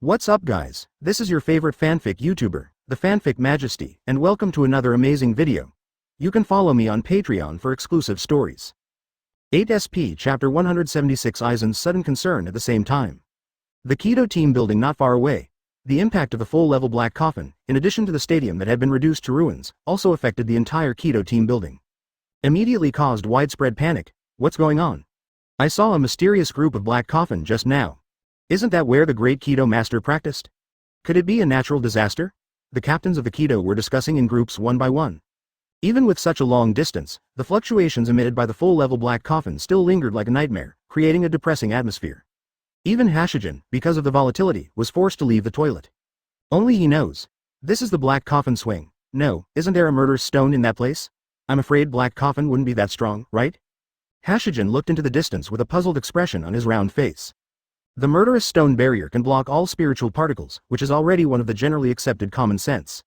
What's up guys, this is your favorite fanfic YouTuber, the Fanfic Majesty, and welcome to another amazing video. You can follow me on Patreon for exclusive stories. 8SP Chapter 176 Eisen's sudden concern at the same time. The Kido team building not far away. The impact of the full-level black coffin, in addition to the stadium that had been reduced to ruins, also affected the entire Kido team building. Immediately caused widespread panic. What's going on? I saw a mysterious group of black coffin just now. Isn't that where the great Kido master practiced? Could it be a natural disaster? The captains of the Kido were discussing in groups one by one. Even with such a long distance, the fluctuations emitted by the full-level black coffin still lingered like a nightmare, creating a depressing atmosphere. Even Hashijin, because of the volatility, was forced to leave the toilet. Only he knows. This is the black coffin swing. No, isn't there a murderous stone in that place? I'm afraid black coffin wouldn't be that strong, right? Hashijin looked into the distance with a puzzled expression on his round face. The murderous stone barrier can block all spiritual particles, which is already one of the generally accepted common sense.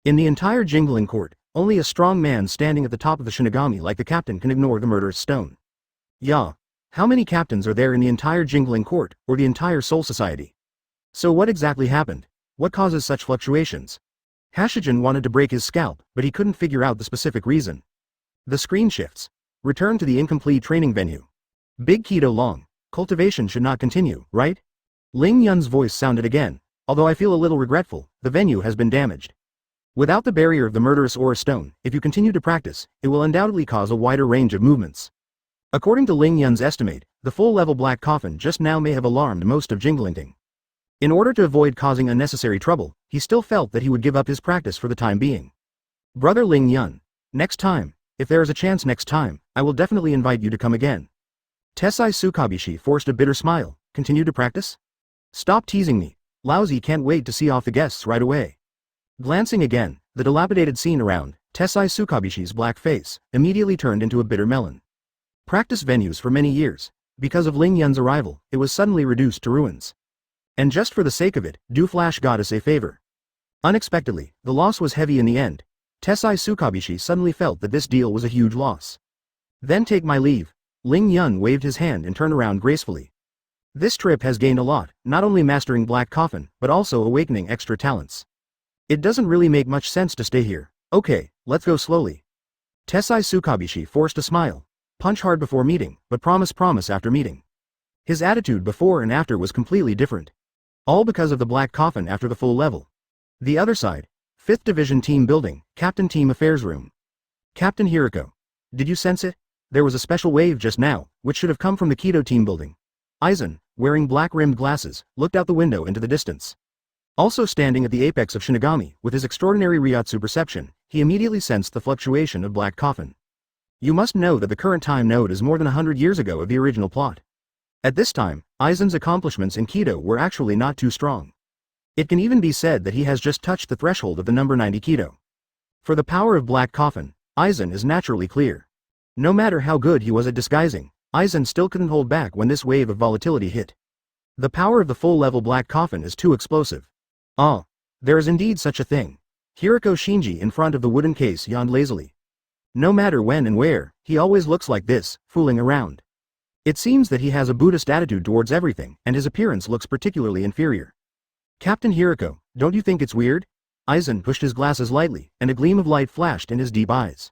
In the entire jingling court, only a strong man standing at the top of the Shinigami like the captain can ignore the murderous stone. Yeah. How many captains are there in the entire jingling court, or the entire Soul Society? So what exactly happened? What causes such fluctuations? Hashijin wanted to break his scalp, but he couldn't figure out the specific reason. The screen shifts. Return to the incomplete training venue. Big Kido long. Cultivation should not continue, right? Ling Yun's voice sounded again. Although I feel a little regretful, the venue has been damaged. Without the barrier of the murderous aura stone, if you continue to practice, it will undoubtedly cause a wider range of movements. According to Ling Yun's estimate, the full-level black coffin just now may have alarmed most of Jinglingting. In order to avoid causing unnecessary trouble, he still felt that he would give up his practice for the time being. Brother Ling Yun. Next time, if there is a chance next time, I will definitely invite you to come again. Tessai Tsukabishi forced a bitter smile. Continue to practice? Stop teasing me. Lousy can't wait to see off the guests right away. Glancing again, the dilapidated scene around, Tessai Tsukabishi's black face immediately turned into a bitter melon. Practice venues for many years. Because of Ling Yun's arrival, it was suddenly reduced to ruins. And just for the sake of it, do Flash Goddess a favor. Unexpectedly, the loss was heavy in the end. Tessai Tsukabishi suddenly felt that this deal was a huge loss. Then take my leave. Ling Yun waved his hand and turned around gracefully. This trip has gained a lot, not only mastering black coffin, but also awakening extra talents. It doesn't really make much sense to stay here. Okay, let's go slowly. Tessai Tsukabishi forced a smile. Punch hard before meeting, but promise after meeting. His attitude before and after was completely different. All because of the black coffin after the full level. The other side. 5th Division Team Building, Captain Team Affairs Room. Captain Hiriko. Did you sense it? There was a special wave just now, which should have come from the Kido team building. Eisen, wearing black-rimmed glasses, looked out the window into the distance. Also standing at the apex of Shinigami, with his extraordinary Ryotsu perception, he immediately sensed the fluctuation of black coffin. You must know that the current time node is more than 100 years ago of the original plot. At this time, Eisen's accomplishments in Kido were actually not too strong. It can even be said that he has just touched the threshold of the number 90 Kido. For the power of black coffin, Eisen is naturally clear. No matter how good he was at disguising, Eisen still couldn't hold back when this wave of volatility hit. The power of the full-level black coffin is too explosive. Ah, there is indeed such a thing. Hiriko Shinji in front of the wooden case yawned lazily. No matter when and where, he always looks like this, fooling around. It seems that he has a Buddhist attitude towards everything, and his appearance looks particularly inferior. Captain Hiriko, don't you think it's weird? Eisen pushed his glasses lightly, and a gleam of light flashed in his deep eyes.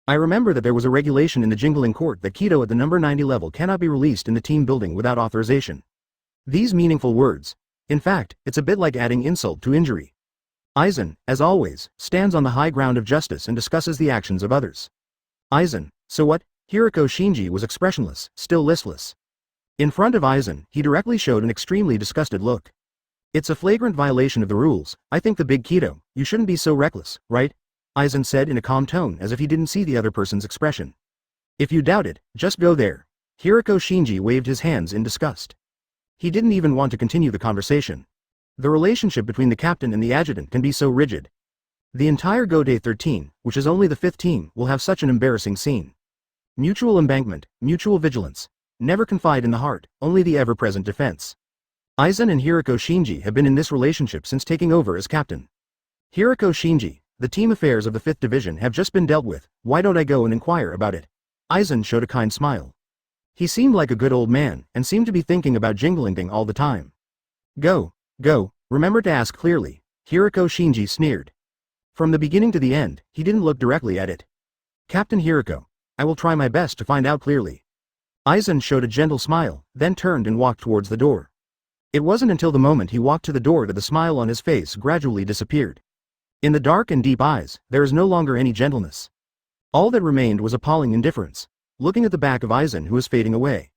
I remember that there was a regulation in the jingling court that Kido at the number 90 level cannot be released in the team building without authorization. These meaningful words. In fact, it's a bit like adding insult to injury. Eisen, as always, stands on the high ground of justice and discusses the actions of others. Eisen, so what? Hiriko Shinji was expressionless, still listless. In front of Eisen, he directly showed an extremely disgusted look. It's a flagrant violation of the rules. I think the big Kido, you shouldn't be so reckless, right? Eisen said in a calm tone as if he didn't see the other person's expression. If you doubt it, just go there. Hiriko Shinji waved his hands in disgust. He didn't even want to continue the conversation. The relationship between the captain and the adjutant can be so rigid. The entire Gode 13, which is only the 5th team, will have such an embarrassing scene. Mutual embankment, mutual vigilance. Never confide in the heart, only the ever-present defense. Eisen and Hiriko Shinji have been in this relationship since taking over as captain. Hiriko Shinji, the team affairs of the 5th Division have just been dealt with, why don't I go and inquire about it? Eisen showed a kind smile. He seemed like a good old man, and seemed to be thinking about Jinglingting all the time. Go. Go, remember to ask clearly, Hiriko Shinji sneered. From the beginning to the end, he didn't look directly at it. Captain Hiriko, I will try my best to find out clearly. Eisen showed a gentle smile, then turned and walked towards the door. It wasn't until the moment he walked to the door that the smile on his face gradually disappeared. In the dark and deep eyes, there is no longer any gentleness. All that remained was appalling indifference, looking at the back of Eisen who was fading away.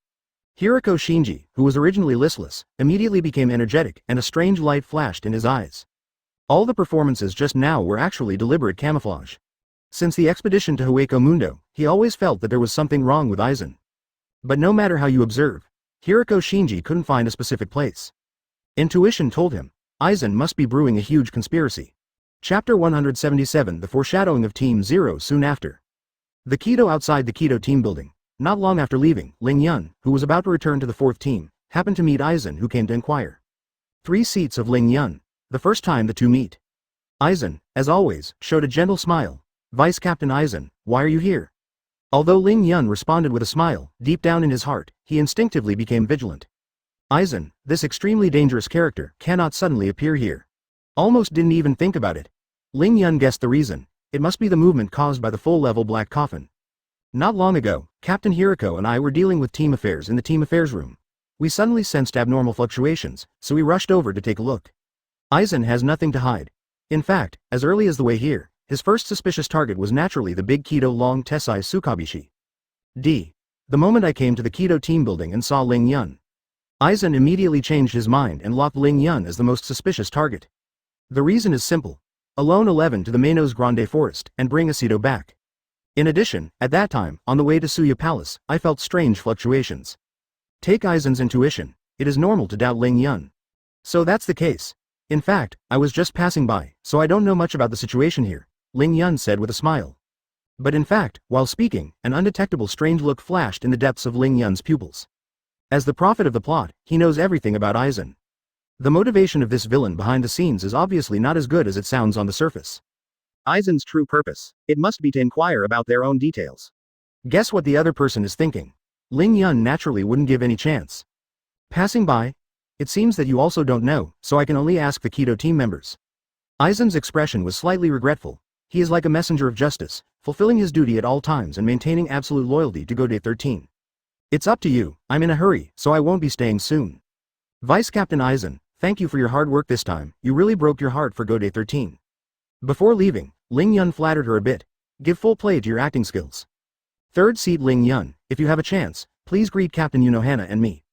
Hiriko Shinji, who was originally listless, immediately became energetic and a strange light flashed in his eyes. All the performances just now were actually deliberate camouflage. Since the expedition to Hueco Mundo, he always felt that there was something wrong with Eisen. But no matter how you observe, Hiriko Shinji couldn't find a specific place. Intuition told him, Eisen must be brewing a huge conspiracy. Chapter 177 The Foreshadowing of Team Zero soon after. The Kido outside the Kido team building. Not long after leaving, Ling Yun, who was about to return to the fourth team, happened to meet Eisen who came to inquire. 3 seats of Ling Yun. The first time the two meet. Eisen, as always, showed a gentle smile. Vice Captain Eisen, why are you here? Although Ling Yun responded with a smile, deep down in his heart, he instinctively became vigilant. Eisen, this extremely dangerous character, cannot suddenly appear here. Almost didn't even think about it. Ling Yun guessed the reason. It must be the movement caused by the full-level black coffin. Not long ago, Captain Hiriko and I were dealing with team affairs in the team affairs room. We suddenly sensed abnormal fluctuations, so we rushed over to take a look. Eisen has nothing to hide. In fact, as early as the way here, his first suspicious target was naturally the big Kido Long Tessai Tsukabishi. The moment I came to the Kido team building and saw Ling Yun. Eisen immediately changed his mind and locked Ling Yun as the most suspicious target. The reason is simple. Alone 11 to the Manos Grande Forest, and bring Asido back. In addition, at that time, on the way to Suya Palace, I felt strange fluctuations. Take Eisen's intuition, it is normal to doubt Ling Yun. So that's the case. In fact, I was just passing by, so I don't know much about the situation here, Ling Yun said with a smile. But in fact, while speaking, an undetectable strange look flashed in the depths of Ling Yun's pupils. As the prophet of the plot, he knows everything about Eisen. The motivation of this villain behind the scenes is obviously not as good as it sounds on the surface. Eisen's true purpose, it must be to inquire about their own details. Guess what the other person is thinking? Ling Yun naturally wouldn't give any chance. Passing by? It seems that you also don't know, so I can only ask the Kido team members. Eisen's expression was slightly regretful. He is like a messenger of justice, fulfilling his duty at all times and maintaining absolute loyalty to Gode 13. It's up to you, I'm in a hurry, so I won't be staying soon. Vice Captain Eisen, thank you for your hard work this time, you really broke your heart for Gode 13. Before leaving, Ling Yun flattered her a bit. Give full play to your acting skills. Third seat Ling Yun, if you have a chance, please greet Captain Unohana and me.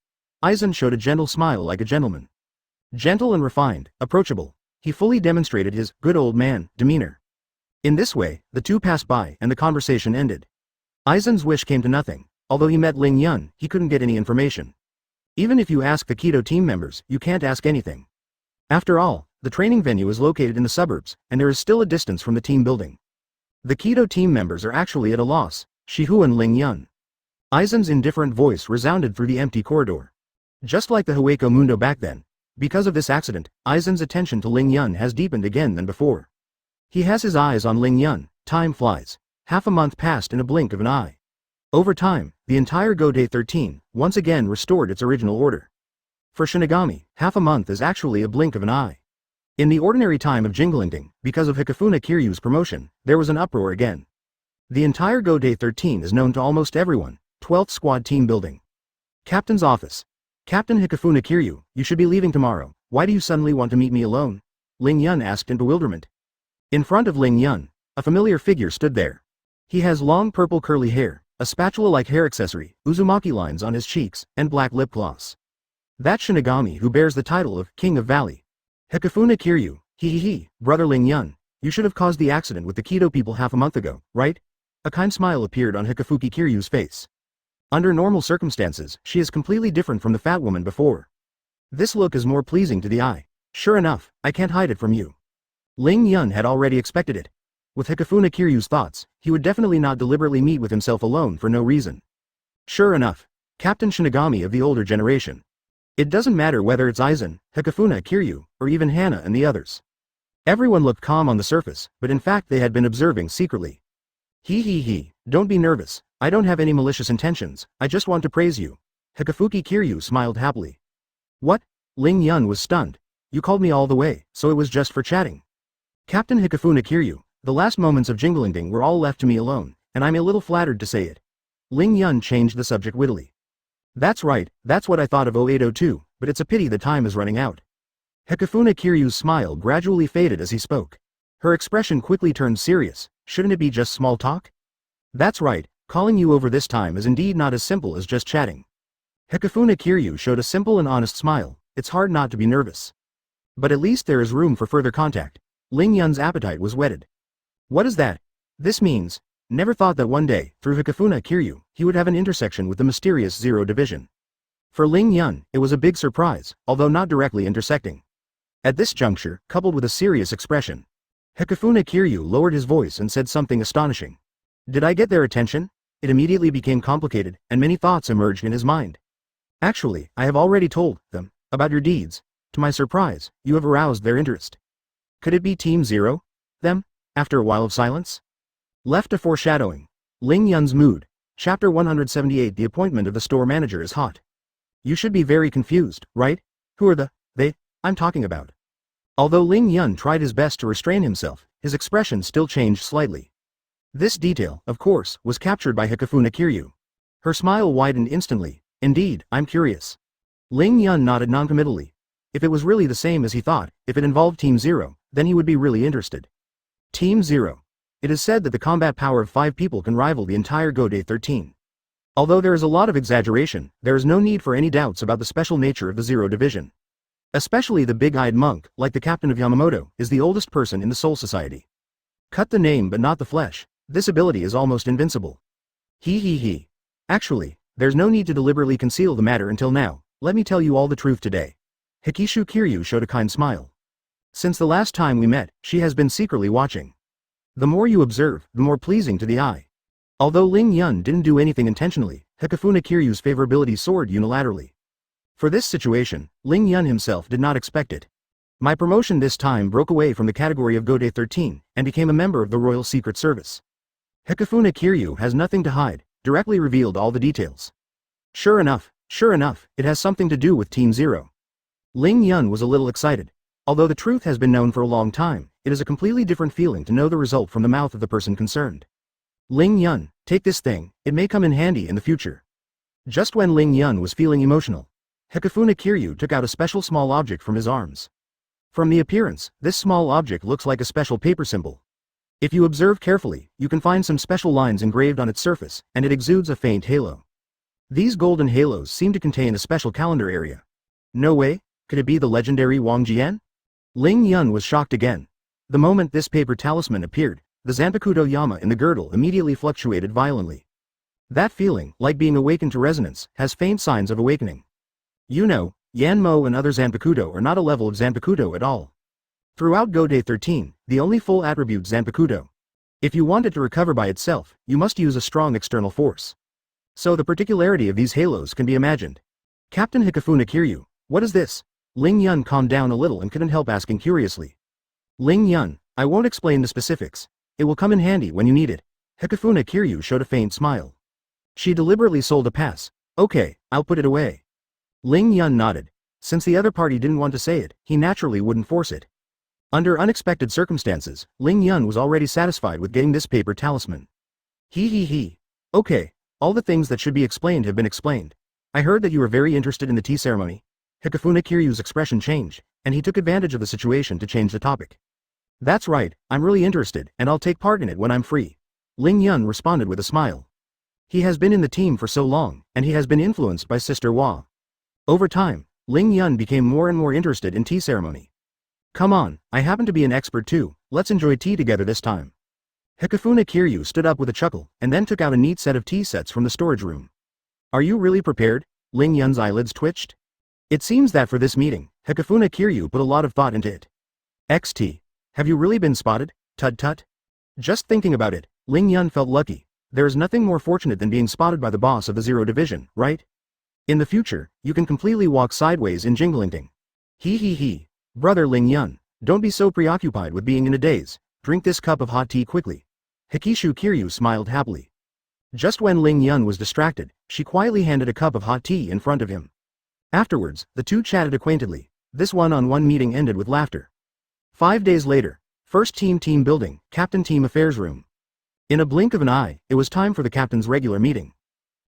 Eisen showed a gentle smile like a gentleman. Gentle and refined, approachable, he fully demonstrated his good old man demeanor. In this way, the two passed by and the conversation ended. Eisen's wish came to nothing. Although he met Ling Yun, he couldn't get any information. Even if you ask the Kido team members, you can't ask anything. After all, the training venue is located in the suburbs, and there is still a distance from the team building. The Kido team members are actually at a loss. Shihouin Ling Yun. Eisen's indifferent voice resounded through the empty corridor. Just like the Hueco Mundo back then. Because of this accident, Eisen's attention to Ling Yun has deepened again than before. He has his eyes on Ling Yun. Time flies. Half a month passed in a blink of an eye. Over time, the entire Gode 13 once again restored its original order. For Shinigami, half a month is actually a blink of an eye. In the ordinary time of Jinglingding, because of Hikafuna Kiryu's promotion, there was an uproar again. The entire Gode 13 is known to almost everyone. 12th Squad Team Building. Captain's Office. Captain Hikafuna Kiryu, you should be leaving tomorrow. Why do you suddenly want to meet me alone? Ling Yun asked in bewilderment. In front of Ling Yun, a familiar figure stood there. He has long purple curly hair, a spatula-like hair accessory, Uzumaki lines on his cheeks, and black lip gloss. That Shinigami who bears the title of King of Valley. Hikafuna Kiryu, brother Ling Yun, you should have caused the accident with the Kido people half a month ago, right? A kind smile appeared on Hikafuki Kiryu's face. Under normal circumstances, she is completely different from the fat woman before. This look is more pleasing to the eye. Sure enough, I can't hide it from you. Ling Yun had already expected it. With Hikafuna Kiryu's thoughts, he would definitely not deliberately meet with himself alone for no reason. Sure enough, Captain Shinigami of the older generation. It doesn't matter whether it's Eisen, Hikafuna Kiryu, or even Hana and the others. Everyone looked calm on the surface, but in fact they had been observing secretly. Don't be nervous, I don't have any malicious intentions, I just want to praise you. Hikafuki Kiryu smiled happily. What? Ling Yun was stunned. You called me all the way, so it was just for chatting. Captain Hikafuna Kiryu, the last moments of Jinglingding were all left to me alone, and I'm a little flattered to say it. Ling Yun changed the subject wittily. That's right, that's what I thought of 0802, but it's a pity the time is running out. Hikafuna Kiryu's smile gradually faded as he spoke. Her expression quickly turned serious. Shouldn't it be just small talk? That's right, calling you over this time is indeed not as simple as just chatting. Hikafuna Kiryu showed a simple and honest smile. It's hard not to be nervous. But at least there is room for further contact. Ling Yun's appetite was whetted. What is that? This means, never thought that one day, through Hikafuna Kiryu, he would have an intersection with the mysterious Zero Division. For Ling Yun, it was a big surprise, although not directly intersecting. At this juncture, coupled with a serious expression, Hikafuna Kiryu lowered his voice and said something astonishing. Did I get their attention? It immediately became complicated, and many thoughts emerged in his mind. Actually, I have already told them about your deeds. To my surprise, you have aroused their interest. Could it be Team Zero? Them? After a while of silence? Left to foreshadowing. Ling Yun's mood. Chapter 178. The appointment of the store manager is hot. You should be very confused, right? Who are they I'm talking about? Although Ling Yun tried his best to restrain himself, his expression still changed slightly. This detail, of course, was captured by Hikafuna Kiryu. Her smile widened instantly. Indeed, I'm curious. Ling Yun nodded noncommittally. If it was really the same as he thought, if it involved Team Zero, then he would be really interested. Team Zero. It is said that the combat power of 5 people can rival the entire Godai 13. Although there is a lot of exaggeration, there is no need for any doubts about the special nature of the Zero Division. Especially the big-eyed monk, like the captain of Yamamoto, is the oldest person in the Soul Society. Cut the name but not the flesh. This ability is almost invincible. He. Actually, there's no need to deliberately conceal the matter until now. Let me tell you all the truth today. Hikishu Kiryu showed a kind smile. Since the last time we met, she has been secretly watching. The more you observe, the more pleasing to the eye. Although Ling Yun didn't do anything intentionally, Hikafuna Kiryu's favorability soared unilaterally. For this situation, Ling Yun himself did not expect it. My promotion this time broke away from the category of Godai 13, and became a member of the Royal Secret Service. Hikafuna Kiryu has nothing to hide, directly revealed all the details. Sure enough, it has something to do with Team Zero. Ling Yun was a little excited. Although the truth has been known for a long time, it is a completely different feeling to know the result from the mouth of the person concerned. Ling Yun, take this thing, it may come in handy in the future. Just when Ling Yun was feeling emotional, Hikafuna Kiryu took out a special small object from his arms. From the appearance, this small object looks like a special paper symbol. If you observe carefully, you can find some special lines engraved on its surface, and it exudes a faint halo. These golden halos seem to contain a special calendar area. No way, could it be the legendary Wang Jian? Ling Yun was shocked again. The moment this paper talisman appeared, the Zanpakutō Yama in the girdle immediately fluctuated violently. That feeling, like being awakened to resonance, has faint signs of awakening. You know, Yanmo and other Zanpakutō are not a level of Zanpakutō at all. Throughout Godai 13, the only full attribute Zanpakutō. If you want it to recover by itself, you must use a strong external force. So the particularity of these halos can be imagined. Captain Hikafuna Kiryu, what is this? Ling Yun calmed down a little and couldn't help asking curiously. Ling Yun, I won't explain the specifics. It will come in handy when you need it. Hikafuna Kiryu showed a faint smile. She deliberately sold a pass. Okay, I'll put it away. Ling Yun nodded. Since the other party didn't want to say it, he naturally wouldn't force it. Under unexpected circumstances, Ling Yun was already satisfied with getting this paper talisman. He. Okay, all the things that should be explained have been explained. I heard that you were very interested in the tea ceremony. Hikafuna Kiryu's expression changed, and he took advantage of the situation to change the topic. That's right, I'm really interested, and I'll take part in it when I'm free. Ling Yun responded with a smile. He has been in the team for so long, and he has been influenced by Sister Hua. Over time, Ling Yun became more and more interested in tea ceremony. Come on, I happen to be an expert too, let's enjoy tea together this time. Hikafuna Kiryu stood up with a chuckle, and then took out a neat set of tea sets from the storage room. Are you really prepared? Ling Yun's eyelids twitched. It seems that for this meeting, Hikafuna Kiryu put a lot of thought into it. XT. Have you really been spotted? Tut. Just thinking about it, Ling Yun felt lucky. There is nothing more fortunate than being spotted by the boss of the Zero Division, right? In the future, you can completely walk sideways in Jinglingding. He. Brother Ling Yun, don't be so preoccupied with being in a daze. Drink this cup of hot tea quickly. Hikishu Kiryu smiled happily. Just when Ling Yun was distracted, she quietly handed a cup of hot tea in front of him. Afterwards, the two chatted acquaintedly. This one-on-one meeting ended with laughter. 5 days later, first team building, captain team affairs room. In a blink of an eye, it was time for the captain's regular meeting.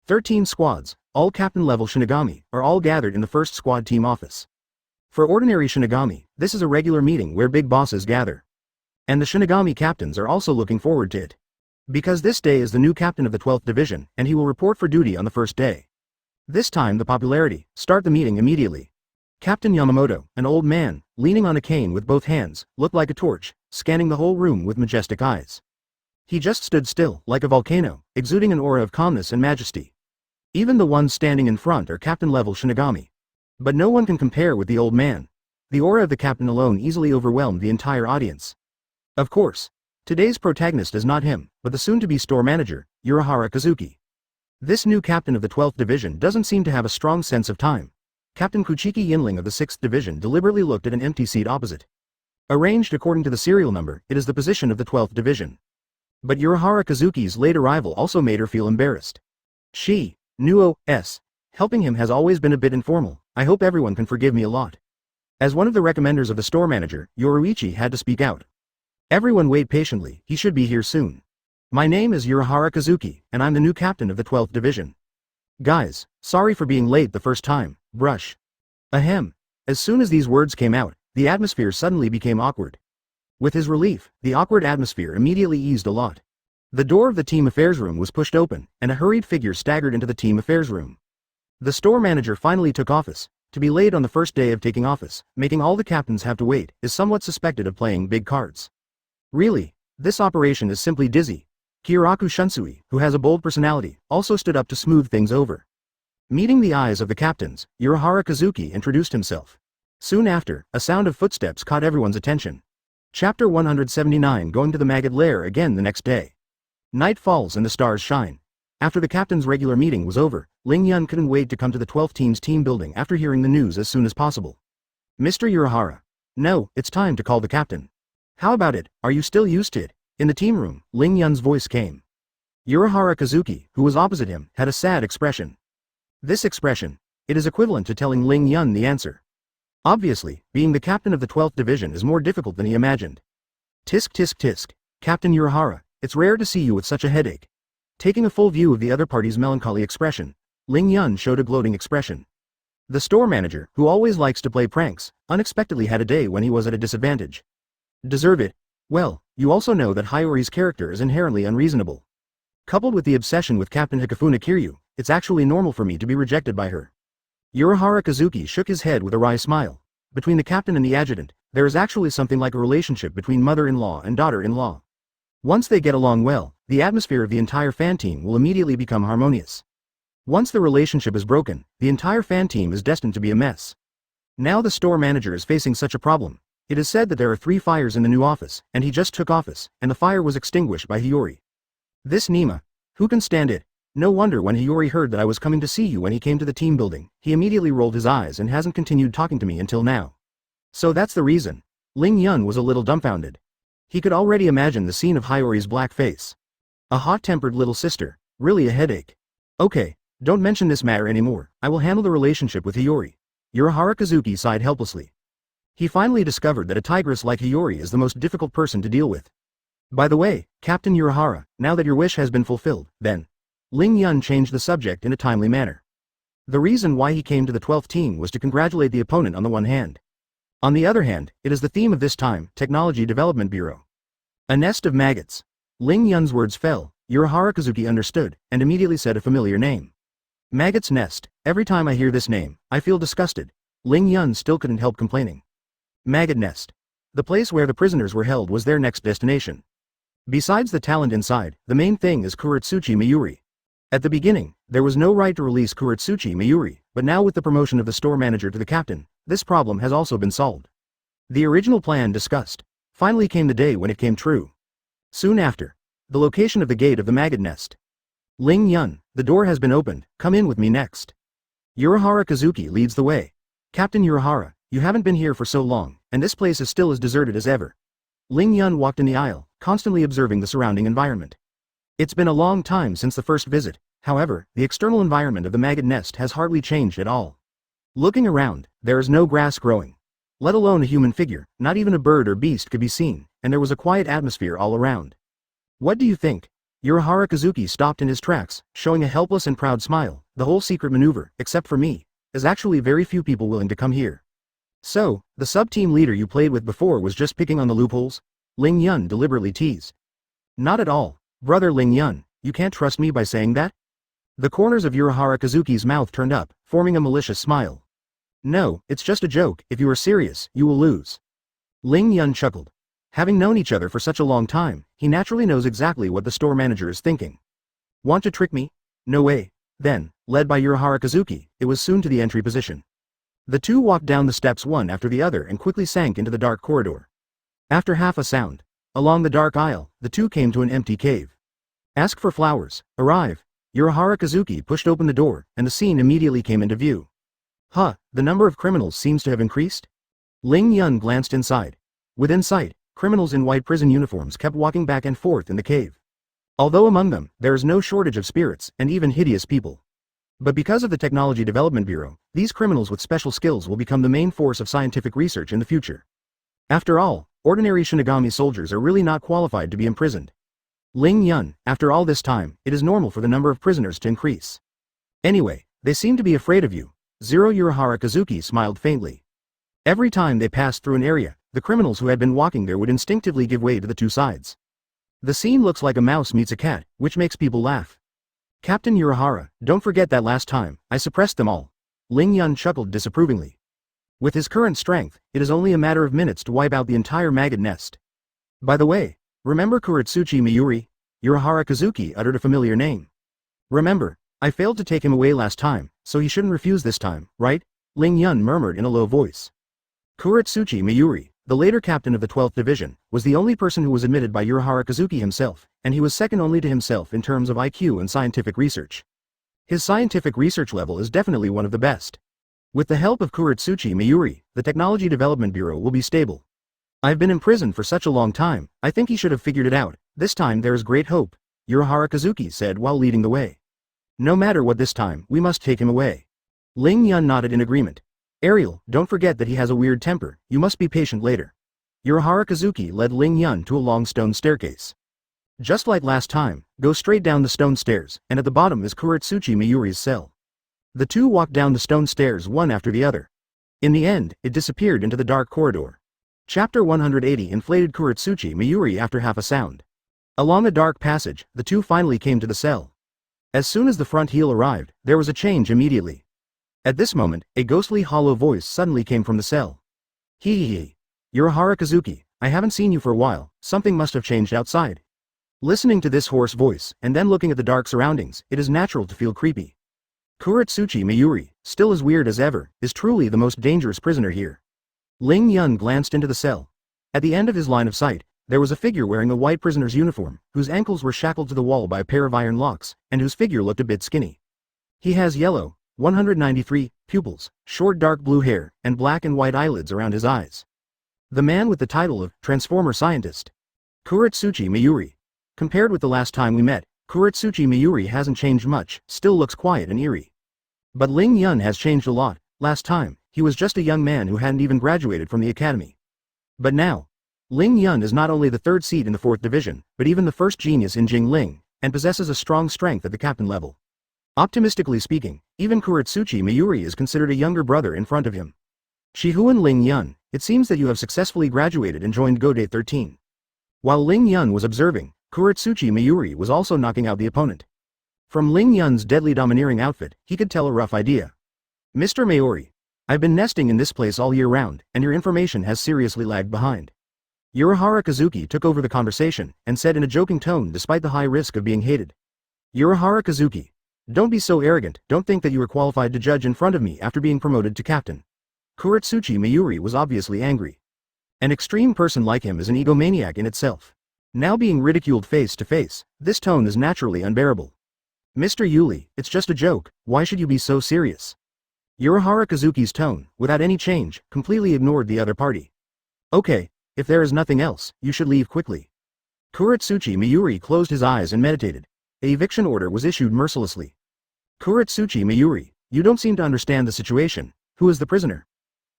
13 squads, all captain-level Shinigami, are all gathered in the first squad team office. For ordinary Shinigami, this is a regular meeting where big bosses gather. And the Shinigami captains are also looking forward to it. Because this day is the new captain of the 12th Division, and he will report for duty on the first day. This time the popularity, start the meeting immediately. Captain Yamamoto, an old man, leaning on a cane with both hands, looked like a torch, scanning the whole room with majestic eyes. He just stood still, like a volcano, exuding an aura of calmness and majesty. Even the ones standing in front are captain-level Shinigami. But no one can compare with the old man. The aura of the captain alone easily overwhelmed the entire audience. Of course, today's protagonist is not him, but the soon-to-be store manager, Urahara Kazuki. This new captain of the 12th Division doesn't seem to have a strong sense of time. Captain Kuchiki Yinling of the 6th Division deliberately looked at an empty seat opposite. Arranged according to the serial number, it is the position of the 12th Division. But Urahara Kazuki's late arrival also made her feel embarrassed. Helping him has always been a bit informal. I hope everyone can forgive me a lot. As one of the recommenders of the store manager, Yoruichi had to speak out. Everyone wait patiently, he should be here soon. My name is Urahara Kazuki, and I'm the new captain of the 12th Division. Guys, sorry for being late the first time, brush. Ahem. As soon as these words came out, the atmosphere suddenly became awkward. With his relief, the awkward atmosphere immediately eased a lot. The door of the team affairs room was pushed open, and a hurried figure staggered into the team affairs room. The store manager finally took office. To be late on the first day of taking office, making all the captains have to wait, is somewhat suspected of playing big cards. Really, this operation is simply dizzy. Kyoraku Shunsui, who has a bold personality, also stood up to smooth things over. Meeting the eyes of the captains, Urahara Kazuki introduced himself. Soon after, a sound of footsteps caught everyone's attention. Chapter 179 Going to the Maggot Lair again the next day. Night falls and the stars shine. After the captain's regular meeting was over, Ling Yun couldn't wait to come to the 12th team's team building after hearing the news as soon as possible. Mr. Urahara. No, it's time to call the captain. How about it, are you still used to it? In the team room, Ling Yun's voice came. Urahara Kazuki, who was opposite him, had a sad expression. This expression, it is equivalent to telling Ling Yun the answer. Obviously, being the captain of the 12th Division is more difficult than he imagined. Tisk tisk tisk, Captain Urahara, it's rare to see you with such a headache. Taking a full view of the other party's melancholy expression, Ling Yun showed a gloating expression. The store manager, who always likes to play pranks, unexpectedly had a day when he was at a disadvantage. Deserve it? Well, you also know that Hiyori's character is inherently unreasonable. Coupled with the obsession with Captain Hikafuna Kiryu, it's actually normal for me to be rejected by her. Urahara Kazuki shook his head with a wry smile. Between the captain and the adjutant, there is actually something like a relationship between mother-in-law and daughter-in-law. Once they get along well, the atmosphere of the entire fan team will immediately become harmonious. Once the relationship is broken, the entire fan team is destined to be a mess. Now the store manager is facing such a problem. It is said that there are 3 fires in the new office, and he just took office, and the fire was extinguished by Hiyori. This Nima. Who can stand it? No wonder when Hiyori heard that I was coming to see you when he came to the team building, he immediately rolled his eyes and hasn't continued talking to me until now. So that's the reason. Ling Yun was a little dumbfounded. He could already imagine the scene of Hiyori's black face. A hot-tempered little sister, really a headache. Okay, don't mention this matter anymore, I will handle the relationship with Hiyori. Urahara Kazuki sighed helplessly. He finally discovered that a tigress like Hiyori is the most difficult person to deal with. By the way, Captain Urahara, now that your wish has been fulfilled, then. Ling Yun changed the subject in a timely manner. The reason why he came to the 12th team was to congratulate the opponent on the one hand. On the other hand, it is the theme of this time, Technology Development Bureau. A nest of maggots. Ling Yun's words fell, Urahara Kazuki understood, and immediately said a familiar name. Maggot's Nest, every time I hear this name, I feel disgusted. Ling Yun still couldn't help complaining. Maggot Nest. The place where the prisoners were held was their next destination. Besides the talent inside, the main thing is Kuretsuchi Mayuri. At the beginning, there was no right to release Kuretsuchi Mayuri, but now with the promotion of the store manager to the captain, this problem has also been solved. The original plan discussed. Finally came the day when it came true. Soon after. The location of the gate of the maggot nest. Ling Yun, the door has been opened, come in with me next. Urahara Kazuki leads the way. Captain Urahara, you haven't been here for so long, and this place is still as deserted as ever. Ling Yun walked in the aisle, constantly observing the surrounding environment. It's been a long time since the first visit, however, the external environment of the maggot nest has hardly changed at all. Looking around, there is no grass growing. Let alone a human figure, not even a bird or beast could be seen, and there was a quiet atmosphere all around. What do you think? Urahara Kazuki stopped in his tracks, showing a helpless and proud smile. The whole secret maneuver, except for me, is actually very few people willing to come here. So, the sub-team leader you played with before was just picking on the loopholes? Ling Yun deliberately teased. Not at all, brother Ling Yun, you can't trust me by saying that? The corners of Urahara Kazuki's mouth turned up, forming a malicious smile. No, it's just a joke. If you are serious, you will lose. Ling Yun chuckled. Having known each other for such a long time, he naturally knows exactly what the store manager is thinking. Want to trick me? No way. Then, led by Urahara Kazuki, it was soon to the entry position. The two walked down the steps one after the other and quickly sank into the dark corridor. After half a sound, along the dark aisle, the two came to an empty cave. Ask for flowers, arrive. Urahara Kazuki pushed open the door, and the scene immediately came into view. Huh, the number of criminals seems to have increased? Ling Yun glanced inside. Within sight, criminals in white prison uniforms kept walking back and forth in the cave. Although among them, there is no shortage of spirits, and even hideous people. But because of the Technology Development Bureau, these criminals with special skills will become the main force of scientific research in the future. After all, ordinary Shinigami soldiers are really not qualified to be imprisoned. Ling Yun, after all this time, it is normal for the number of prisoners to increase. Anyway, they seem to be afraid of you. Urahara Kazuki smiled faintly. Every time they passed through an area, the criminals who had been walking there would instinctively give way to the two sides. The scene looks like a mouse meets a cat, which makes people laugh. Captain Urahara, don't forget that last time, I suppressed them all. Ling Yun chuckled disapprovingly. With his current strength, it is only a matter of minutes to wipe out the entire maggot nest. By the way, remember Kuretsuchi Mayuri? Urahara Kazuki uttered a familiar name. Remember, I failed to take him away last time, so he shouldn't refuse this time, right? Ling Yun murmured in a low voice. Kuretsuchi Mayuri, the later captain of the 12th Division, was the only person who was admitted by Urahara Kazuki himself, and he was second only to himself in terms of IQ and scientific research. His scientific research level is definitely one of the best. With the help of Kuretsuchi Mayuri, the Technology Development Bureau will be stable. I've been imprisoned for such a long time, I think he should have figured it out. This time there is great hope, Urahara Kazuki said while leading the way. No matter what this time, we must take him away. Ling Yun nodded in agreement. Ariel, don't forget that he has a weird temper, you must be patient later. Urahara Kazuki led Ling Yun to a long stone staircase. Just like last time, go straight down the stone stairs, and at the bottom is Kuretsuchi Mayuri's cell. The two walked down the stone stairs one after the other. In the end, it disappeared into the dark corridor. Chapter 180 inflated Kuretsuchi Mayuri after half a sound. Along a dark passage, the two finally came to the cell. As soon as the front heel arrived, there was a change immediately. At this moment, a ghostly hollow voice suddenly came from the cell. Hee. Urahara Kazuki, I haven't seen you for a while, something must have changed outside. Listening to this hoarse voice, and then looking at the dark surroundings, it is natural to feel creepy. Kuretsuchi Mayuri, still as weird as ever, is truly the most dangerous prisoner here. Ling Yun glanced into the cell. At the end of his line of sight, there was a figure wearing a white prisoner's uniform, whose ankles were shackled to the wall by a pair of iron locks, and whose figure looked a bit skinny. He has yellow, 193, pupils, short dark blue hair, and black and white eyelids around his eyes. The man with the title of Transformer Scientist. Kuretsuchi Mayuri. Compared with the last time we met, Kuretsuchi Mayuri hasn't changed much, still looks quiet and eerie. But Ling Yun has changed a lot. Last time, he was just a young man who hadn't even graduated from the academy. But now, Ling Yun is not only the third seat in the 4th division, but even the first genius in Jingling, and possesses a strong strength at the captain level. Optimistically speaking, even Kuretsuchi Mayuri is considered a younger brother in front of him. Shihouin Ling Yun, it seems that you have successfully graduated and joined Gode 13. While Ling Yun was observing, Kuretsuchi Mayuri was also knocking out the opponent. From Ling Yun's deadly domineering outfit, he could tell a rough idea. Mr. Mayuri, I've been nesting in this place all year round, and your information has seriously lagged behind. Urahara Kazuki took over the conversation, and said in a joking tone despite the high risk of being hated. Urahara Kazuki, don't be so arrogant, don't think that you are qualified to judge in front of me after being promoted to captain. Kuretsuchi Mayuri was obviously angry. An extreme person like him is an egomaniac in itself. Now being ridiculed face to face, this tone is naturally unbearable. Mr. Yuli, it's just a joke, why should you be so serious? Urahara Kazuki's tone, without any change, completely ignored the other party. Okay, if there is nothing else, you should leave quickly. Kuretsuchi Mayuri closed his eyes and meditated. An eviction order was issued mercilessly. Kuretsuchi Mayuri, you don't seem to understand the situation. Who is the prisoner?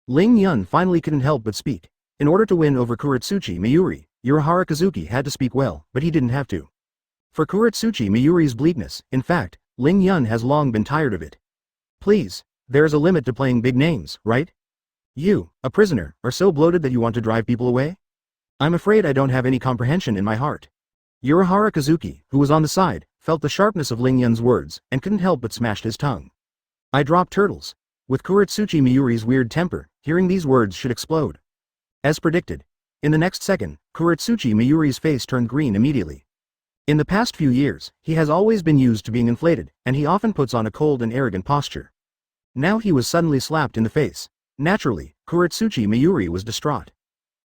Ling Yun finally couldn't help but speak. In order to win over Kuretsuchi Mayuri, Urahara Kazuki had to speak well, but he didn't have to. For Kuretsuchi Mayuri's bleakness, in fact, Ling Yun has long been tired of it. Please, there is a limit to playing big names, right? You, a prisoner, are so bloated that you want to drive people away? I'm afraid I don't have any comprehension in my heart. Urahara Kazuki, who was on the side, felt the sharpness of Ling Yun's words, and couldn't help but smashed his tongue. I dropped turtles. With Kuretsuchi Mayuri's weird temper, hearing these words should explode. As predicted. In the next second, Kuretsuchi Mayuri's face turned green immediately. In the past few years, he has always been used to being inflated, and he often puts on a cold and arrogant posture. Now he was suddenly slapped in the face. Naturally, Kuretsuchi Mayuri was distraught.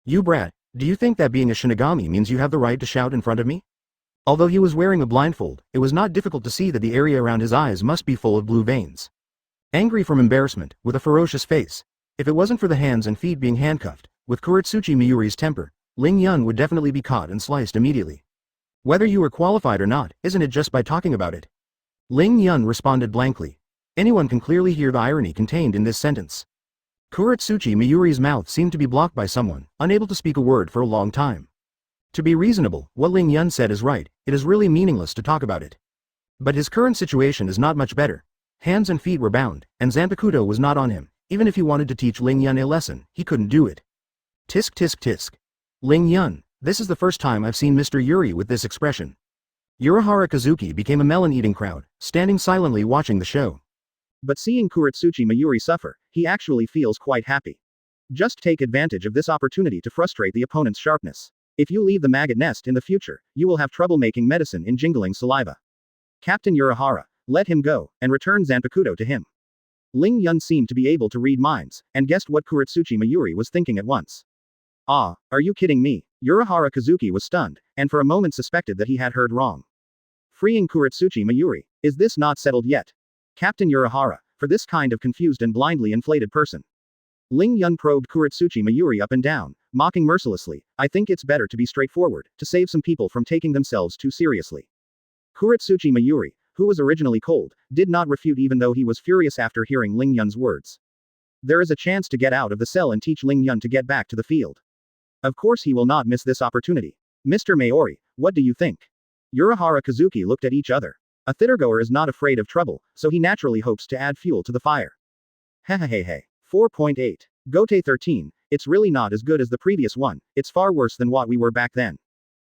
You brat, do you think that being a Shinigami means you have the right to shout in front of me? Although he was wearing a blindfold, it was not difficult to see that the area around his eyes must be full of blue veins. Angry from embarrassment, with a ferocious face. If it wasn't for the hands and feet being handcuffed, with Kuretsuchi Mayuri's temper, Ling Yun would definitely be caught and sliced immediately. Whether you were qualified or not, isn't it just by talking about it? Ling Yun responded blankly. Anyone can clearly hear the irony contained in this sentence. Kuretsuchi Mayuri's mouth seemed to be blocked by someone, unable to speak a word for a long time. To be reasonable, what Ling Yun said is right, it is really meaningless to talk about it. But his current situation is not much better. Hands and feet were bound, and Zanpakutō was not on him. Even if he wanted to teach Ling Yun a lesson, he couldn't do it. Tisk tisk tisk. Ling Yun, this is the first time I've seen Mr. Yuri with this expression. Urahara Kazuki became a melon-eating crowd, standing silently watching the show. But seeing Kuretsuchi Mayuri suffer, he actually feels quite happy. Just take advantage of this opportunity to frustrate the opponent's sharpness. If you leave the maggot nest in the future, you will have trouble making medicine in jingling saliva. Captain Urahara, let him go, and return Zanpakutō to him. Ling Yun seemed to be able to read minds, and guessed what Kuretsuchi Mayuri was thinking at once. Ah, are you kidding me? Urahara Kazuki was stunned, and for a moment suspected that he had heard wrong. Freeing Kuretsuchi Mayuri, is this not settled yet? Captain Urahara, for this kind of confused and blindly inflated person. Ling Yun probed Kuretsuchi Mayuri up and down, mocking mercilessly, I think it's better to be straightforward, to save some people from taking themselves too seriously. Kuretsuchi Mayuri, who was originally cold, did not refute even though he was furious after hearing Ling Yun's words. There is a chance to get out of the cell and teach Ling Yun to get back to the field. Of course he will not miss this opportunity. Mr. Mayuri, what do you think? Urahara Kazuki looked at each other. A theatergoer is not afraid of trouble, so he naturally hopes to add fuel to the fire. Hehehehe. 4.8. Gote 13, it's really not as good as the previous one, it's far worse than what we were back then.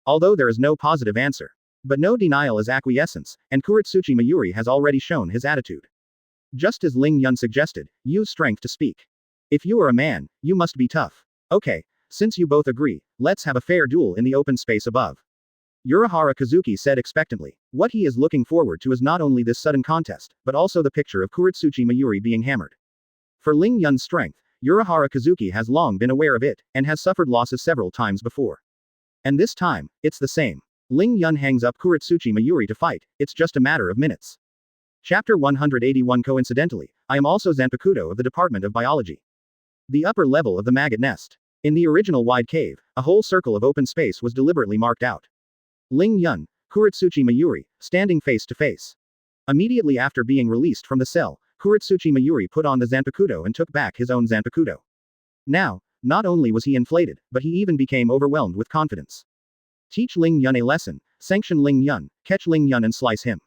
Although there is no positive answer. But no denial is acquiescence, and Kuretsuchi Mayuri has already shown his attitude. Just as Ling Yun suggested, use strength to speak. If you are a man, you must be tough. Okay, since you both agree, let's have a fair duel in the open space above. Urahara Kazuki said expectantly. What he is looking forward to is not only this sudden contest, but also the picture of Kuretsuchi Mayuri being hammered. For Ling Yun's strength, Urahara Kazuki has long been aware of it, and has suffered losses several times before. And this time, it's the same. Ling Yun hangs up Kuretsuchi Mayuri to fight, it's just a matter of minutes. Chapter 181 Coincidentally, I am also Zanpakutō of the Department of Biology. The upper level of the maggot nest. In the original wide cave, a whole circle of open space was deliberately marked out. Ling Yun, Kuretsuchi Mayuri, standing face to face. Immediately after being released from the cell, Kuretsuchi Mayuri put on the Zanpakutō and took back his own Zanpakutō. Now, not only was he inflated, but he even became overwhelmed with confidence. Teach Ling Yun a lesson, sanction Ling Yun, catch Ling Yun and slice him.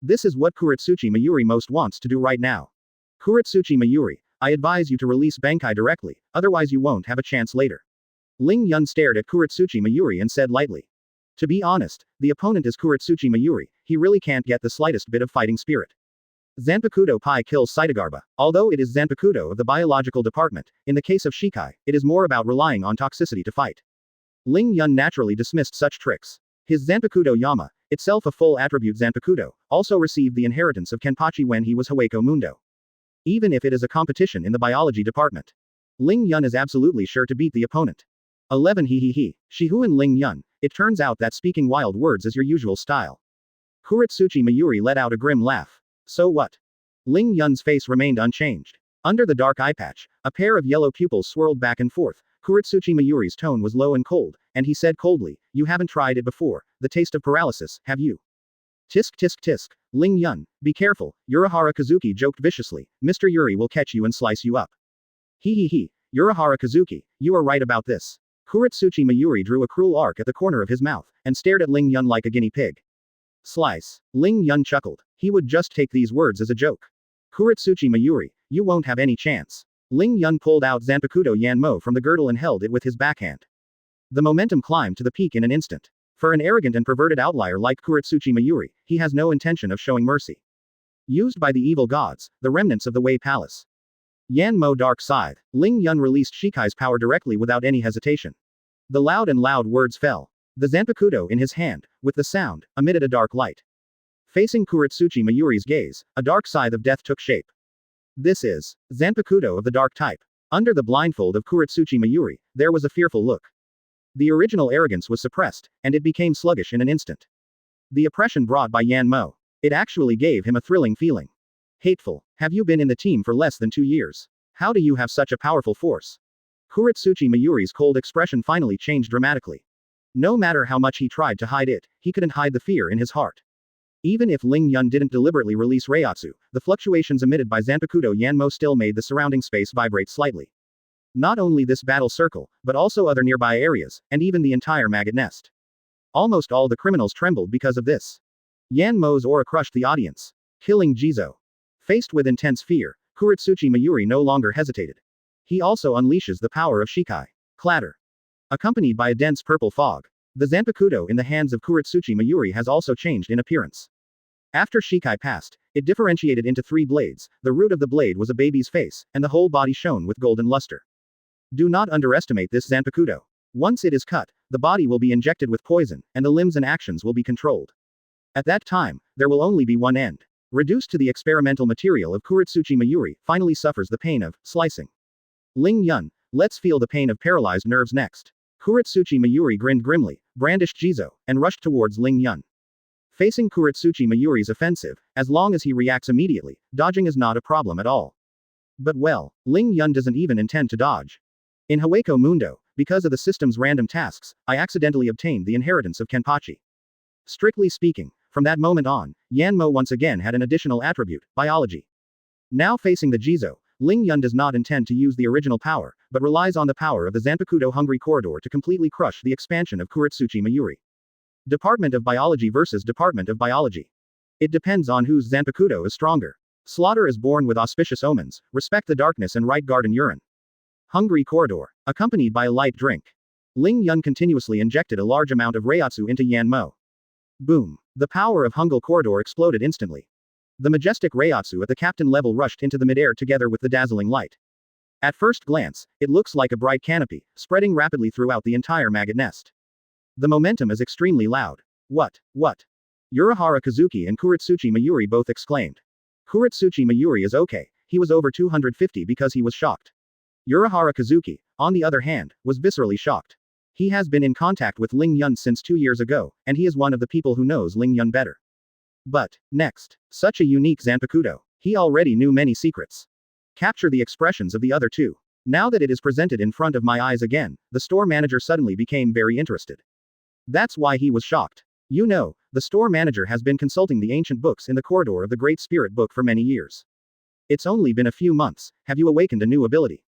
This is what Kuretsuchi Mayuri most wants to do right now. Kuretsuchi Mayuri, I advise you to release Bankai directly, otherwise you won't have a chance later. Ling Yun stared at Kuretsuchi Mayuri and said lightly. To be honest, the opponent is Kuretsuchi Mayuri, he really can't get the slightest bit of fighting spirit. Zanpakutō Pi kills Saitogarbha. Although it is Zanpakutō of the biological department, in the case of Shikai, it is more about relying on toxicity to fight. Ling Yun naturally dismissed such tricks. His Zanpakutō Yama, itself a full attribute Zanpakutō, also received the inheritance of Kenpachi when he was Hueco Mundo. Even if it is a competition in the biology department. Ling Yun is absolutely sure to beat the opponent. 11 Shihouin Ling Yun, it turns out that speaking wild words is your usual style. Kuretsuchi Mayuri let out a grim laugh. So what? Ling Yun's face remained unchanged. Under the dark eye patch, a pair of yellow pupils swirled back and forth. Kuretsuchi Mayuri's tone was low and cold, and he said coldly, you haven't tried it before, the taste of paralysis, have you? Tisk tisk tisk. Ling Yun, be careful, Urahara Kazuki joked viciously, Mr. Yuri will catch you and slice you up. He. Urahara Kazuki, you are right about this. Kuretsuchi Mayuri drew a cruel arc at the corner of his mouth, and stared at Ling Yun like a guinea pig. Slice. Ling Yun chuckled. He would just take these words as a joke. Kuretsuchi Mayuri, you won't have any chance. Ling Yun pulled out Zanpakutō Yanmo from the girdle and held it with his backhand. The momentum climbed to the peak in an instant. For an arrogant and perverted outlier like Kuretsuchi Mayuri, he has no intention of showing mercy. Used by the evil gods, the remnants of the Wei Palace. Yanmo Dark Scythe. Ling Yun released Shikai's power directly without any hesitation. The loud words fell. The Zanpakutō in his hand, with the sound, emitted a dark light. Facing Kuretsuchi Mayuri's gaze, a dark scythe of death took shape. This is Zanpakutō of the dark type. Under the blindfold of Kuretsuchi Mayuri, there was a fearful look. The original arrogance was suppressed, and it became sluggish in an instant. The oppression brought by Yanmo. It actually gave him a thrilling feeling. Hateful. Have you been in the team for less than 2 years? How do you have such a powerful force? Kuretsuchi Mayuri's cold expression finally changed dramatically. No matter how much he tried to hide it, he couldn't hide the fear in his heart. Even if Ling Yun didn't deliberately release Reiatsu, the fluctuations emitted by Zanpakutō Yanmo still made the surrounding space vibrate slightly. Not only this battle circle, but also other nearby areas, and even the entire maggot nest. Almost all the criminals trembled because of this. Yanmo's aura crushed the audience. Killing Jizo. Faced with intense fear, Kuretsuchi Mayuri no longer hesitated. He also unleashes the power of Shikai. Clatter. Accompanied by a dense purple fog, the Zanpakutō in the hands of Kuretsuchi Mayuri has also changed in appearance. After Shikai passed, it differentiated into 3 blades, the root of the blade was a baby's face, and the whole body shone with golden luster. Do not underestimate this Zanpakutō. Once it is cut, the body will be injected with poison, and the limbs and actions will be controlled. At that time, there will only be one end. Reduced to the experimental material of Kuretsuchi Mayuri, finally suffers the pain of slicing. Ling Yun, let's feel the pain of paralyzed nerves next. Kuretsuchi Mayuri grinned grimly, brandished Jizo, and rushed towards Ling Yun. Facing Kuretsuchi Mayuri's offensive, as long as he reacts immediately, dodging is not a problem at all. But well, Ling Yun doesn't even intend to dodge. In Hueco Mundo, because of the system's random tasks, I accidentally obtained the inheritance of Kenpachi. Strictly speaking, from that moment on, Yanmo once again had an additional attribute, biology. Now facing the Jizo, Ling Yun does not intend to use the original power, but relies on the power of the Zanpakutō Hungry Corridor to completely crush the expansion of Kuretsuchi Mayuri. Department of Biology versus Department of Biology. It depends on whose Zanpakutō is stronger. Slaughter is born with auspicious omens, respect the darkness and right garden urine. Hungry Corridor. Accompanied by a light drink. Ling Yun continuously injected a large amount of Reiatsu into Yanmo. Boom. The power of Hungry Corridor exploded instantly. The majestic Reiatsu at the captain level rushed into the midair together with the dazzling light. At first glance, it looks like a bright canopy, spreading rapidly throughout the entire maggot nest. The momentum is extremely loud. What? Urahara Kazuki and Kuretsuchi Mayuri both exclaimed. Kuretsuchi Mayuri is okay, he was over 250 because he was shocked. Urahara Kazuki, on the other hand, was viscerally shocked. He has been in contact with Ling Yun since 2 years ago, and he is one of the people who knows Ling Yun better. But, next, such a unique Zanpakutō. He already knew many secrets. Capture the expressions of the other two. Now that it is presented in front of my eyes again, the store manager suddenly became very interested. That's why he was shocked. You know, the store manager has been consulting the ancient books in the corridor of the Great Spirit Book for many years. It's only been a few months, have you awakened a new ability?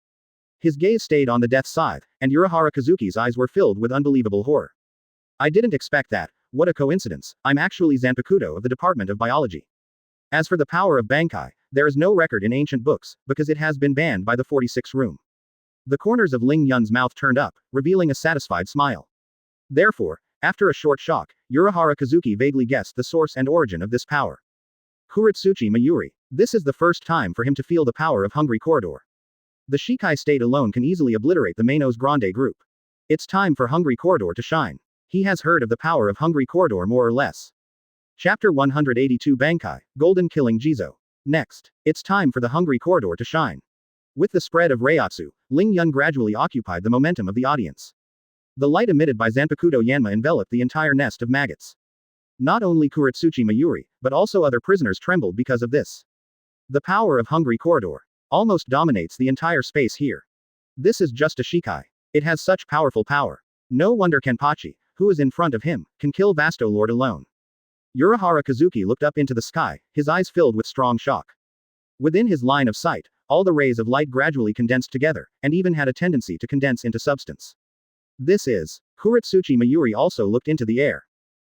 His gaze stayed on the death scythe, and Urahara Kazuki's eyes were filled with unbelievable horror. I didn't expect that, what a coincidence, I'm actually Zanpakutō of the Department of Biology. As for the power of Bankai, there is no record in ancient books, because it has been banned by the 46th room. The corners of Ling Yun's mouth turned up, revealing a satisfied smile. Therefore, after a short shock, Urahara Kazuki vaguely guessed the source and origin of this power. Kuretsuchi Mayuri. This is the first time for him to feel the power of Hungry Corridor. The Shikai state alone can easily obliterate the Manos Grande group. It's time for Hungry Corridor to shine. He has heard of the power of Hungry Corridor more or less. Chapter 182 Bankai, Golden Killing Jizo. Next, it's time for the Hungry Corridor to shine. With the spread of Reiatsu, Ling Yun gradually occupied the momentum of the audience. The light emitted by Zanpakutō Yanma enveloped the entire nest of maggots. Not only Kuretsuchi Mayuri, but also other prisoners trembled because of this. The power of Hungry Corridor almost dominates the entire space here. This is just a Shikai. It has such powerful power. No wonder Kenpachi, who is in front of him, can kill Vasto Lord alone. Urahara Kazuki looked up into the sky, his eyes filled with strong shock. Within his line of sight, all the rays of light gradually condensed together, and even had a tendency to condense into substance. This is. Kuretsuchi Mayuri also looked into the air.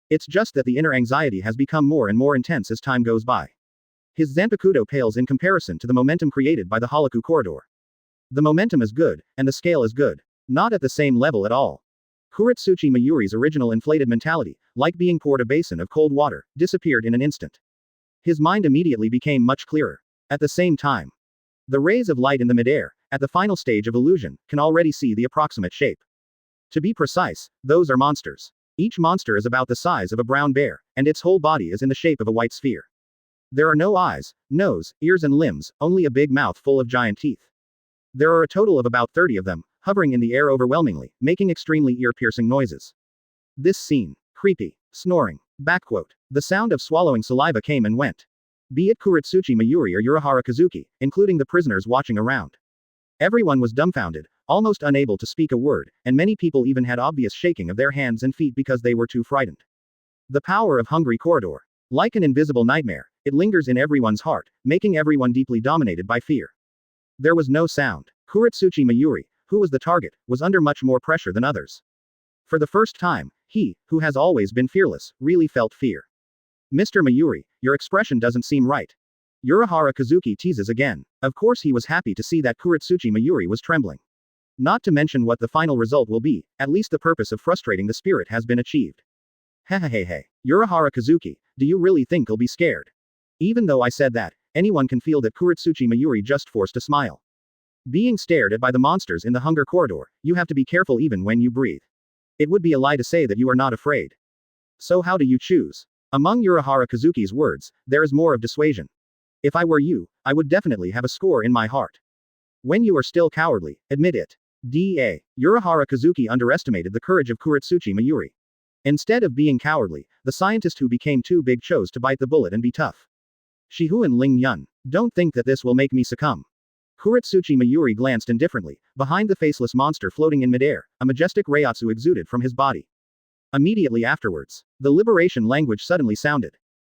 It's just that the inner anxiety has become more and more intense as time goes by. His Zanpakutō pales in comparison to the momentum created by the Holoku corridor. The momentum is good, and the scale is good. Not at the same level at all. Kuretsuchi Mayuri's original inflated mentality, like being poured a basin of cold water, disappeared in an instant. His mind immediately became much clearer. At the same time, the rays of light in the midair, at the final stage of illusion, can already see the approximate shape. To be precise, those are monsters. Each monster is about the size of a brown bear, and its whole body is in the shape of a white sphere. There are no eyes, nose, ears and limbs, only a big mouth full of giant teeth. There are a total of about 30 of them, hovering in the air overwhelmingly, making extremely ear-piercing noises. This scene. Creepy. Snoring. Backquote. The sound of swallowing saliva came and went. Be it Kuretsuchi Mayuri or Urahara Kazuki, including the prisoners watching around. Everyone was dumbfounded, almost unable to speak a word, and many people even had obvious shaking of their hands and feet because they were too frightened. The power of Hungry Corridor. Like an invisible nightmare, it lingers in everyone's heart, making everyone deeply dominated by fear. There was no sound. Kuretsuchi Mayuri, who was the target, was under much more pressure than others. For the first time, he, who has always been fearless, really felt fear. Mr. Mayuri, your expression doesn't seem right. Urahara Kazuki teases again. Of course he was happy to see that Kuretsuchi Mayuri was trembling. Not to mention what the final result will be, at least the purpose of frustrating the spirit has been achieved. Hehehehe. Urahara Kazuki, do you really think he'll be scared? Even though I said that, anyone can feel that Kuretsuchi Mayuri just forced a smile. Being stared at by the monsters in the hunger corridor, you have to be careful even when you breathe. It would be a lie to say that you are not afraid. So how do you choose? Among Urahara Kazuki's words, there is more of dissuasion. If I were you, I would definitely have a score in my heart. When you are still cowardly, admit it. D.A. Urahara Kazuki underestimated the courage of Kuretsuchi Mayuri. Instead of being cowardly, the scientist who became too big chose to bite the bullet and be tough. Shihouin Ling Yun. Don't think that this will make me succumb. Kuretsuchi Mayuri glanced indifferently. Behind the faceless monster floating in midair, a majestic reiatsu exuded from his body. Immediately afterwards, the liberation language suddenly sounded.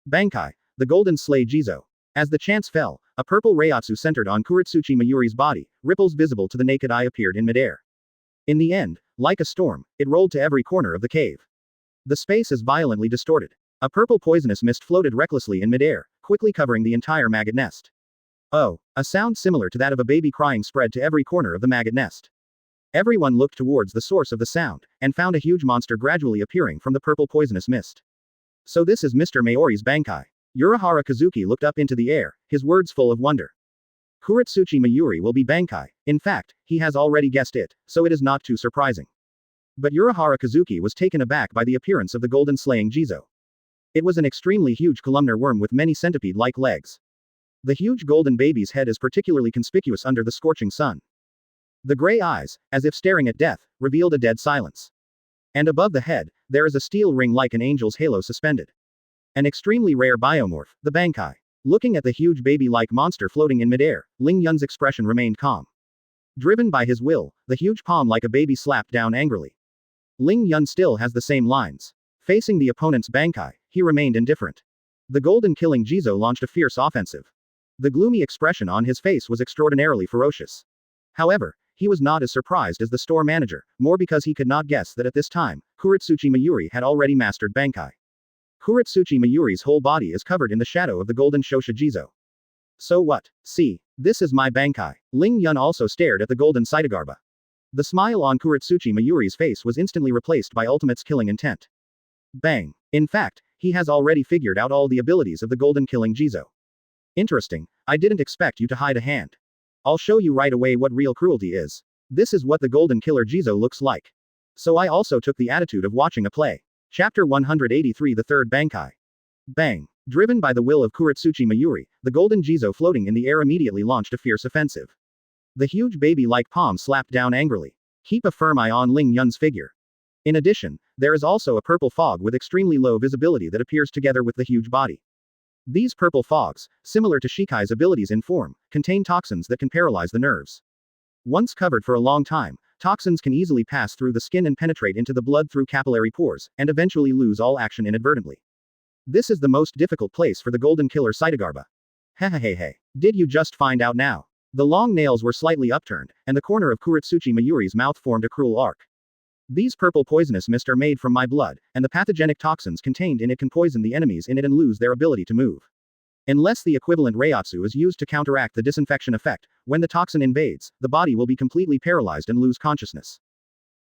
Bankai, the golden slay Jizo. As the chants fell, a purple reiatsu centered on Kuretsuchi Mayuri's body, ripples visible to the naked eye appeared in midair. In the end, like a storm, it rolled to every corner of the cave. The space is violently distorted. A purple poisonous mist floated recklessly in midair, quickly covering the entire maggot nest. Oh, a sound similar to that of a baby crying spread to every corner of the maggot nest. Everyone looked towards the source of the sound, and found a huge monster gradually appearing from the purple poisonous mist. So this is Mr. Mayuri's Bankai. Urahara Kazuki looked up into the air, his words full of wonder. Kuretsuchi Mayuri will be Bankai. In fact, he has already guessed it, so it is not too surprising. But Urahara Kazuki was taken aback by the appearance of the golden slaying Jizo. It was an extremely huge columnar worm with many centipede-like legs. The huge golden baby's head is particularly conspicuous under the scorching sun. The gray eyes, as if staring at death, revealed a dead silence. And above the head, there is a steel ring like an angel's halo suspended. An extremely rare biomorph, the Bankai. Looking at the huge baby-like monster floating in midair, Ling Yun's expression remained calm. Driven by his will, the huge palm like a baby slapped down angrily. Ling Yun still has the same lines. Facing the opponent's Bankai, he remained indifferent. The golden killing Jizo launched a fierce offensive. The gloomy expression on his face was extraordinarily ferocious. However, he was not as surprised as the store manager, more because he could not guess that at this time, Kuretsuchi Mayuri had already mastered Bankai. Kuretsuchi Mayuri's whole body is covered in the shadow of the golden Shosha Jizo. So what? See, this is my Bankai. Ling Yun also stared at the golden Saitagarba. The smile on Kuretsuchi Mayuri's face was instantly replaced by Ultimate's killing intent. Bang. In fact, he has already figured out all the abilities of the golden killing Jizo. Interesting, I didn't expect you to hide a hand. I'll show you right away what real cruelty is. This is what the golden killer Jizo looks like. So I also took the attitude of watching a play. Chapter 183 The Third Bankai. Bang. Driven by the will of Kuretsuchi Mayuri, the golden Jizo floating in the air immediately launched a fierce offensive. The huge baby-like palm slapped down angrily. Keep a firm eye on Ling Yun's figure. In addition, there is also a purple fog with extremely low visibility that appears together with the huge body. These purple fogs, similar to Shikai's abilities in form, contain toxins that can paralyze the nerves. Once covered for a long time, toxins can easily pass through the skin and penetrate into the blood through capillary pores, and eventually lose all action inadvertently. This is the most difficult place for the golden killer Saitagarba. Hehehehe. Did you just find out now? The long nails were slightly upturned, and the corner of Kuretsuchi Mayuri's mouth formed a cruel arc. These purple poisonous mist are made from my blood, and the pathogenic toxins contained in it can poison the enemies in it and lose their ability to move. Unless the equivalent reiatsu is used to counteract the disinfection effect, when the toxin invades, the body will be completely paralyzed and lose consciousness.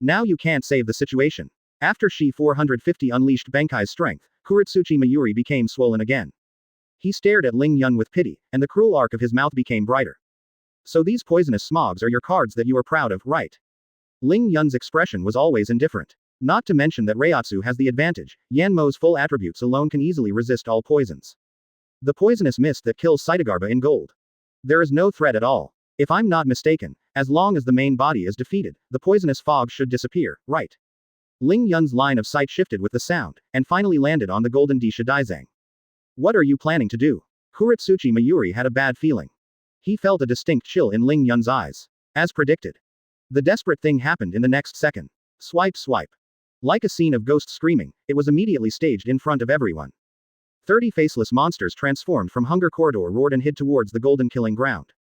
Now you can't save the situation. After Shi 450 unleashed Bankai's strength, Kuretsuchi Mayuri became swollen again. He stared at Ling Yun with pity, and the cruel arc of his mouth became brighter. So these poisonous smogs are your cards that you are proud of, right? Ling Yun's expression was always indifferent. Not to mention that reiatsu has the advantage, Yanmo's full attributes alone can easily resist all poisons. The poisonous mist that kills Saitogarbá in gold. There is no threat at all. If I'm not mistaken, as long as the main body is defeated, the poisonous fog should disappear, right? Ling Yun's line of sight shifted with the sound, and finally landed on the golden Disha Daizang. What are you planning to do? Kuretsuchi Mayuri had a bad feeling. He felt a distinct chill in Ling Yun's eyes. As predicted. The desperate thing happened in the next second. Swipe swipe. Like a scene of ghosts screaming, it was immediately staged in front of everyone. 30 faceless monsters transformed from Hunger Corridor roared and hid towards the golden killing ground.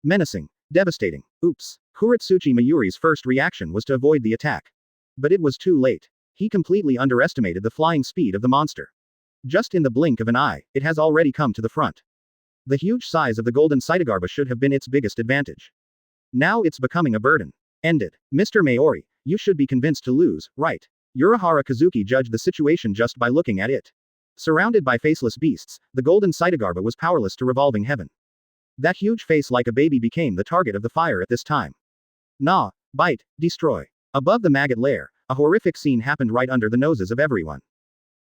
Menacing. Devastating. Oops. Kuretsuchi Mayuri's first reaction was to avoid the attack. But it was too late. He completely underestimated the flying speed of the monster. Just in the blink of an eye, it has already come to the front. The huge size of the golden Saitogarbá should have been its biggest advantage. Now it's becoming a burden. Ended. Mr. Mayuri, you should be convinced to lose, right? Urahara Kazuki judged the situation just by looking at it. Surrounded by faceless beasts, the golden Saitogarbá was powerless to revolving heaven. That huge face like a baby became the target of the fire at this time. Gnaw, bite, destroy. Above the maggot lair, a horrific scene happened right under the noses of everyone.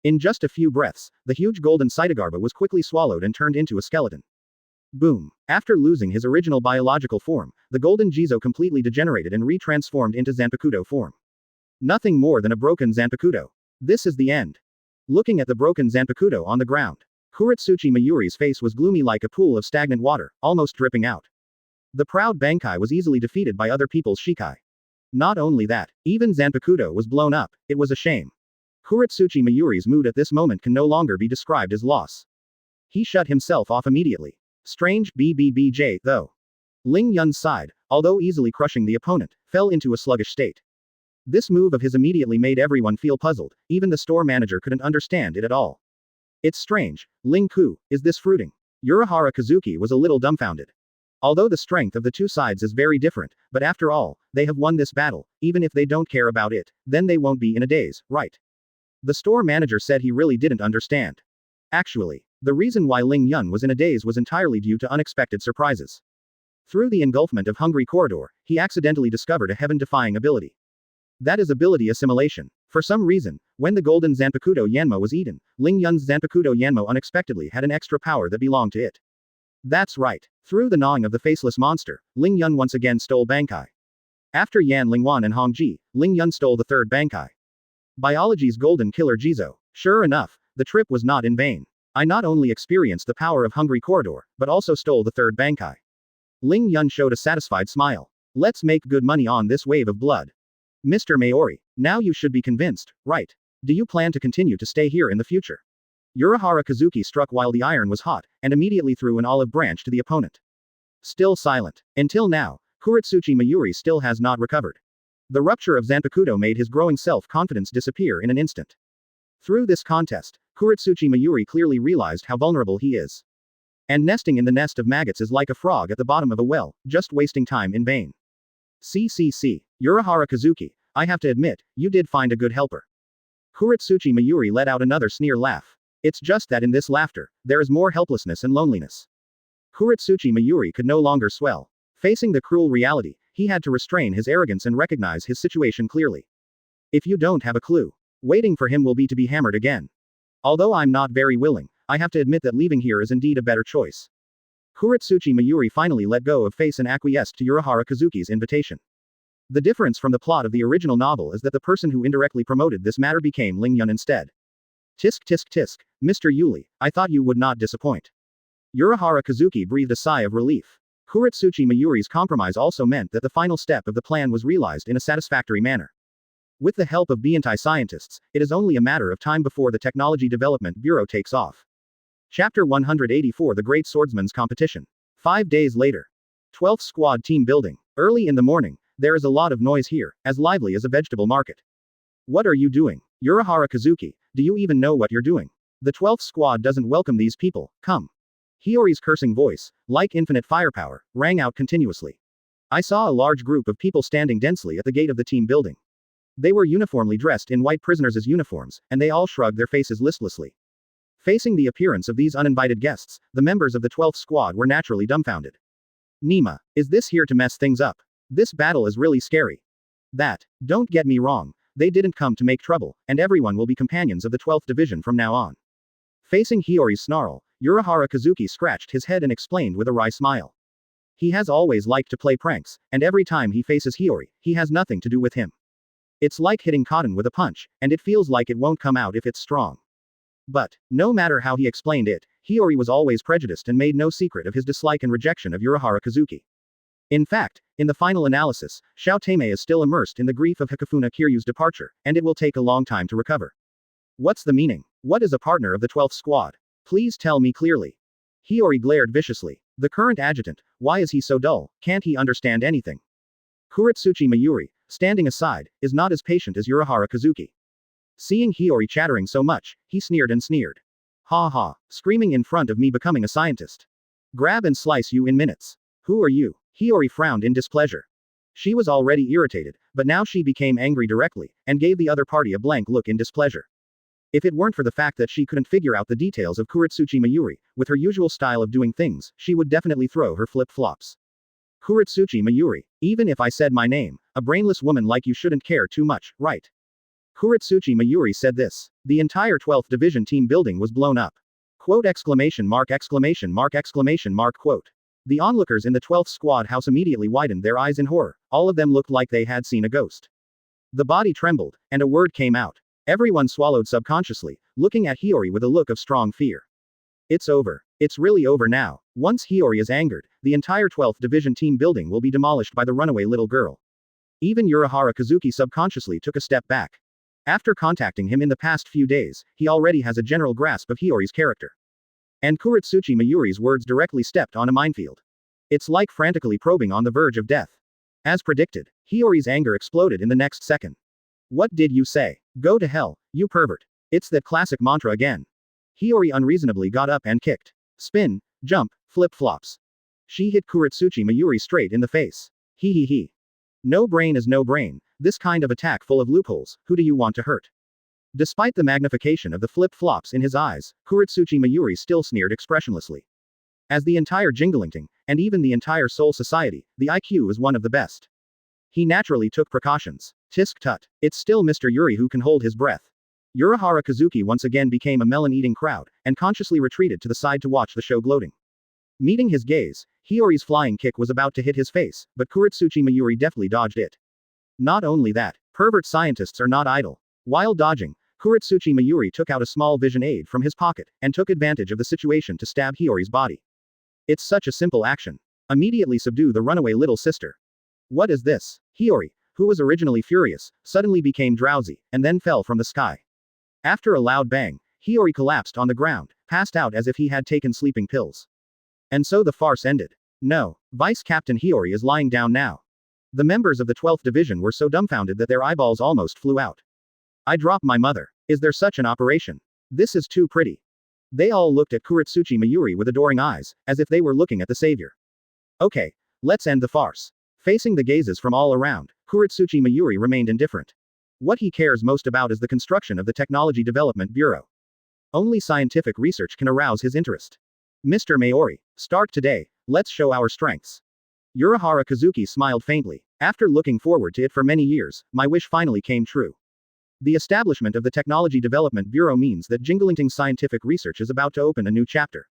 In just a few breaths, the huge golden Saitogarbá was quickly swallowed and turned into a skeleton. Boom. After losing his original biological form, the golden Jizo completely degenerated and retransformed into Zanpakutō form. Nothing more than a broken Zanpakutō. This is the end. Looking at the broken Zanpakutō on the ground, Kuretsuchi Mayuri's face was gloomy like a pool of stagnant water, almost dripping out. The proud Bankai was easily defeated by other people's Shikai. Not only that, even Zanpakutō was blown up. It was a shame. Kuretsuchi Mayuri's mood at this moment can no longer be described as loss. He shut himself off immediately. Strange BBBJ, though. Ling Yun sighed, although easily crushing the opponent, fell into a sluggish state. This move of his immediately made everyone feel puzzled, even the store manager couldn't understand it at all. It's strange, Ling Ku, is this fruiting? Urahara Kazuki was a little dumbfounded. Although the strength of the two sides is very different, but after all, they have won this battle, even if they don't care about it, then they won't be in a daze, right? The store manager said he really didn't understand. Actually, the reason why Ling Yun was in a daze was entirely due to unexpected surprises. Through the engulfment of Hungry Corridor, he accidentally discovered a heaven-defying ability. That is ability assimilation. For some reason, when the golden Zanpakutō Yanmo was eaten, Ling Yun's Zanpakutō Yanmo unexpectedly had an extra power that belonged to it. That's right. Through the gnawing of the faceless monster, Ling Yun once again stole Bankai. After Yan Lingwan and Hongji, Ling Yun stole the third Bankai. Biology's golden killer Jizo. Sure enough, the trip was not in vain. I not only experienced the power of Hungry Corridor, but also stole the third Bankai. Ling Yun showed a satisfied smile. Let's make good money on this wave of blood. Mr. Mayuri, now you should be convinced, right? Do you plan to continue to stay here in the future? Urahara Kazuki struck while the iron was hot, and immediately threw an olive branch to the opponent. Still silent. Until now, Kuretsuchi Mayuri still has not recovered. The rupture of Zanpakutō made his growing self-confidence disappear in an instant. Through this contest, Kuretsuchi Mayuri clearly realized how vulnerable he is. And nesting in the nest of maggots is like a frog at the bottom of a well, just wasting time in vain. Urahara Kazuki, I have to admit, you did find a good helper. Kuretsuchi Mayuri let out another sneer laugh. It's just that in this laughter, there is more helplessness and loneliness. Kuretsuchi Mayuri could no longer swell. Facing the cruel reality, he had to restrain his arrogance and recognize his situation clearly. If you don't have a clue, waiting for him will be to be hammered again. Although I'm not very willing, I have to admit that leaving here is indeed a better choice. Kuretsuchi Mayuri finally let go of face and acquiesced to Urahara Kazuki's invitation. The difference from the plot of the original novel is that the person who indirectly promoted this matter became Ling Yun instead. Tisk tisk tisk, Mr. Yuli, I thought you would not disappoint. Urahara Kazuki breathed a sigh of relief. Kuretsuchi Mayuri's compromise also meant that the final step of the plan was realized in a satisfactory manner. With the help of Bankai scientists, it is only a matter of time before the Technology Development Bureau takes off. Chapter 184 The Great Swordsman's Competition. 5 days later. 12th Squad Team Building. Early in the morning, there is a lot of noise here, as lively as a vegetable market. What are you doing? Urahara Kazuki, do you even know what you're doing? The 12th Squad doesn't welcome these people, come. Hiyori's cursing voice, like infinite firepower, rang out continuously. I saw a large group of people standing densely at the gate of the team building. They were uniformly dressed in white prisoners' uniforms, and they all shrugged their faces listlessly. Facing the appearance of these uninvited guests, the members of the 12th Squad were naturally dumbfounded. Nima, is this here to mess things up? This battle is really scary. Don't get me wrong, they didn't come to make trouble, and everyone will be companions of the 12th Division from now on. Facing Hiyori's snarl, Urahara Kazuki scratched his head and explained with a wry smile. He has always liked to play pranks, and every time he faces Hiyori, he has nothing to do with him. It's like hitting cotton with a punch, and it feels like it won't come out if it's strong. But, no matter how he explained it, Hiyori was always prejudiced and made no secret of his dislike and rejection of Urahara Kazuki. In fact, in the final analysis, Xiao Teimei is still immersed in the grief of Hikifuna Kiryu's departure, and it will take a long time to recover. What's the meaning? What is a partner of the 12th Squad? Please tell me clearly. Hiyori glared viciously. The current adjutant, why is he so dull, can't he understand anything? Kuretsuchi Mayuri, standing aside, is not as patient as Urahara Kazuki. Seeing Hiyori chattering so much, he sneered and sneered. Ha ha, screaming in front of me becoming a scientist. Grab and slice you in minutes. Who are you? Hiyori frowned in displeasure. She was already irritated, but now she became angry directly, and gave the other party a blank look in displeasure. If it weren't for the fact that she couldn't figure out the details of Kuretsuchi Mayuri, with her usual style of doing things, she would definitely throw her flip-flops. Kuretsuchi Mayuri, even if I said my name, a brainless woman like you shouldn't care too much, right? Kuretsuchi Mayuri said this. The entire 12th Division team building was blown up. Quote exclamation mark exclamation mark exclamation mark quote. The onlookers in the 12th Squad house immediately widened their eyes in horror, all of them looked like they had seen a ghost. The body trembled, and a word came out. Everyone swallowed subconsciously, looking at Hiyori with a look of strong fear. It's over. It's really over now. Once Hiyori is angered, the entire 12th Division team building will be demolished by the runaway little girl. Even Urahara Kazuki subconsciously took a step back. After contacting him in the past few days, he already has a general grasp of Hiyori's character. And Kuretsuchi Mayuri's words directly stepped on a minefield. It's like frantically probing on the verge of death. As predicted, Hiyori's anger exploded in the next second. What did you say? Go to hell, you pervert. It's that classic mantra again. Hiyori unreasonably got up and kicked. Spin, jump, flip-flops. She hit Kuretsuchi Mayuri straight in the face. He. No brain is no brain, this kind of attack full of loopholes, who do you want to hurt? Despite the magnification of the flip-flops in his eyes, Kuretsuchi Mayuri still sneered expressionlessly. As the entire Jinglingting, and even the entire Soul Society, the IQ is one of the best. He naturally took precautions. Tisk tut. It's still Mr. Yuri who can hold his breath. Urahara Kazuki once again became a melon-eating crowd, and consciously retreated to the side to watch the show gloating. Meeting his gaze, Hiyori's flying kick was about to hit his face, but Kuretsuchi Mayuri deftly dodged it. Not only that, pervert scientists are not idle. While dodging, Kuretsuchi Mayuri took out a small vision aid from his pocket, and took advantage of the situation to stab Hiyori's body. It's such a simple action. Immediately subdue the runaway little sister. What is this? Hiyori, who was originally furious, suddenly became drowsy, and then fell from the sky. After a loud bang, Hiyori collapsed on the ground, passed out as if he had taken sleeping pills. And so the farce ended. No, Vice Captain Hiyori is lying down now. The members of the 12th Division were so dumbfounded that their eyeballs almost flew out. I dropped my mother. Is there such an operation? This is too pretty. They all looked at Kuretsuchi Mayuri with adoring eyes, as if they were looking at the savior. Okay, let's end the farce. Facing the gazes from all around, Kuretsuchi Mayuri remained indifferent. What he cares most about is the construction of the Technology Development Bureau. Only scientific research can arouse his interest. Mr. Mayuri, start today, let's show our strengths. Urahara Kazuki smiled faintly. After looking forward to it for many years, my wish finally came true. The establishment of the Technology Development Bureau means that Jinglingting's scientific research is about to open a new chapter.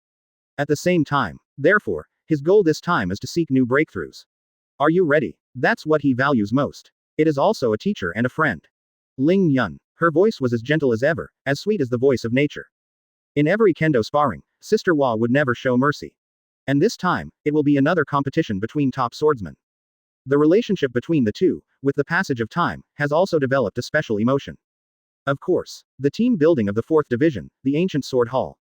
At the same time, therefore, his goal this time is to seek new breakthroughs. Are you ready? That's what he values most. It is also a teacher and a friend. Ling Yun. Her voice was as gentle as ever, as sweet as the voice of nature. In every kendo sparring, Sister Wa would never show mercy. And this time, it will be another competition between top swordsmen. The relationship between the two, with the passage of time, has also developed a special emotion. Of course, the team building of the 4th Division, the ancient sword hall.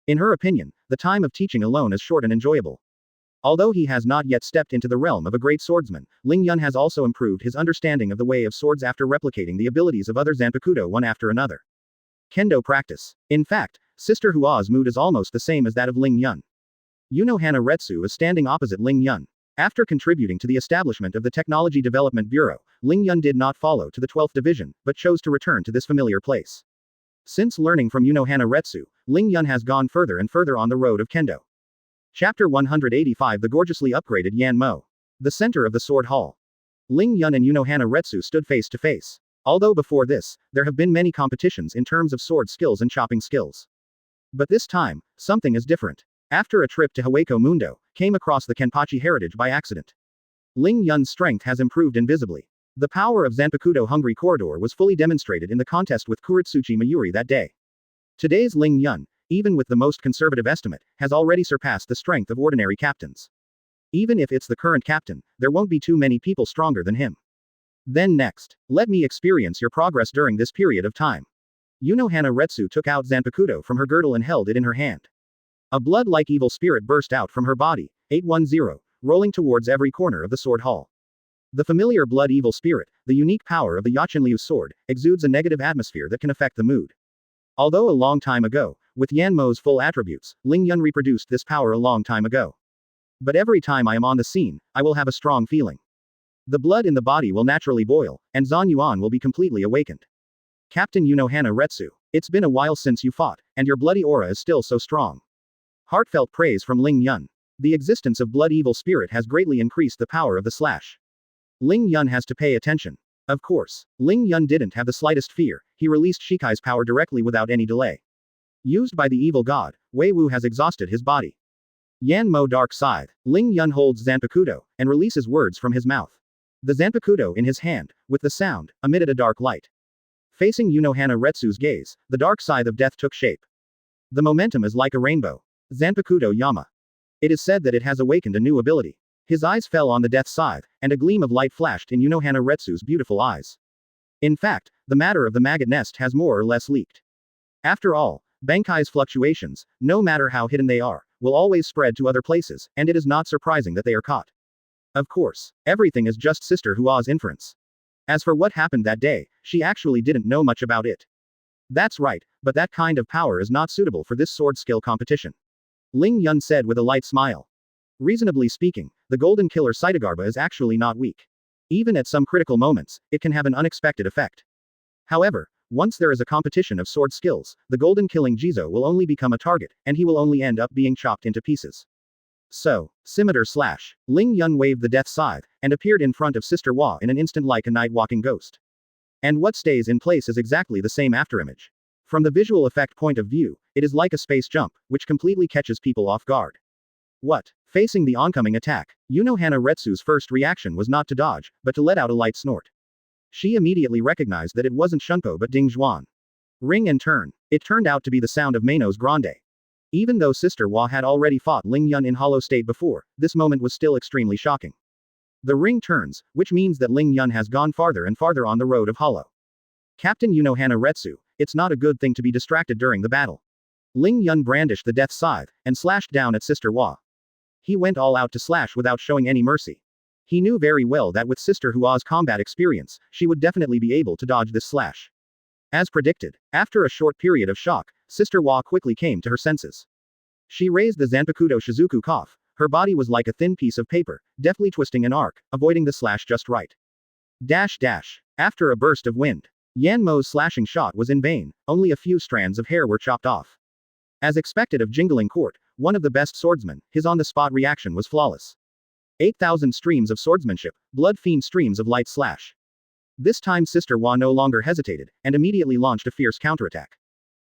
In her opinion, the time of teaching alone is short and enjoyable. Although he has not yet stepped into the realm of a great swordsman, Ling Yun has also improved his understanding of the way of swords after replicating the abilities of other Zanpakutō one after another. Kendo practice. In fact, Sister Hua's mood is almost the same as that of Ling Yun. Unohana Retsu is standing opposite Ling Yun. After contributing to the establishment of the Technology Development Bureau, Ling Yun did not follow to the 12th Division, but chose to return to this familiar place. Since learning from Unohana Retsu, Ling Yun has gone further and further on the road of Kendo. Chapter 185 The gorgeously upgraded Yan Mo. The center of the Sword Hall. Ling Yun and Unohana Retsu stood face to face. Although before this, there have been many competitions in terms of sword skills and chopping skills. But this time, something is different. After a trip to Hueco Mundo, came across the Kenpachi heritage by accident. Ling Yun's strength has improved invisibly. The power of Zanpakutō Hungry Corridor was fully demonstrated in the contest with Kuretsuchi Mayuri that day. Today's Ling Yun, even with the most conservative estimate, has already surpassed the strength of ordinary captains. Even if it's the current captain, there won't be too many people stronger than him. Then next, let me experience your progress during this period of time. Unohana Retsu took out Zanpakutō from her girdle and held it in her hand. A blood-like evil spirit burst out from her body, 810, rolling towards every corner of the sword hall. The familiar blood evil spirit, the unique power of the Yachinliu sword, exudes a negative atmosphere that can affect the mood. Although a long time ago, with Yanmo's full attributes, Ling Yun reproduced this power a long time ago. But every time I am on the scene, I will have a strong feeling. The blood in the body will naturally boil, and Zan Yuan will be completely awakened. Captain Unohana Retsu, it's been a while since you fought, and your bloody aura is still so strong. Heartfelt praise from Ling Yun. The existence of blood evil spirit has greatly increased the power of the slash. Ling Yun has to pay attention. Of course, Ling Yun didn't have the slightest fear, he released Shikai's power directly without any delay. Used by the evil god, Wei Wu has exhausted his body. Yan Mo Dark Scythe. Ling Yun holds Zanpakutō, and releases words from his mouth. The Zanpakutō in his hand, with the sound, emitted a dark light. Facing Unohana Retsu's gaze, the dark scythe of death took shape. The momentum is like a rainbow. Zanpakutō Yama. It is said that it has awakened a new ability. His eyes fell on the death scythe, and a gleam of light flashed in Unohana Retsu's beautiful eyes. In fact, the matter of the maggot nest has more or less leaked. After all, Bankai's fluctuations, no matter how hidden they are, will always spread to other places, and it is not surprising that they are caught. Of course, everything is just Sister Hua's inference. As for what happened that day, she actually didn't know much about it. That's right, but that kind of power is not suitable for this sword skill competition. Ling Yun said with a light smile. Reasonably speaking, the Golden Killer Saitogarbha is actually not weak. Even at some critical moments, it can have an unexpected effect. However, once there is a competition of sword skills, the Golden Killing Jizo will only become a target, and he will only end up being chopped into pieces. So, scimitar slash. Ling Yun waved the death scythe, and appeared in front of Sister Hua in an instant like a night-walking ghost. And what stays in place is exactly the same afterimage. From the visual effect point of view, it is like a space jump, which completely catches people off guard. What? Facing the oncoming attack, Unohana Retsu's first reaction was not to dodge, but to let out a light snort. She immediately recognized that it wasn't Shunpo but Ding Zhuan. Ring and turn. It turned out to be the sound of Manos Grande. Even though Sister Hua had already fought Ling Yun in hollow state before, this moment was still extremely shocking. The ring turns, which means that Ling Yun has gone farther and farther on the road of hollow. Captain Unohana Retsu, it's not a good thing to be distracted during the battle. Ling Yun brandished the death scythe, and slashed down at Sister Hua. He went all out to slash without showing any mercy. He knew very well that with Sister Hua's combat experience, she would definitely be able to dodge this slash. As predicted, after a short period of shock, Sister Hua quickly came to her senses. She raised the Zanpakutō Shizuku cough. Her body was like a thin piece of paper, deftly twisting an arc, avoiding the slash just right. Dash dash. After a burst of wind, Yan Mo's slashing shot was in vain, only a few strands of hair were chopped off. As expected of Jingling Court, one of the best swordsmen, his on-the-spot reaction was flawless. 8,000 streams of swordsmanship, blood-fiend streams of light slash. This time Sister Hua no longer hesitated, and immediately launched a fierce counterattack.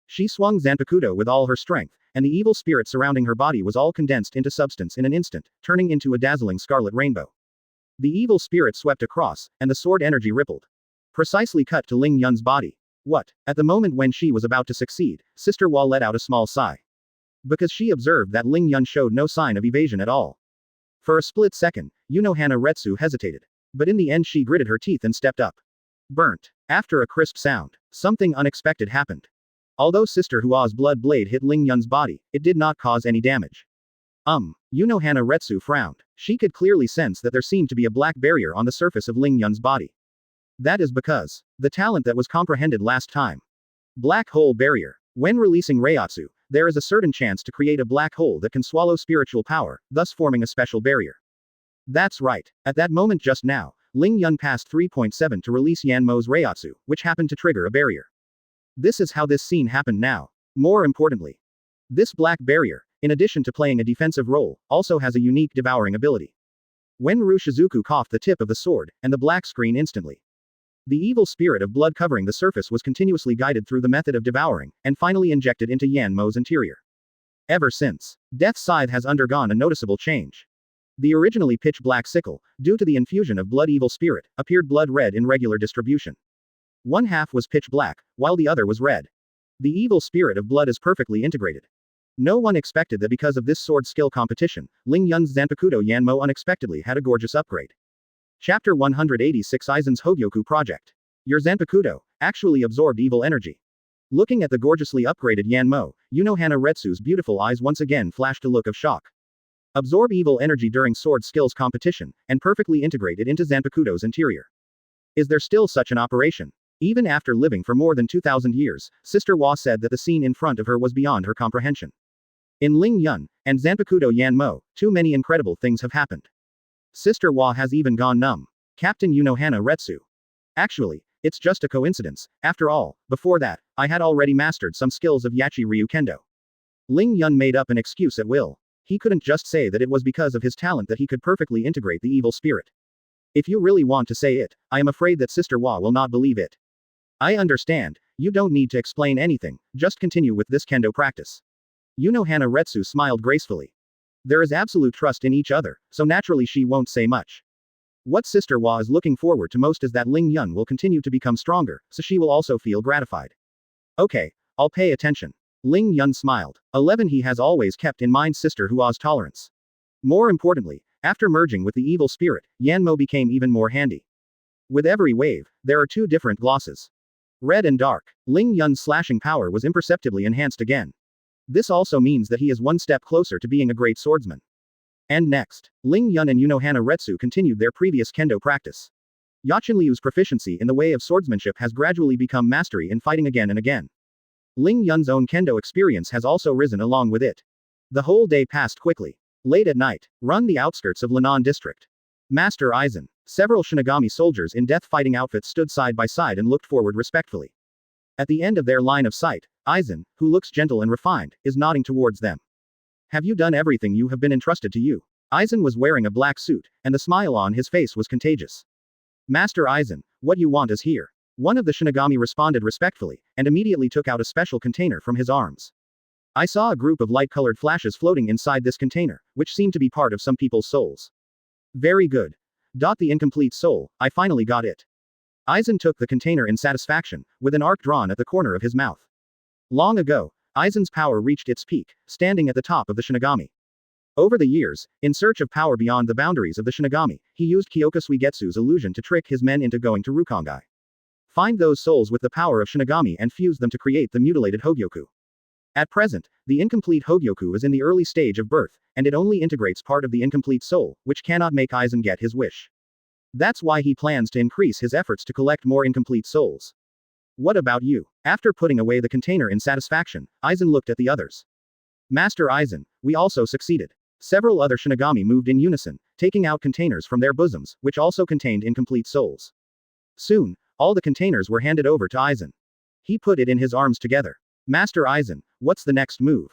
She swung Zanpakutō with all her strength, and the evil spirit surrounding her body was all condensed into substance in an instant, turning into a dazzling scarlet rainbow. The evil spirit swept across, and the sword energy rippled. Precisely cut to Ling Yun's body. What? At the moment when she was about to succeed, Sister Hua let out a small sigh. Because she observed that Ling Yun showed no sign of evasion at all. For a split second, Unohana Retsu hesitated. But in the end she gritted her teeth and stepped up. Burnt. After a crisp sound, something unexpected happened. Although Sister Hua's blood blade hit Ling Yun's body, it did not cause any damage. Unohana Retsu frowned. She could clearly sense that there seemed to be a black barrier on the surface of Ling Yun's body. That is because the talent that was comprehended last time. Black hole barrier. When releasing Reiatsu, there is a certain chance to create a black hole that can swallow spiritual power, thus forming a special barrier. That's right. At that moment just now, Ling Yun passed 3.7 to release Yanmo's Reiatsu, which happened to trigger a barrier. This is how this scene happened now. More importantly, this black barrier, in addition to playing a defensive role, also has a unique devouring ability. When Rushizuku coughed the tip of the sword, and the black screen instantly. The evil spirit of blood covering the surface was continuously guided through the method of devouring, and finally injected into Yanmo's interior. Ever since, Death's Scythe has undergone a noticeable change. The originally pitch black sickle, due to the infusion of blood evil spirit, appeared blood red in regular distribution. One half was pitch black, while the other was red. The evil spirit of blood is perfectly integrated. No one expected that because of this sword skill competition, Ling Yun's Zanpakutō Yanmo unexpectedly had a gorgeous upgrade. Chapter 186 Eisen's Hogyoku Project. Your Zanpakutō actually absorbed evil energy. Looking at the gorgeously upgraded Yanmo, Unohana Retsu's beautiful eyes once again flashed a look of shock. Absorb evil energy during sword skills competition, and perfectly integrate it into Zanpakutō's interior. Is there still such an operation? Even after living for more than 2,000 years, Sister Wa said that the scene in front of her was beyond her comprehension. In Ling Yun and Zanpakutō Yanmo, too many incredible things have happened. Sister Wa has even gone numb. Captain Unohana Retsu. Actually, it's just a coincidence. After all, before that, I had already mastered some skills of Yachi Ryu Kendo. Ling Yun made up an excuse at will. He couldn't just say that it was because of his talent that he could perfectly integrate the evil spirit. If you really want to say it, I am afraid that Sister Wa will not believe it. I understand, you don't need to explain anything, just continue with this kendo practice. Unohana Retsu smiled gracefully. There is absolute trust in each other, so naturally she won't say much. What Sister Wa is looking forward to most is that Ling Yun will continue to become stronger, so she will also feel gratified. Okay, I'll pay attention. Ling Yun smiled. 11 He has always kept in mind Sister Hua's tolerance. More importantly, after merging with the evil spirit, Yanmo became even more handy. With every wave, there are two different glosses. Red and dark. Ling Yun's slashing power was imperceptibly enhanced again. This also means that he is one step closer to being a great swordsman. And next, Ling Yun and Unohana Retsu continued their previous kendo practice. Yachinryu's proficiency in the way of swordsmanship has gradually become mastery in fighting again and again. Ling Yun's own kendo experience has also risen along with it. The whole day passed quickly. Late at night, run the outskirts of Lannan district. Master Eisen. Several Shinigami soldiers in death-fighting outfits stood side by side and looked forward respectfully. At the end of their line of sight, Eisen, who looks gentle and refined, is nodding towards them. Have you done everything you have been entrusted to you? Eisen was wearing a black suit, and the smile on his face was contagious. Master Eisen, what you want is here. One of the Shinigami responded respectfully, and immediately took out a special container from his arms. I saw a group of light-colored flashes floating inside this container, which seemed to be part of some people's souls. Very good. The incomplete soul, I finally got it. Eisen took the container in satisfaction, with an arc drawn at the corner of his mouth. Long ago, Eisen's power reached its peak, standing at the top of the Shinigami. Over the years, in search of power beyond the boundaries of the Shinigami, he used Kyoka Suigetsu's illusion to trick his men into going to Rukongai. Find those souls with the power of Shinigami and fuse them to create the mutilated Hogyoku. At present, the incomplete Hogyoku is in the early stage of birth, and it only integrates part of the incomplete soul, which cannot make Eisen get his wish. That's why he plans to increase his efforts to collect more incomplete souls. What about you? After putting away the container in satisfaction, Eisen looked at the others. Master Eisen, we also succeeded. Several other Shinigami moved in unison, taking out containers from their bosoms, which also contained incomplete souls. Soon, all the containers were handed over to Eisen. He put it in his arms together. Master Eisen, what's the next move?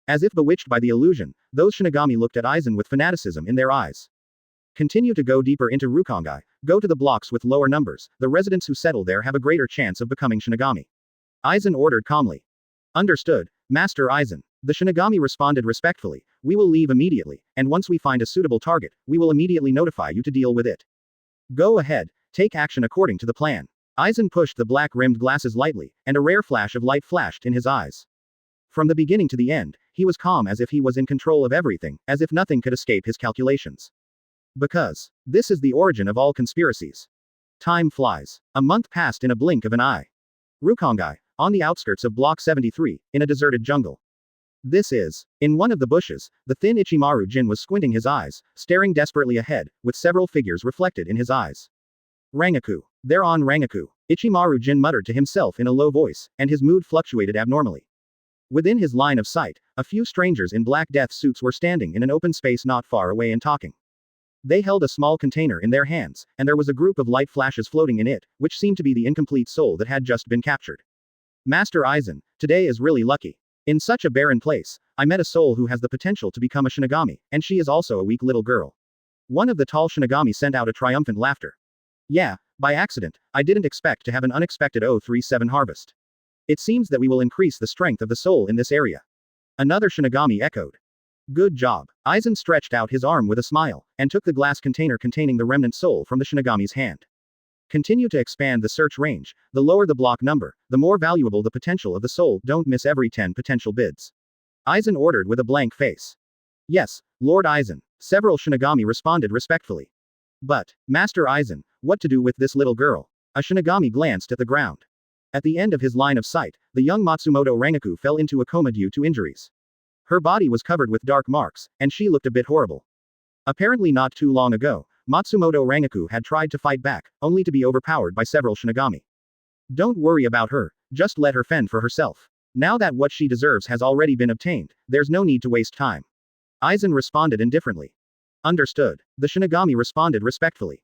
As if bewitched by the illusion, those Shinigami looked at Eisen with fanaticism in their eyes. Continue to go deeper into Rukongai, go to the blocks with lower numbers, the residents who settle there have a greater chance of becoming Shinigami. Eisen ordered calmly. Understood, Master Eisen. The Shinigami responded respectfully, we will leave immediately, and once we find a suitable target, we will immediately notify you to deal with it. Go ahead, take action according to the plan. Eisen pushed the black-rimmed glasses lightly, and a rare flash of light flashed in his eyes. From the beginning to the end, he was calm as if he was in control of everything, as if nothing could escape his calculations. Because this is the origin of all conspiracies. Time flies. A month passed in a blink of an eye. Rukongai, on the outskirts of Block 73, in a deserted jungle. This is. In one of the bushes, the thin Ichimaru Jin was squinting his eyes, staring desperately ahead, with several figures reflected in his eyes. Rangiku. They're on Rangiku, Ichimaru Jin muttered to himself in a low voice, and his mood fluctuated abnormally. Within his line of sight, a few strangers in black death suits were standing in an open space not far away and talking. They held a small container in their hands, and there was a group of light flashes floating in it, which seemed to be the incomplete soul that had just been captured. Master Eisen, today is really lucky. In such a barren place, I met a soul who has the potential to become a Shinigami, and she is also a weak little girl. One of the tall Shinigami sent out a triumphant laughter. Yeah, by accident, I didn't expect to have an unexpected 037 harvest. It seems that we will increase the strength of the soul in this area. Another Shinigami echoed. Good job. Eisen stretched out his arm with a smile, and took the glass container containing the remnant soul from the Shinigami's hand. Continue to expand the search range. The lower the block number, the more valuable the potential of the soul. Don't miss every 10 potential bids. Eisen ordered with a blank face. Yes, Lord Eisen. Several Shinigami responded respectfully. But, Master Eisen, what to do with this little girl? A Shinigami glanced at the ground. At the end of his line of sight, the young Matsumoto Rangiku fell into a coma due to injuries. Her body was covered with dark marks, and she looked a bit horrible. Apparently not too long ago, Matsumoto Rangiku had tried to fight back, only to be overpowered by several Shinigami. Don't worry about her, just let her fend for herself. Now that what she deserves has already been obtained, there's no need to waste time. Eisen responded indifferently. Understood. The Shinigami responded respectfully.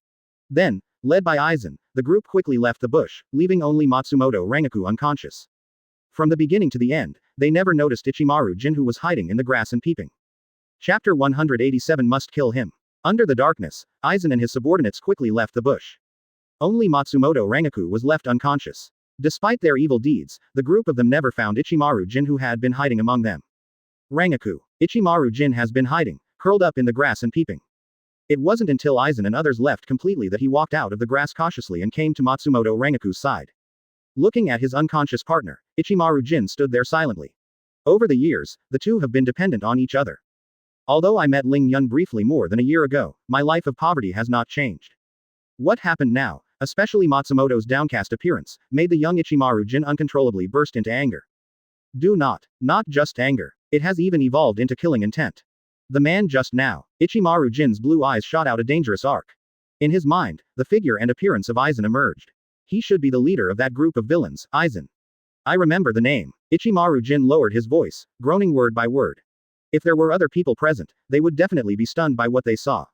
Then, led by Eisen, the group quickly left the bush, leaving only Matsumoto Rangiku unconscious. From the beginning to the end, they never noticed Ichimaru Jin, who was hiding in the grass and peeping. Chapter 187 Must kill him. Under the darkness, Eisen and his subordinates quickly left the bush. Only Matsumoto Rangiku was left unconscious. Despite their evil deeds, the group of them never found Ichimaru Jin, who had been hiding among them. Rangiku. Ichimaru Jin has been hiding, curled up in the grass and peeping. It wasn't until Eisen and others left completely that he walked out of the grass cautiously and came to Matsumoto Rangiku's side. Looking at his unconscious partner, Ichimaru Jin stood there silently. Over the years, the two have been dependent on each other. Although I met Ling Yun briefly more than a year ago, my life of poverty has not changed. What happened now, especially Matsumoto's downcast appearance, made the young Ichimaru Jin uncontrollably burst into anger. Not just anger, it has even evolved into killing intent. The man just now, Ichimaru Jin's blue eyes shot out a dangerous arc. In his mind, the figure and appearance of Eisen emerged. He should be the leader of that group of villains, Eisen. I remember the name. Ichimaru Jin lowered his voice, groaning word by word. If there were other people present, they would definitely be stunned by what they saw.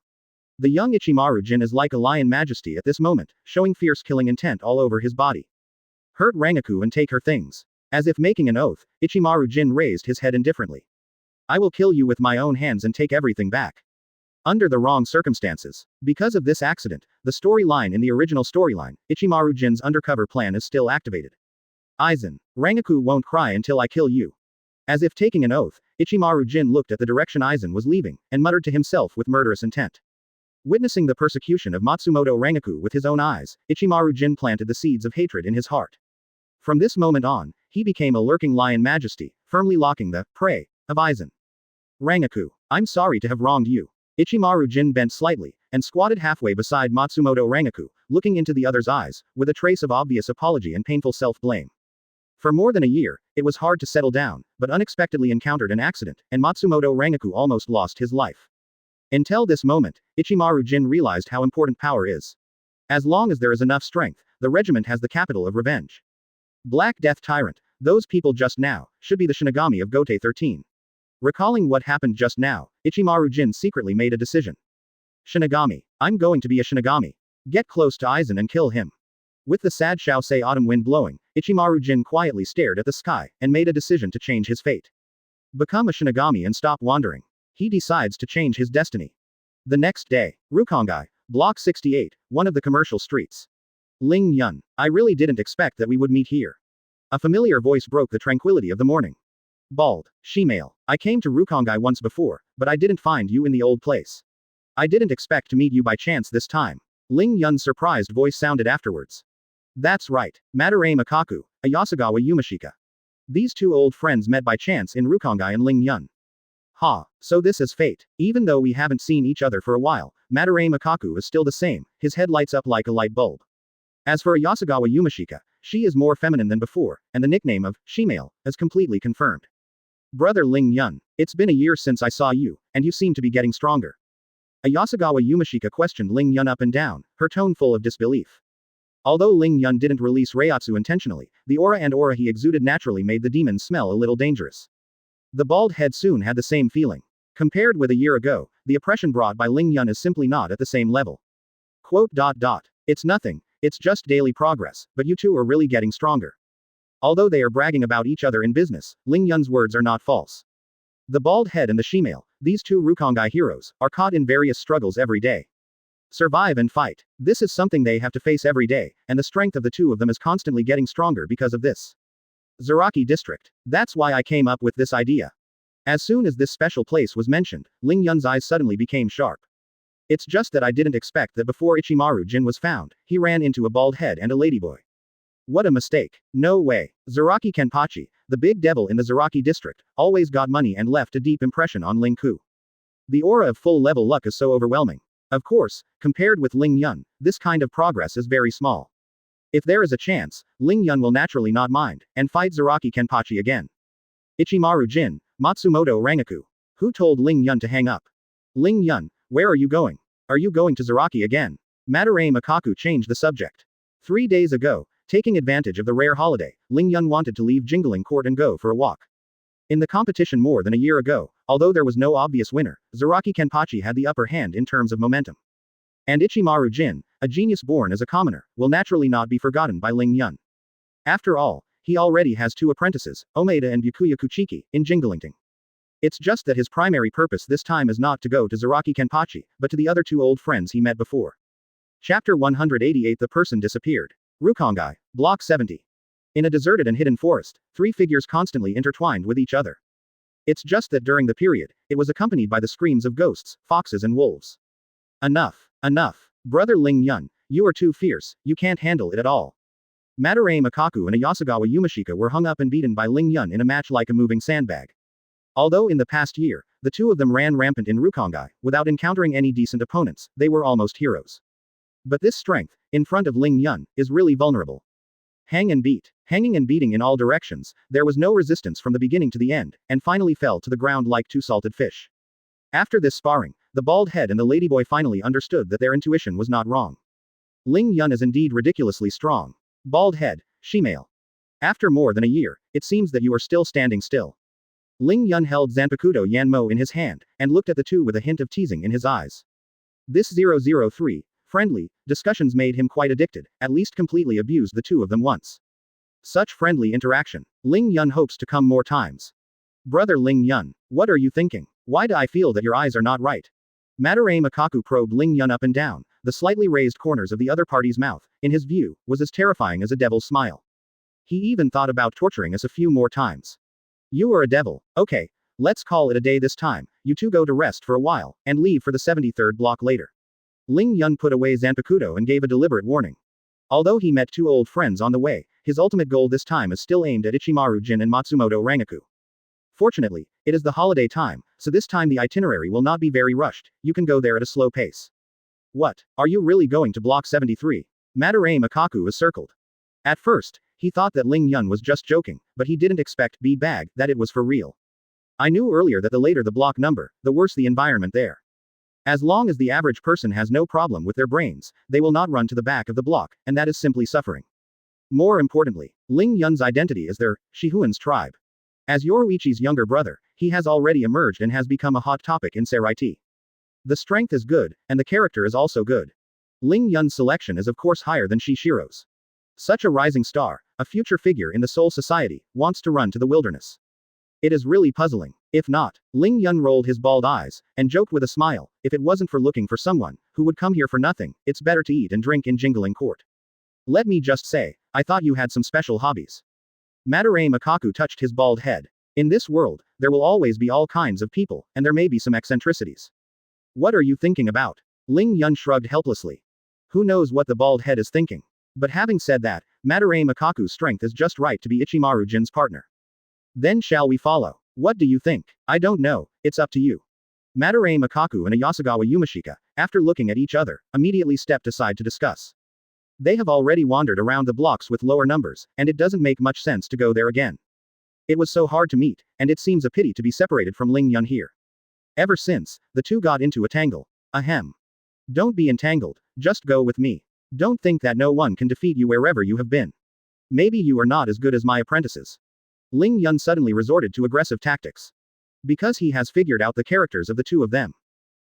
The young Ichimaru Jin is like a lion majesty at this moment, showing fierce killing intent all over his body. Hurt Rangiku and take her things. As if making an oath, Ichimaru Jin raised his head indifferently. I will kill you with my own hands and take everything back. Under the wrong circumstances. Because of this accident, the storyline in the original storyline, Ichimaru Jin's undercover plan is still activated. Eisen, Rangiku won't cry until I kill you. As if taking an oath, Ichimaru Jin looked at the direction Eisen was leaving, and muttered to himself with murderous intent. Witnessing the persecution of Matsumoto Rangiku with his own eyes, Ichimaru Jin planted the seeds of hatred in his heart. From this moment on, he became a lurking lion majesty, firmly locking the prey of Eisen. Rangiku, I'm sorry to have wronged you. Ichimaru Jin bent slightly, and squatted halfway beside Matsumoto Rangiku, looking into the other's eyes, with a trace of obvious apology and painful self-blame. For more than a year, it was hard to settle down, but unexpectedly encountered an accident, and Matsumoto Rangiku almost lost his life. Until this moment, Ichimaru Jin realized how important power is. As long as there is enough strength, the regiment has the capital of revenge. Black Death Tyrant, those people just now, should be the Shinigami of Gotei 13. Recalling what happened just now, Ichimaru Jin secretly made a decision. Shinigami. I'm going to be a Shinigami. Get close to Eisen and kill him. With the sad Shaosei autumn wind blowing, Ichimaru Jin quietly stared at the sky, and made a decision to change his fate. Become a Shinigami and stop wandering. He decides to change his destiny. The next day, Rukongai, Block 68, one of the commercial streets. Ling Yun. I really didn't expect that we would meet here. A familiar voice broke the tranquility of the morning. Bald, she-male. I came to Rukongai once before, but I didn't find you in the old place. I didn't expect to meet you by chance this time. Ling Yun's surprised voice sounded afterwards. That's right, Madarame Makaku, a Yasugawa Yumashika. These two old friends met by chance in Rukongai and Ling Yun. Ha, so this is fate. Even though we haven't seen each other for a while, Madarame Makaku is still the same, his head lights up like a light bulb. As for a Yasugawa Yumashika, she is more feminine than before, and the nickname of she-male is completely confirmed. Brother Ling Yun, it's been a year since I saw you, and you seem to be getting stronger. Ayasagawa Yumashika questioned Ling Yun up and down, her tone full of disbelief. Although Ling Yun didn't release Reiatsu intentionally, the aura he exuded naturally made the demons smell a little dangerous. The bald head soon had the same feeling. Compared with a year ago, the oppression brought by Ling Yun is simply not at the same level. It's nothing, it's just daily progress, but you two are really getting stronger. Although they are bragging about each other in business, Ling Yun's words are not false. The bald head and the shemale, these two Rukongai heroes, are caught in various struggles every day. Survive and fight. This is something they have to face every day, and the strength of the two of them is constantly getting stronger because of this. Zaraki district. That's why I came up with this idea. As soon as this special place was mentioned, Ling Yun's eyes suddenly became sharp. It's just that I didn't expect that before Ichimaru Jin was found, he ran into a bald head and a ladyboy. What a mistake. No way. Zaraki Kenpachi, the big devil in the Zaraki district, always got money and left a deep impression on Ling Ku. The aura of full-level luck is so overwhelming. Of course, compared with Ling Yun, this kind of progress is very small. If there is a chance, Ling Yun will naturally not mind, and fight Zaraki Kenpachi again. Ichimaru Jin, Matsumoto Rangiku. Who told Ling Yun to hang up? Ling Yun, where are you going? Are you going to Zaraki again? Madarame Makaku changed the subject. 3 days ago, taking advantage of the rare holiday, Ling Yun wanted to leave Jingling Court and go for a walk. In the competition more than a year ago, although there was no obvious winner, Zaraki Kenpachi had the upper hand in terms of momentum. And Ichimaru Jin, a genius born as a commoner, will naturally not be forgotten by Ling Yun. After all, he already has 2 apprentices, Omeda and Byakuya Kuchiki, in Jinglingting. It's just that his primary purpose this time is not to go to Zaraki Kenpachi, but to the other 2 old friends he met before. Chapter 188. The person disappeared. Rukongai, Block 70. In a deserted and hidden forest, 3 figures constantly intertwined with each other. It's just that during the period, it was accompanied by the screams of ghosts, foxes and wolves. Enough. Enough. Brother Ling Yun, you are too fierce, you can't handle it at all. Madarame Makaku and Ayasagawa Yumashika were hung up and beaten by Ling Yun in a match like a moving sandbag. Although in the past year, the 2 of them ran rampant in Rukongai, without encountering any decent opponents, they were almost heroes. But this strength, in front of Ling Yun, is really vulnerable. Hang and beat. Hanging and beating in all directions, there was no resistance from the beginning to the end, and finally fell to the ground like 2 salted fish. After this sparring, the bald head and the ladyboy finally understood that their intuition was not wrong. Ling Yun is indeed ridiculously strong. Bald head, shemale. After more than a year, it seems that you are still standing still. Ling Yun held Zanpakutō Yanmo in his hand, and looked at the 2 with a hint of teasing in his eyes. This 003, friendly, discussions made him quite addicted, at least completely abused the 2 of them once. Such friendly interaction. Ling Yun hopes to come more times. Brother Ling Yun, what are you thinking? Why do I feel that your eyes are not right? Madarame Makaku probed Ling Yun up and down, the slightly raised corners of the other party's mouth, in his view, was as terrifying as a devil's smile. He even thought about torturing us a few more times. You are a devil. Okay, let's call it a day this time, you 2 go to rest for a while, and leave for the 73rd block later. Ling Yun put away Zanpakutō and gave a deliberate warning. Although he met 2 old friends on the way, his ultimate goal this time is still aimed at Ichimaru Jin and Matsumoto Rangiku. Fortunately, it is the holiday time, so this time the itinerary will not be very rushed, you can go there at a slow pace. What? Are you really going to Block 73? Madarame Makaku is circled. At first, he thought that Ling Yun was just joking, but he didn't expect B-bag that it was for real. I knew earlier that the later the block number, the worse the environment there. As long as the average person has no problem with their brains, they will not run to the back of the block, and that is simply suffering. More importantly, Ling Yun's identity is their, Shihouin's tribe. As Yoruichi's younger brother, he has already emerged and has become a hot topic in Saraiti. The strength is good, and the character is also good. Ling Yun's selection is of course higher than Shishiro's. Such a rising star, a future figure in the Soul Society, wants to run to the wilderness. It is really puzzling. If not, Ling Yun rolled his bald eyes, and joked with a smile, if it wasn't for looking for someone, who would come here for nothing, it's better to eat and drink in Jingling Court. Let me just say, I thought you had some special hobbies. Madarame Makaku touched his bald head. In this world, there will always be all kinds of people, and there may be some eccentricities. What are you thinking about? Ling Yun shrugged helplessly. Who knows what the bald head is thinking? But having said that, Madarame Makaku's strength is just right to be Ichimaru Jin's partner. Then shall we follow? What do you think? I don't know, it's up to you. Madarame Makaku and Ayasagawa Yumashika, after looking at each other, immediately stepped aside to discuss. They have already wandered around the blocks with lower numbers, and it doesn't make much sense to go there again. It was so hard to meet, and it seems a pity to be separated from Ling Yun here. Ever since, the two got into a tangle. Ahem. Don't be entangled, just go with me. Don't think that no one can defeat you wherever you have been. Maybe you are not as good as my apprentices. Ling Yun suddenly resorted to aggressive tactics. Because he has figured out the characters of the two of them.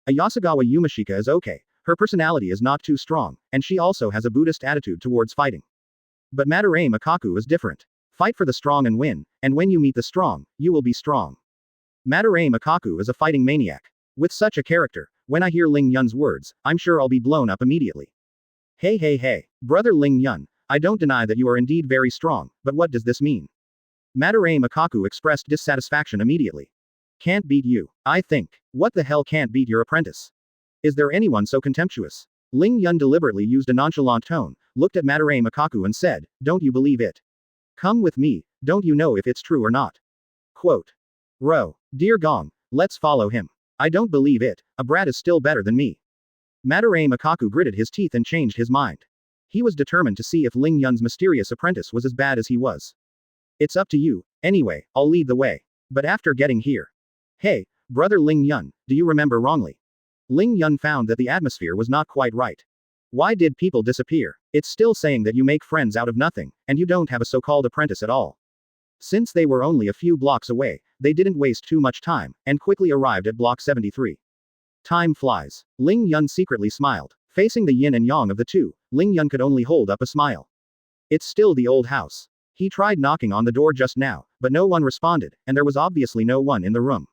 Ayasagawa Yumashika is okay, her personality is not too strong, and she also has a Buddhist attitude towards fighting. But Madarame Makaku is different. Fight for the strong and win, and when you meet the strong, you will be strong. Madarame Makaku is a fighting maniac. With such a character, when I hear Ling Yun's words, I'm sure I'll be blown up immediately. Hey, brother Ling Yun, I don't deny that you are indeed very strong, but what does this mean? Madarame Makaku expressed dissatisfaction immediately. Can't beat you, I think. What the hell can't beat your apprentice? Is there anyone so contemptuous? Ling Yun deliberately used a nonchalant tone, looked at Madarame Makaku and said, don't you believe it? Come with me, don't you know if it's true or not? Quote. Dear Gong, let's follow him. I don't believe it, a brat is still better than me. Madarame Makaku gritted his teeth and changed his mind. He was determined to see if Ling Yun's mysterious apprentice was as bad as he was. It's up to you, anyway, I'll lead the way. But after getting here. Hey, brother Ling Yun, do you remember wrongly? Ling Yun found that the atmosphere was not quite right. Why did people disappear? It's still saying that you make friends out of nothing, and you don't have a so-called apprentice at all. Since they were only a few blocks away, they didn't waste too much time, and quickly arrived at block 73. Time flies. Ling Yun secretly smiled. Facing the yin and yang of the two, Ling Yun could only hold up a smile. It's still the old house. He tried knocking on the door just now, but no one responded, and there was obviously no one in the room.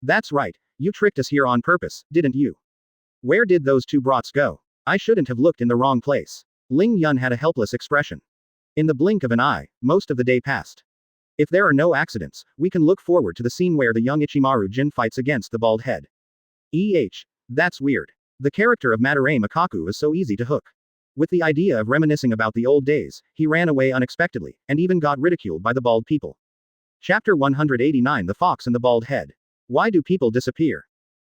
That's right, you tricked us here on purpose, didn't you? Where did those two brats go? I shouldn't have looked in the wrong place. Ling Yun had a helpless expression. In the blink of an eye, most of the day passed. If there are no accidents, we can look forward to the scene where the young Ichimaru Jin fights against the bald head. That's weird. The character of Madarame Makaku is so easy to hook. With the idea of reminiscing about the old days, he ran away unexpectedly, and even got ridiculed by the bald people. Chapter 189 The Fox and the Bald Head. Why do people disappear?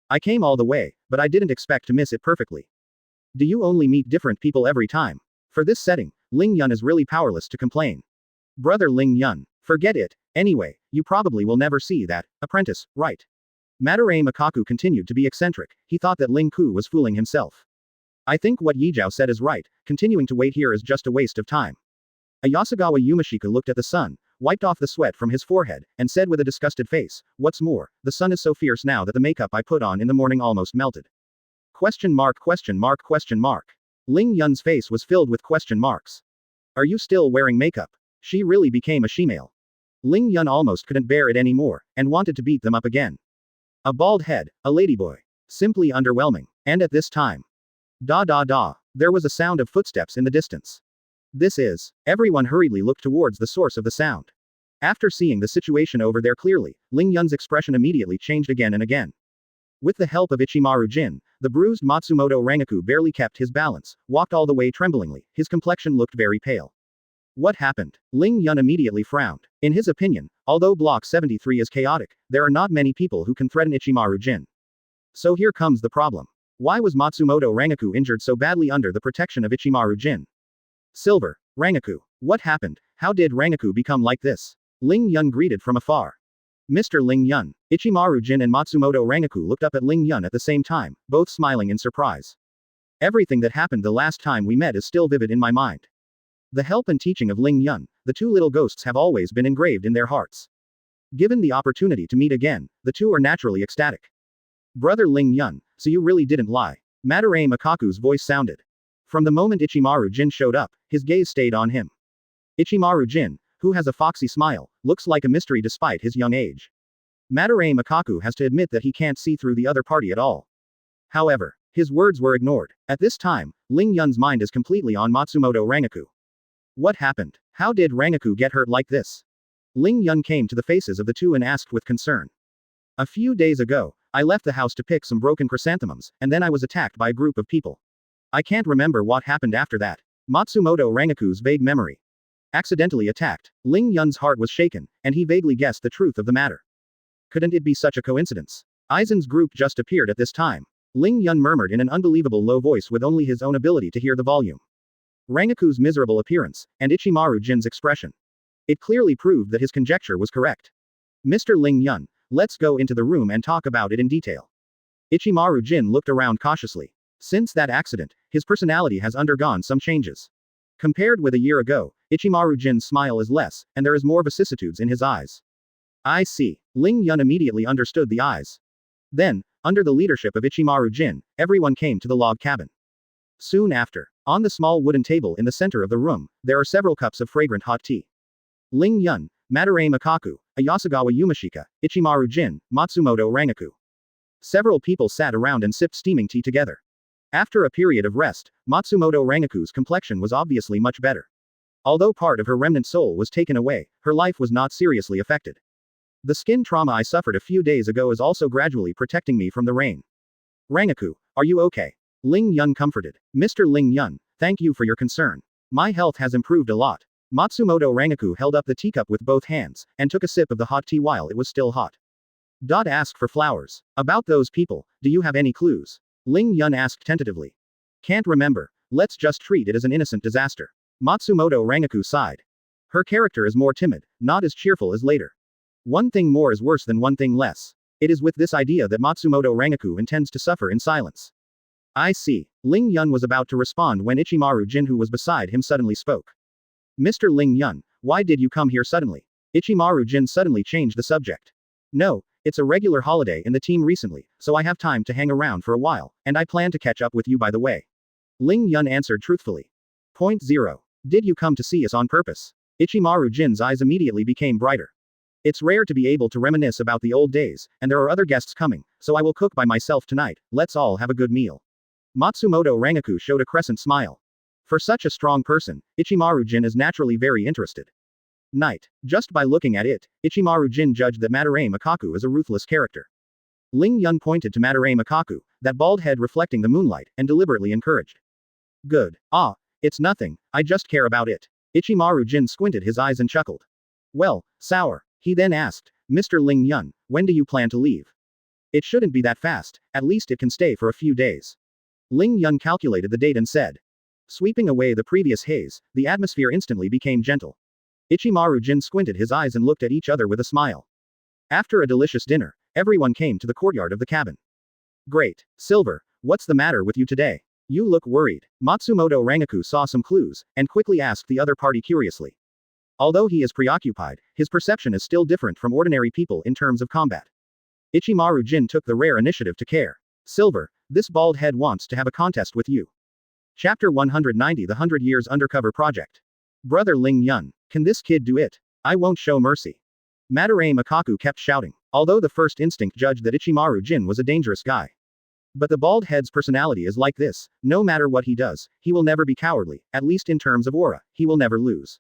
I came all the way, but I didn't expect to miss it perfectly. Do you only meet different people every time? For this setting, Ling Yun is really powerless to complain. Brother Ling Yun, forget it. Anyway, you probably will never see that apprentice, right? Madarame Makaku continued to be eccentric. He thought that Ling Ku was fooling himself. I think what Yijao said is right. Continuing to wait here is just a waste of time. Ayasagawa Yumashika looked at the sun, wiped off the sweat from his forehead, and said with a disgusted face, what's more, the sun is so fierce now that the makeup I put on in the morning almost melted. Question mark. Ling Yun's face was filled with question marks. Are you still wearing makeup? She really became a she-male. Ling Yun almost couldn't bear it anymore, and wanted to beat them up again. A bald head, a ladyboy. Simply underwhelming. And at this time. There was a sound of footsteps in the distance. This is. Everyone hurriedly looked towards the source of the sound. After seeing the situation over there clearly, Ling Yun's expression immediately changed again and again. With the help of Ichimaru Jin, the bruised Matsumoto Rangiku barely kept his balance, walked all the way tremblingly, his complexion looked very pale. What happened? Ling Yun immediately frowned. In his opinion, although Block 73 is chaotic, there are not many people who can threaten Ichimaru Jin. So here comes the problem. Why was Matsumoto Rangiku injured so badly under the protection of Ichimaru Jin? Silver. Rangiku. What happened? How did Rangiku become like this? Ling Yun greeted from afar. Mr. Ling Yun. Ichimaru Jin and Matsumoto Rangiku looked up at Ling Yun at the same time, both smiling in surprise. Everything that happened the last time we met is still vivid in my mind. The help and teaching of Ling Yun, the two little ghosts have always been engraved in their hearts. Given the opportunity to meet again, the two are naturally ecstatic. Brother Ling Yun, so you really didn't lie. Madarame Makaku's voice sounded. From the moment Ichimaru Jin showed up, his gaze stayed on him. Ichimaru Jin, who has a foxy smile, looks like a mystery despite his young age. Madarame Makaku has to admit that he can't see through the other party at all. However, his words were ignored. At this time, Ling Yun's mind is completely on Matsumoto Rangiku. What happened? How did Rangiku get hurt like this? Ling Yun came to the faces of the two and asked with concern. A few days ago, I left the house to pick some broken chrysanthemums, and then I was attacked by a group of people. I can't remember what happened after that. Matsumoto Rangiku's vague memory. Accidentally attacked. Ling Yun's heart was shaken, and he vaguely guessed the truth of the matter. Couldn't it be such a coincidence? Eisen's group just appeared at this time. Ling Yun murmured in an unbelievable low voice with only his own ability to hear the volume. Rangiku's miserable appearance, and Ichimaru Jin's expression. It clearly proved that his conjecture was correct. Mr. Ling Yun, let's go into the room and talk about it in detail. Ichimaru Jin looked around cautiously. Since that accident, his personality has undergone some changes. Compared with a year ago, Ichimaru Jin's smile is less, and there is more vicissitudes in his eyes. I see. Ling Yun immediately understood the eyes. Then, under the leadership of Ichimaru Jin, everyone came to the log cabin. Soon after, on the small wooden table in the center of the room, there are several cups of fragrant hot tea. Ling Yun, Madarame Makaku, Ayasagawa Yumashika, Ichimaru Jin, Matsumoto Rangiku. Several people sat around and sipped steaming tea together. After a period of rest, Matsumoto Rangiku's complexion was obviously much better. Although part of her remnant soul was taken away, her life was not seriously affected. The skin trauma I suffered a few days ago is also gradually protecting me from the rain. Rangiku, are you okay? Ling Yun comforted. Mr. Ling Yun, thank you for your concern. My health has improved a lot. Matsumoto Rangiku held up the teacup with both hands, and took a sip of the hot tea while it was still hot. Ask for flowers. About those people, do you have any clues? Ling Yun asked tentatively. Can't remember. Let's just treat it as an innocent disaster. Matsumoto Rangiku sighed. Her character is more timid, not as cheerful as later. One thing more is worse than one thing less. It is with this idea that Matsumoto Rangiku intends to suffer in silence. I see. Ling Yun was about to respond when Ichimaru Jin, who was beside him, suddenly spoke. Mr. Ling Yun, why did you come here suddenly? Ichimaru Jin suddenly changed the subject. No, it's a regular holiday in the team recently, so I have time to hang around for a while, and I plan to catch up with you by the way. Ling Yun answered truthfully. Point 0. Did you come to see us on purpose? Ichimaru Jin's eyes immediately became brighter. It's rare to be able to reminisce about the old days, and there are other guests coming, so I will cook by myself tonight. Let's all have a good meal. Matsumoto Rangiku showed a crescent smile. For such a strong person, Ichimaru Jin is naturally very interested. Night. Just by looking at it, Ichimaru Jin judged that Madarame Makaku is a ruthless character. Ling Yun pointed to Madarame Makaku, that bald head reflecting the moonlight, and deliberately encouraged. Good. Ah, it's nothing, I just care about it. Ichimaru Jin squinted his eyes and chuckled. Well, sour. He then asked, Mr. Ling Yun, when do you plan to leave? It shouldn't be that fast, at least it can stay for a few days. Ling Yun calculated the date and said. Sweeping away the previous haze, the atmosphere instantly became gentle. Ichimaru Jin squinted his eyes and looked at each other with a smile. After a delicious dinner, everyone came to the courtyard of the cabin. Great. Silver, what's the matter with you today? You look worried. Matsumoto Rangiku saw some clues, and quickly asked the other party curiously. Although he is preoccupied, his perception is still different from ordinary people in terms of combat. Ichimaru Jin took the rare initiative to care. Silver, this bald head wants to have a contest with you. Chapter 190, The 100 Years Undercover Project. Brother Ling Yun, can this kid do it? I won't show mercy. Madarame Makaku kept shouting, although the first instinct judged that Ichimaru Jin was a dangerous guy. But the bald head's personality is like this, no matter what he does, he will never be cowardly, at least in terms of aura, he will never lose.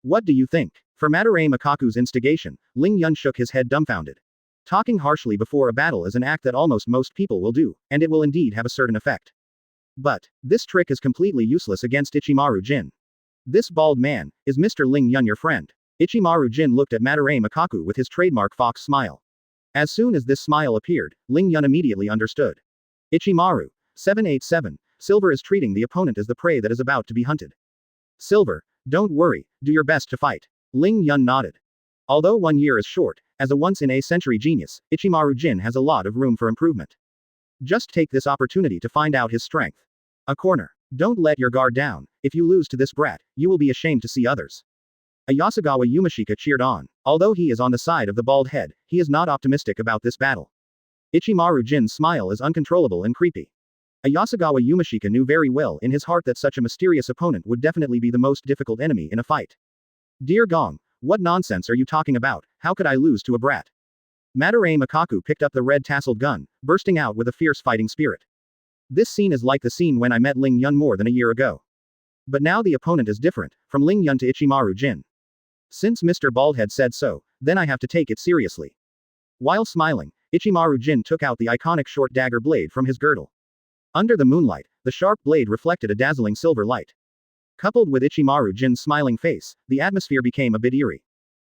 What do you think? For Madarame Makaku's instigation, Ling Yun shook his head dumbfounded. Talking harshly before a battle is an act that almost most people will do, and it will indeed have a certain effect. But, this trick is completely useless against Ichimaru Jin. This bald man, is Mr. Ling Yun your friend? Ichimaru Jin looked at Madarame Makaku with his trademark fox smile. As soon as this smile appeared, Ling Yun immediately understood. Ichimaru, 787, Silver is treating the opponent as the prey that is about to be hunted. Silver, don't worry, do your best to fight. Ling Yun nodded. Although 1 year is short, as a once-in-a-century genius, Ichimaru Jin has a lot of room for improvement. Just take this opportunity to find out his strength. A corner. Don't let your guard down. If you lose to this brat, you will be ashamed to see others. Ayasagawa Yumashika cheered on. Although he is on the side of the bald head, he is not optimistic about this battle. Ichimaru Jin's smile is uncontrollable and creepy. Ayasagawa Yumashika knew very well in his heart that such a mysterious opponent would definitely be the most difficult enemy in a fight. Dear Gong, what nonsense are you talking about? How could I lose to a brat? Madarame Makaku picked up the red tasseled gun, bursting out with a fierce fighting spirit. This scene is like the scene when I met Ling Yun more than a year ago. But now the opponent is different, from Ling Yun to Ichimaru Jin. Since Mr. Baldhead said so, then I have to take it seriously. While smiling, Ichimaru Jin took out the iconic short dagger blade from his girdle. Under the moonlight, the sharp blade reflected a dazzling silver light. Coupled with Ichimaru Jin's smiling face, the atmosphere became a bit eerie.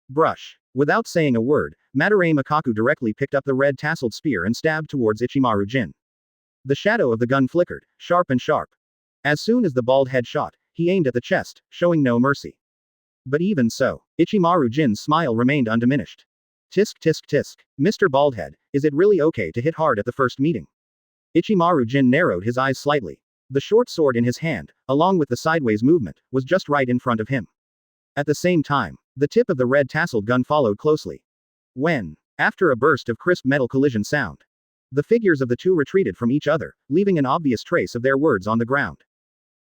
Brush. Without saying a word, Madarame Makaku directly picked up the red tasseled spear and stabbed towards Ichimaru Jin. The shadow of the gun flickered, sharp and sharp. As soon as the bald head shot, he aimed at the chest, showing no mercy. But even so, Ichimaru Jin's smile remained undiminished. Tisk tisk tisk. Mr. Baldhead, is it really okay to hit hard at the first meeting? Ichimaru Jin narrowed his eyes slightly. The short sword in his hand, along with the sideways movement, was just right in front of him. At the same time, the tip of the red tasseled gun followed closely. When, after a burst of crisp metal collision sound, the figures of the two retreated from each other, leaving an obvious trace of their words on the ground.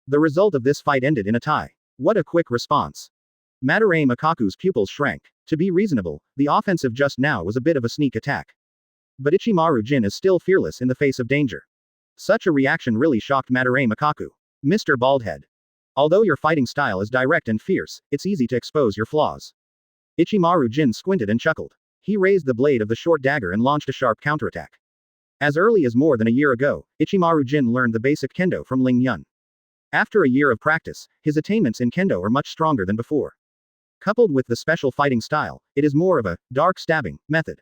The result of this fight ended in a tie. What a quick response. Madarame Makaku's pupils shrank. To be reasonable, the offensive just now was a bit of a sneak attack. But Ichimaru Jin is still fearless in the face of danger. Such a reaction really shocked Madarame Makaku. Mr. Baldhead. Although your fighting style is direct and fierce, it's easy to expose your flaws. Ichimaru Jin squinted and chuckled. He raised the blade of the short dagger and launched a sharp counterattack. As early as more than a year ago, Ichimaru Jin learned the basic kendo from Ling Yun. After a year of practice, his attainments in kendo are much stronger than before. Coupled with the special fighting style, it is more of a dark stabbing method.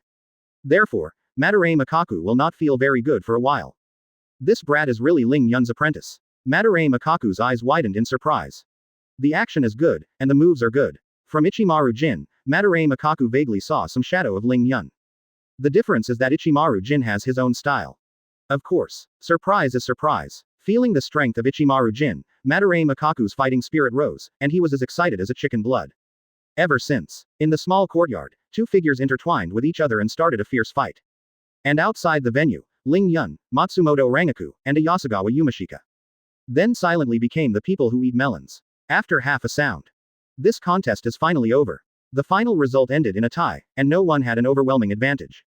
Therefore, Madarame Makaku will not feel very good for a while. This brat is really Ling Yun's apprentice. Madarame Makaku's eyes widened in surprise. The action is good, and the moves are good. From Ichimaru Jin, Madarame Makaku vaguely saw some shadow of Ling Yun. The difference is that Ichimaru Jin has his own style. Of course, surprise is surprise. Feeling the strength of Ichimaru Jin, Madarame Makaku's fighting spirit rose, and he was as excited as a chicken blood. Ever since, in the small courtyard, two figures intertwined with each other and started a fierce fight. And outside the venue, Ling Yun, Matsumoto Rangiku, and a Yasugawa Yumashika then silently became the people who eat melons. After half a sound. This contest is finally over. The final result ended in a tie, and no one had an overwhelming advantage.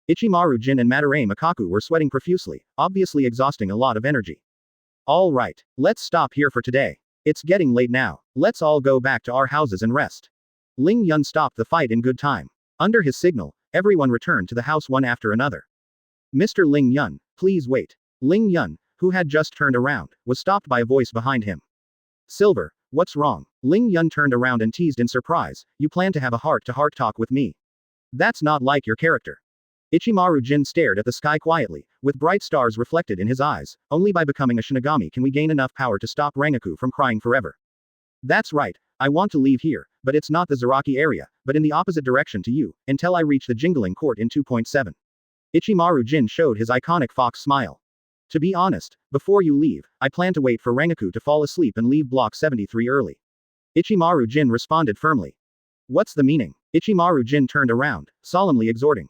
Ichimaru Jin and Madarame Makaku were sweating profusely, obviously exhausting a lot of energy. All right, let's stop here for today. It's getting late now. Let's all go back to our houses and rest. Ling Yun stopped the fight in good time. Under his signal, everyone returned to the house one after another. Mr. Ling Yun, please wait. Ling Yun, who had just turned around, was stopped by a voice behind him. Silver, what's wrong? Ling Yun turned around and teased in surprise, you plan to have a heart-to-heart talk with me? That's not like your character. Ichimaru Jin stared at the sky quietly, with bright stars reflected in his eyes. Only by becoming a Shinigami can we gain enough power to stop Rangiku from crying forever. That's right, I want to leave here, but it's not the Zaraki area, but in the opposite direction to you, until I reach the Jingling Court in 2.7. Ichimaru Jin showed his iconic fox smile. To be honest, before you leave, I plan to wait for Rangiku to fall asleep and leave Block 73 early. Ichimaru Jin responded firmly. What's the meaning? Ichimaru Jin turned around, solemnly exhorting.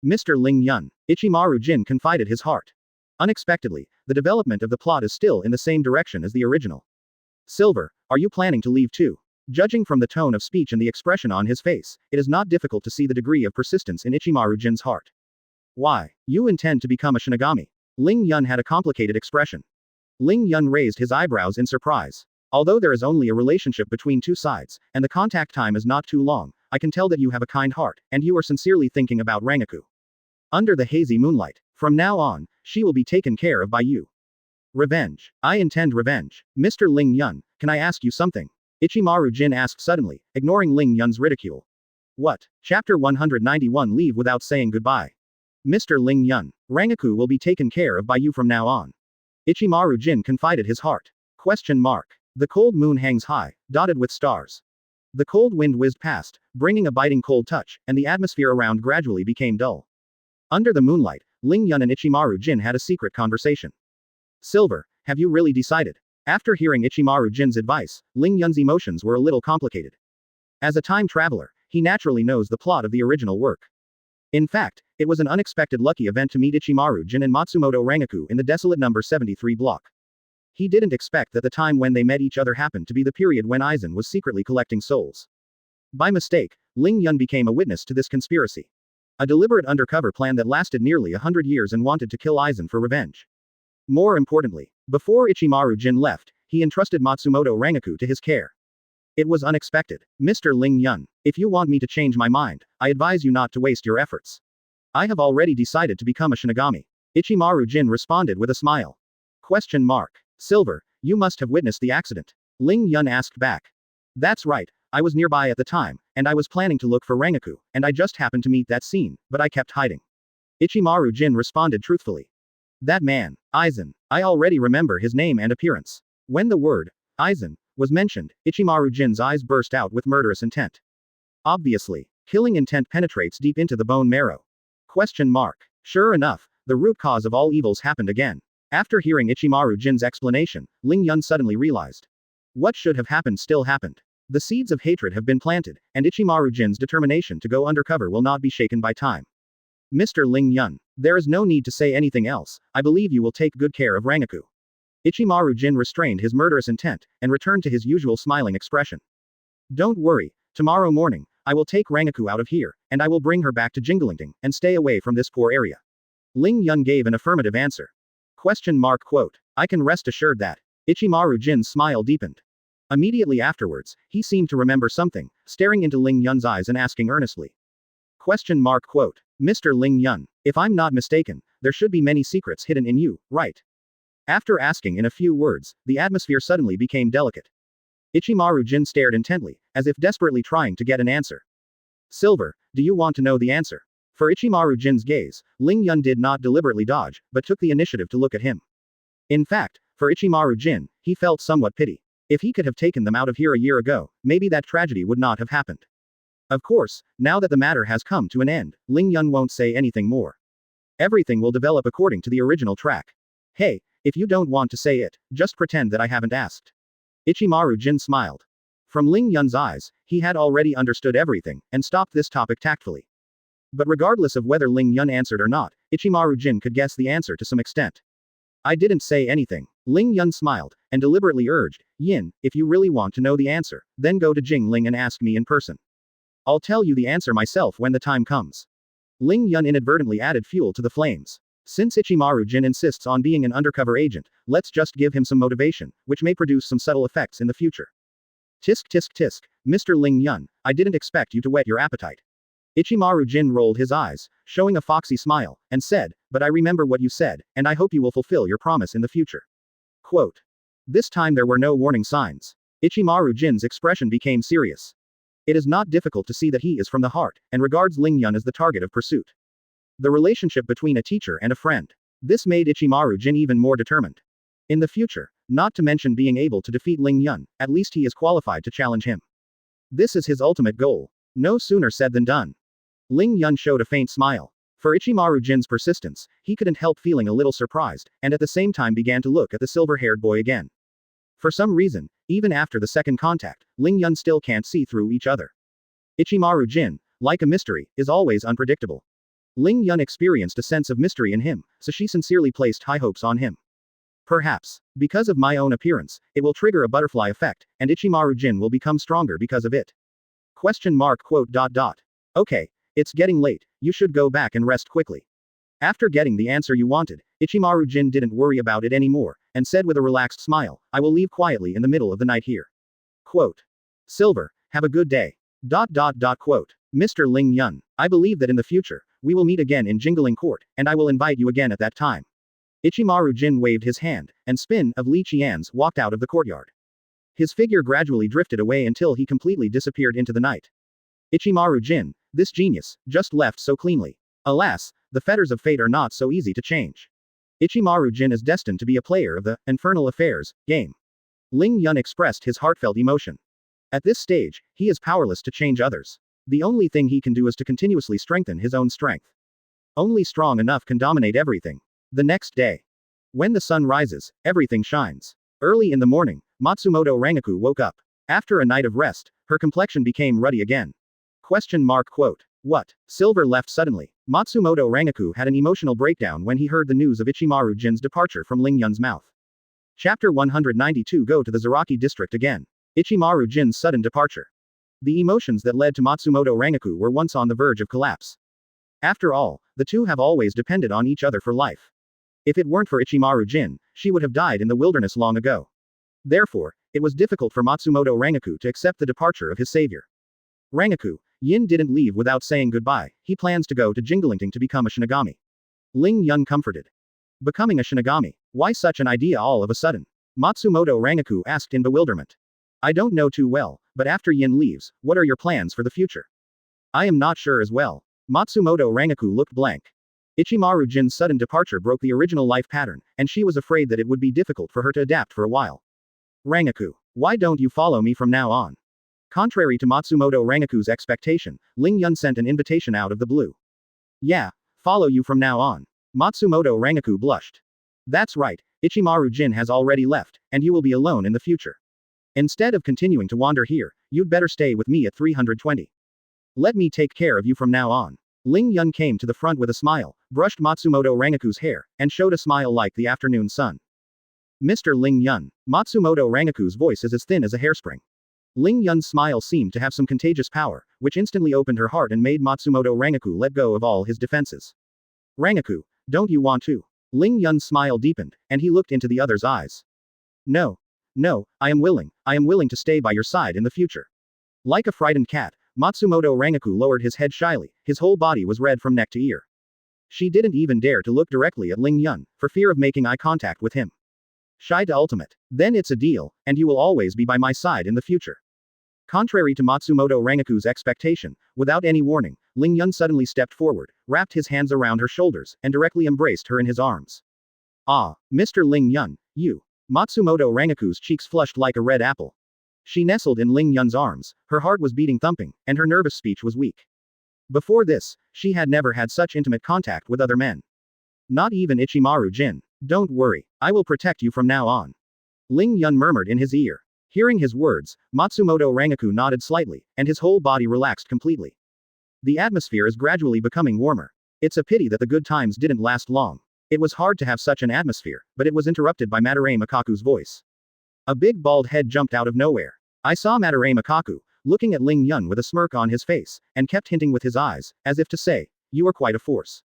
Mr. Ling Yun. Ichimaru Jin confided his heart. Unexpectedly, the development of the plot is still in the same direction as the original. Silver, are you planning to leave too? Judging from the tone of speech and the expression on his face, it is not difficult to see the degree of persistence in Ichimaru Jin's heart. Why? You intend to become a Shinigami? Ling Yun had a complicated expression. Ling Yun raised his eyebrows in surprise. Although there is only a relationship between two sides, and the contact time is not too long, I can tell that you have a kind heart, and you are sincerely thinking about Rangiku. Under the hazy moonlight, from now on, she will be taken care of by you. Revenge. I intend revenge. Mr. Ling Yun, can I ask you something? Ichimaru Jin asked suddenly, ignoring Ling Yun's ridicule. What? Chapter 191 Leave without saying goodbye. Mr. Ling Yun, Rangiku will be taken care of by you from now on. Ichimaru Jin confided his heart. Question mark. The cold moon hangs high, dotted with stars. The cold wind whizzed past, bringing a biting cold touch, and the atmosphere around gradually became dull. Under the moonlight, Ling Yun and Ichimaru Jin had a secret conversation. Silver, have you really decided? After hearing Ichimaru Jin's advice, Ling Yun's emotions were a little complicated. As a time traveler, he naturally knows the plot of the original work. In fact, it was an unexpected lucky event to meet Ichimaru Jin and Matsumoto Rangiku in the desolate number 73 block. He didn't expect that the time when they met each other happened to be the period when Eisen was secretly collecting souls. By mistake, Ling Yun became a witness to this conspiracy. A deliberate undercover plan that lasted nearly 100 years and wanted to kill Eisen for revenge. More importantly, before Ichimaru Jin left, he entrusted Matsumoto Rangiku to his care. It was unexpected. Mr. Ling Yun, if you want me to change my mind, I advise you not to waste your efforts. I have already decided to become a Shinigami. Ichimaru Jin responded with a smile. Question mark. Silver, you must have witnessed the accident. Ling Yun asked back. That's right, I was nearby at the time, and I was planning to look for Rangiku, and I just happened to meet that scene, but I kept hiding. Ichimaru Jin responded truthfully. That man, Eisen, I already remember his name and appearance. When the word, Eisen, was mentioned, Ichimaru Jin's eyes burst out with murderous intent. Obviously, killing intent penetrates deep into the bone marrow. Question mark. Sure enough, the root cause of all evils happened again. After hearing Ichimaru Jin's explanation, Ling Yun suddenly realized. What should have happened still happened. The seeds of hatred have been planted, and Ichimaru Jin's determination to go undercover will not be shaken by time. Mr. Ling Yun, there is no need to say anything else, I believe you will take good care of Rangiku. Ichimaru Jin restrained his murderous intent, and returned to his usual smiling expression. Don't worry, tomorrow morning, I will take Rangiku out of here, and I will bring her back to Jingalingting, and stay away from this poor area. Ling Yun gave an affirmative answer. Question mark quote. I can rest assured that. Ichimaru Jin's smile deepened. Immediately afterwards, he seemed to remember something, staring into Ling Yun's eyes and asking earnestly. Question mark quote. Mr. Ling Yun, if I'm not mistaken, there should be many secrets hidden in you, right? After asking in a few words, the atmosphere suddenly became delicate. Ichimaru Jin stared intently, as if desperately trying to get an answer. Silver, do you want to know the answer? For Ichimaru Jin's gaze, Ling Yun did not deliberately dodge, but took the initiative to look at him. In fact, for Ichimaru Jin, he felt somewhat pity. If he could have taken them out of here a year ago, maybe that tragedy would not have happened. Of course, now that the matter has come to an end, Ling Yun won't say anything more. Everything will develop according to the original track. Hey, if you don't want to say it, just pretend that I haven't asked. Ichimaru Jin smiled. From Ling Yun's eyes, he had already understood everything, and stopped this topic tactfully. But regardless of whether Ling Yun answered or not, Ichimaru Jin could guess the answer to some extent. I didn't say anything. Ling Yun smiled, and deliberately urged, Yin, if you really want to know the answer, then go to Jingling and ask me in person. I'll tell you the answer myself when the time comes. Ling Yun inadvertently added fuel to the flames. Since Ichimaru Jin insists on being an undercover agent, let's just give him some motivation, which may produce some subtle effects in the future. Tisk tisk tisk, Mr. Ling Yun, I didn't expect you to whet your appetite. Ichimaru Jin rolled his eyes, showing a foxy smile, and said, but I remember what you said, and I hope you will fulfill your promise in the future. Quote. This time there were no warning signs. Ichimaru Jin's expression became serious. It is not difficult to see that he is from the heart, and regards Ling Yun as the target of pursuit. The relationship between a teacher and a friend. This made Ichimaru Jin even more determined. In the future, not to mention being able to defeat Ling Yun, at least he is qualified to challenge him. This is his ultimate goal. No sooner said than done. Ling Yun showed a faint smile. For Ichimaru Jin's persistence, he couldn't help feeling a little surprised, and at the same time began to look at the silver-haired boy again. For some reason, even after the second contact, Ling Yun still can't see through each other. Ichimaru Jin, like a mystery, is always unpredictable. Ling Yun experienced a sense of mystery in him, so she sincerely placed high hopes on him. Perhaps, because of my own appearance, it will trigger a butterfly effect, and Ichimaru Jin will become stronger because of it. Question mark quote dot dot. Okay, it's getting late, you should go back and rest quickly. After getting the answer you wanted, Ichimaru Jin didn't worry about it anymore, and said with a relaxed smile, I will leave quietly in the middle of the night here. Quote. Silver, have a good day. Dot dot dot quote. Mr. Ling Yun, I believe that in the future, we will meet again in Jingling Court, and I will invite you again at that time. Ichimaru Jin waved his hand, and Spin of Li Qian's walked out of the courtyard. His figure gradually drifted away until he completely disappeared into the night. Ichimaru Jin, this genius, just left so cleanly. Alas, the fetters of fate are not so easy to change. Ichimaru Jin is destined to be a player of the Infernal Affairs game. Ling Yun expressed his heartfelt emotion. At this stage, he is powerless to change others. The only thing he can do is to continuously strengthen his own strength. Only strong enough can dominate everything. The next day. When the sun rises, everything shines. Early in the morning, Matsumoto Rangiku woke up. After a night of rest, her complexion became ruddy again. Question mark quote. What? Silver left suddenly. Matsumoto Rangiku had an emotional breakdown when he heard the news of Ichimaru Jin's departure from Ling Yun's mouth. Chapter 192. Go to the Zaraki district again. Ichimaru Jin's sudden departure. The emotions that led to Matsumoto Rangiku were once on the verge of collapse. After all, the two have always depended on each other for life. If it weren't for Ichimaru Jin, she would have died in the wilderness long ago. Therefore, it was difficult for Matsumoto Rangiku to accept the departure of his savior. Rangiku, Yin didn't leave without saying goodbye, he plans to go to Jingalingting to become a Shinigami. Ling Yun comforted. Becoming a Shinigami? Why such an idea all of a sudden? Matsumoto Rangiku asked in bewilderment. I don't know too well, but after Yin leaves, what are your plans for the future? I am not sure as well. Matsumoto Rangiku looked blank. Ichimaru Jin's sudden departure broke the original life pattern, and she was afraid that it would be difficult for her to adapt for a while. Rangiku, Why don't you follow me from now on? Contrary to Matsumoto Rangiku's expectation, Ling Yun sent an invitation out of the blue. Yeah, follow you from now on. Matsumoto Rangiku blushed. That's right, Ichimaru Jin has already left, and you will be alone in the future. Instead of continuing to wander here, you'd better stay with me at 320. Let me take care of you from now on. Ling Yun came to the front with a smile, brushed Matsumoto Rangiku's hair, and showed a smile like the afternoon sun. Mr. Ling Yun, Matsumoto Rangiku's voice is as thin as a hairspring. Ling Yun's smile seemed to have some contagious power, which instantly opened her heart and made Matsumoto Rangiku let go of all his defenses. Rangiku, don't you want to? Ling Yun's smile deepened, and he looked into the other's eyes. No. No, I am willing to stay by your side in the future. Like a frightened cat, Matsumoto Rangiku lowered his head shyly, his whole body was red from neck to ear. She didn't even dare to look directly at Ling Yun, for fear of making eye contact with him. Shy to ultimate. Then it's a deal, and you will always be by my side in the future. Contrary to Matsumoto Rangiku's expectation, without any warning, Ling Yun suddenly stepped forward, wrapped his hands around her shoulders, and directly embraced her in his arms. Ah, Mr. Ling Yun, you. Matsumoto Rangiku's cheeks flushed like a red apple. She nestled in Ling Yun's arms, her heart was beating thumping, and her nervous speech was weak. Before this, she had never had such intimate contact with other men. Not even Ichimaru Jin. Don't worry, I will protect you from now on. Ling Yun murmured in his ear. Hearing his words, Matsumoto Rangiku nodded slightly, and his whole body relaxed completely. The atmosphere is gradually becoming warmer. It's a pity that the good times didn't last long. It was hard to have such an atmosphere, but it was interrupted by Madarame Makaku's voice. A big bald head jumped out of nowhere. I saw Madarame Makaku, looking at Ling Yun with a smirk on his face, and kept hinting with his eyes, as if to say, you are quite a force.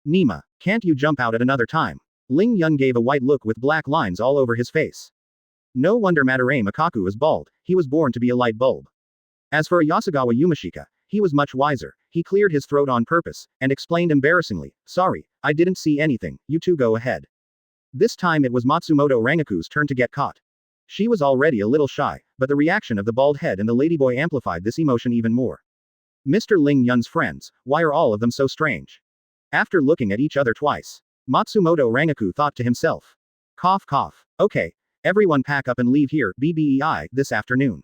Nima, can't you jump out at another time? Ling Yun gave a white look with black lines all over his face. No wonder Madarame Makaku is bald, he was born to be a light bulb. As for Yasugawa Yumashika, he was much wiser, he cleared his throat on purpose, and explained embarrassingly, sorry, I didn't see anything, you two go ahead. This time it was Matsumoto Rangiku's turn to get caught. She was already a little shy, but the reaction of the bald head and the ladyboy amplified this emotion even more. Mr. Ling Yun's friends, why are all of them so strange? After looking at each other twice, Matsumoto Rangiku thought to himself. Cough cough. Okay, everyone pack up and leave here, BBEI, this afternoon.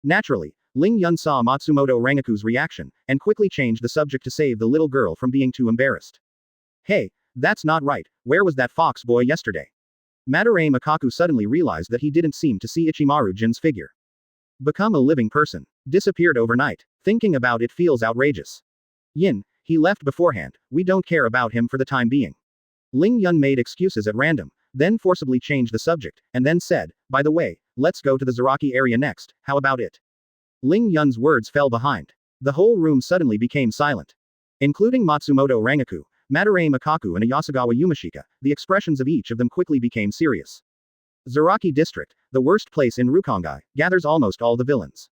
Naturally, Ling Yun saw Matsumoto Rangiku's reaction, and quickly changed the subject to save the little girl from being too embarrassed. Hey, that's not right, where was that fox boy yesterday? Madarame Makaku suddenly realized that he didn't seem to see Ichimaru Jin's figure. Become a living person. Disappeared overnight. Thinking about it feels outrageous. Yin, he left beforehand, we don't care about him for the time being. Ling Yun made excuses at random, then forcibly changed the subject, and then said, by the way, let's go to the Zaraki area next, how about it? Ling Yun's words fell behind. The whole room suddenly became silent. Including Matsumoto Rangiku, Madarame Makaku and Yasugawa Yumashika, the expressions of each of them quickly became serious. Zaraki District, the worst place in Rukongai, gathers almost all the villains.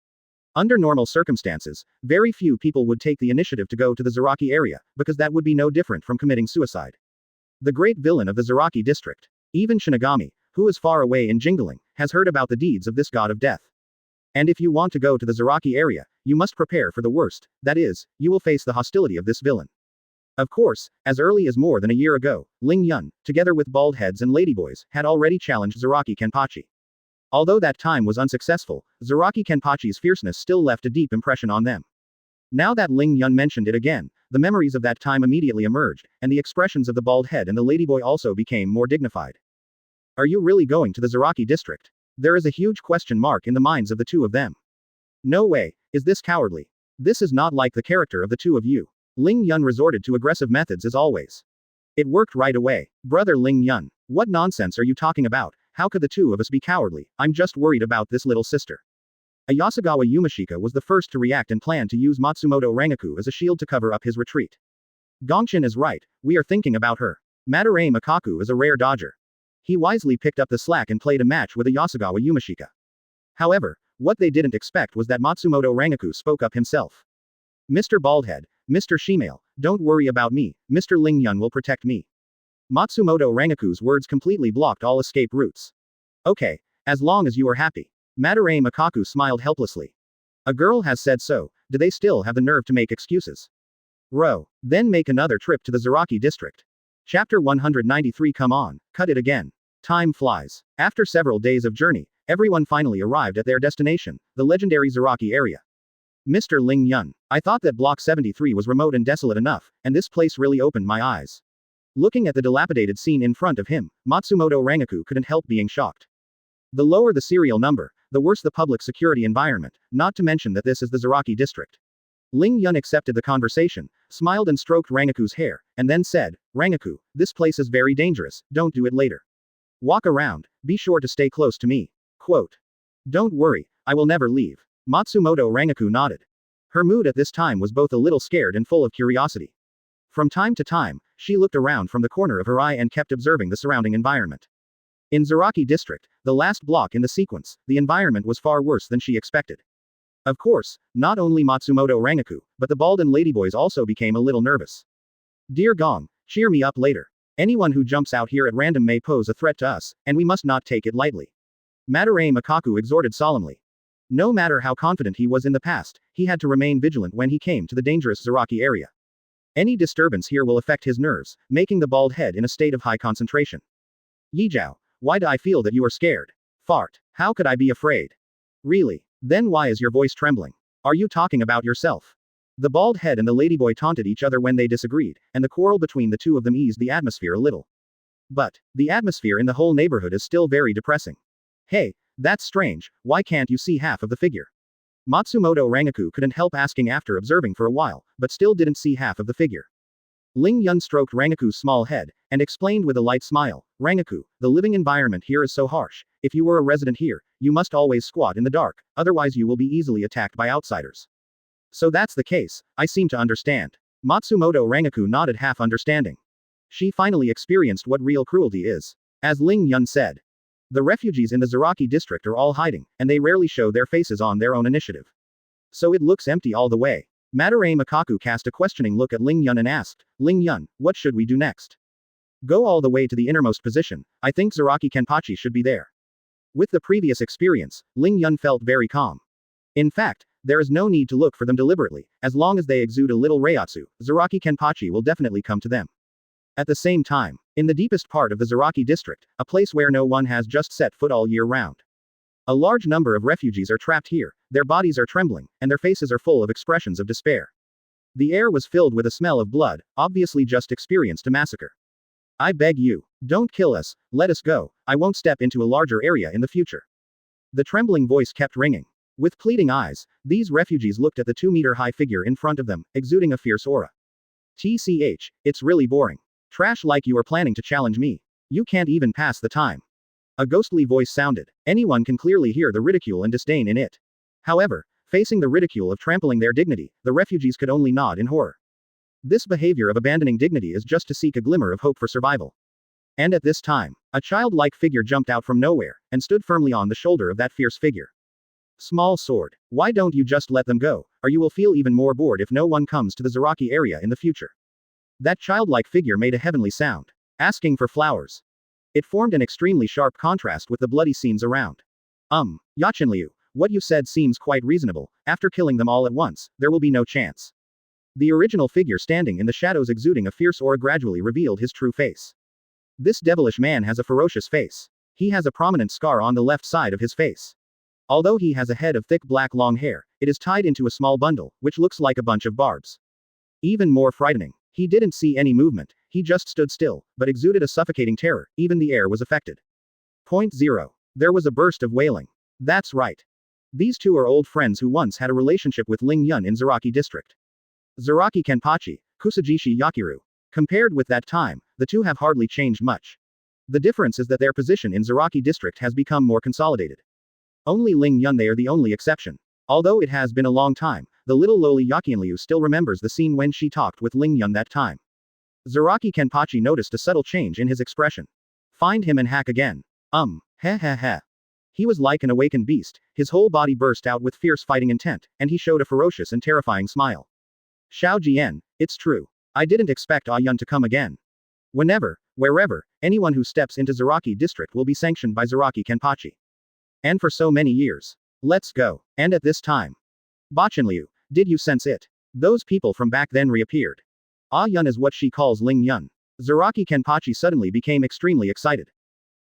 Under normal circumstances, very few people would take the initiative to go to the Zaraki area, because that would be no different from committing suicide. The great villain of the Zaraki District, even Shinigami, who is far away in Jingaling, has heard about the deeds of this god of death. And if you want to go to the Zaraki area, you must prepare for the worst, that is, you will face the hostility of this villain. Of course, as early as more than a year ago, Ling Yun, together with bald heads and ladyboys, had already challenged Zaraki Kenpachi. Although that time was unsuccessful, Zaraki Kenpachi's fierceness still left a deep impression on them. Now that Ling Yun mentioned it again, the memories of that time immediately emerged, and the expressions of the bald head and the ladyboy also became more dignified. Are you really going to the Zaraki district? There is a huge question mark in the minds of the two of them. No way, is this cowardly? This is not like the character of the two of you. Ling Yun resorted to aggressive methods as always. It worked right away. Brother Ling Yun, what nonsense are you talking about? How could the two of us be cowardly? I'm just worried about this little sister. Yasugawa Yumashika was the first to react and planned to use Matsumoto Rangiku as a shield to cover up his retreat. Gongshin is right, we are thinking about her. Madarame Makaku is a rare dodger. He wisely picked up the slack and played a match with Yasugawa Yumashika. However, what they didn't expect was that Matsumoto Rangiku spoke up himself. Mr. Baldhead, Mr. Shemale, don't worry about me, Mr. Ling Yun will protect me. Matsumoto Rangiku's words completely blocked all escape routes. Okay, as long as you are happy. Madarame Makaku smiled helplessly. A girl has said so, do they still have the nerve to make excuses? Then make another trip to the Zaraki district. Chapter 193. Come on, cut it again. Time flies. After several days of journey, everyone finally arrived at their destination, the legendary Zaraki area. Mr. Ling Yun, I thought that Block 73 was remote and desolate enough, and this place really opened my eyes. Looking at the dilapidated scene in front of him, Matsumoto Rangaku couldn't help being shocked. The lower the serial number, the worse the public security environment, not to mention that this is the Zaraki district. Ling Yun accepted the conversation, smiled and stroked Rangaku's hair, and then said, Rangaku, this place is very dangerous, don't do it later. Walk around, be sure to stay close to me. Quote. Don't worry, I will never leave. Matsumoto Rangaku nodded. Her mood at this time was both a little scared and full of curiosity. From time to time, she looked around from the corner of her eye and kept observing the surrounding environment. In Zaraki district, the last block in the sequence, the environment was far worse than she expected. Of course, not only Matsumoto Rangaku, but the bald and ladyboys also became a little nervous. Dear Gong, cheer me up later. Anyone who jumps out here at random may pose a threat to us, and we must not take it lightly. Madarame Makaku exhorted solemnly. No matter how confident he was in the past, he had to remain vigilant when he came to the dangerous Zaraki area. Any disturbance here will affect his nerves, making the bald head in a state of high concentration. Yijiao, why do I feel that you are scared? Fart. How could I be afraid? Really? Then why is your voice trembling? Are you talking about yourself? The bald head and the ladyboy taunted each other when they disagreed, and the quarrel between the two of them eased the atmosphere a little. But, the atmosphere in the whole neighborhood is still very depressing. Hey, that's strange, why can't you see half of the figure? Matsumoto Rangaku couldn't help asking after observing for a while, but still didn't see half of the figure. Ling Yun stroked Rangaku's small head, and explained with a light smile, Rangaku, the living environment here is so harsh, if you were a resident here, you must always squat in the dark, otherwise you will be easily attacked by outsiders. So that's the case, I seem to understand. Matsumoto Rangaku nodded half understanding. She finally experienced what real cruelty is. As Ling Yun said. The refugees in the Zaraki district are all hiding, and they rarely show their faces on their own initiative. So it looks empty all the way. Madarame Makaku cast a questioning look at Ling Yun and asked, Ling Yun, what should we do next? Go all the way to the innermost position, I think Zaraki Kenpachi should be there. With the previous experience, Ling Yun felt very calm. In fact, there is no need to look for them deliberately, as long as they exude a little reiatsu, Zaraki Kenpachi will definitely come to them. At the same time, in the deepest part of the Zaraki district, a place where no one has just set foot all year round. A large number of refugees are trapped here, their bodies are trembling, and their faces are full of expressions of despair. The air was filled with a smell of blood, obviously just experienced a massacre. I beg you, don't kill us, let us go, I won't step into a larger area in the future. The trembling voice kept ringing. With pleading eyes, these refugees looked at the 2-meter-high figure in front of them, exuding a fierce aura. TCH, it's really boring. Trash like you are planning to challenge me. You can't even pass the time. A ghostly voice sounded. Anyone can clearly hear the ridicule and disdain in it. However, facing the ridicule of trampling their dignity, the refugees could only nod in horror. This behavior of abandoning dignity is just to seek a glimmer of hope for survival. And at this time, a childlike figure jumped out from nowhere, and stood firmly on the shoulder of that fierce figure. Small sword. Why don't you just let them go, or you will feel even more bored if no one comes to the Zaraki area in the future. That childlike figure made a heavenly sound. Asking for flowers. It formed an extremely sharp contrast with the bloody scenes around. Yachinliu, what you said seems quite reasonable, after killing them all at once, there will be no chance. The original figure standing in the shadows exuding a fierce aura gradually revealed his true face. This devilish man has a ferocious face. He has a prominent scar on the left side of his face. Although he has a head of thick black long hair, it is tied into a small bundle, which looks like a bunch of barbs. Even more frightening. He didn't see any movement, he just stood still, but exuded a suffocating terror, even the air was affected. Point 0. There was a burst of wailing. That's right. These two are old friends who once had a relationship with Ling Yun in Zaraki district. Zaraki Kenpachi, Kusajishi Yakiru. Compared with that time, the two have hardly changed much. The difference is that their position in Zaraki district has become more consolidated. Only Ling Yun they are the only exception. Although it has been a long time, the little lowly Yakinliu still remembers the scene when she talked with Ling Yun that time. Zaraki Kenpachi noticed a subtle change in his expression. Find him and hack again. Heh heh heh. He was like an awakened beast, his whole body burst out with fierce fighting intent, and he showed a ferocious and terrifying smile. Xiao Jian, it's true. I didn't expect Ah Yun to come again. Whenever, wherever, anyone who steps into Zaraki district will be sanctioned by Zaraki Kenpachi. And for so many years. Let's go. And at this time. Bachinliu, did you sense it? Those people from back then reappeared. Ah Yun is what she calls Ling Yun. Zaraki Kenpachi suddenly became extremely excited.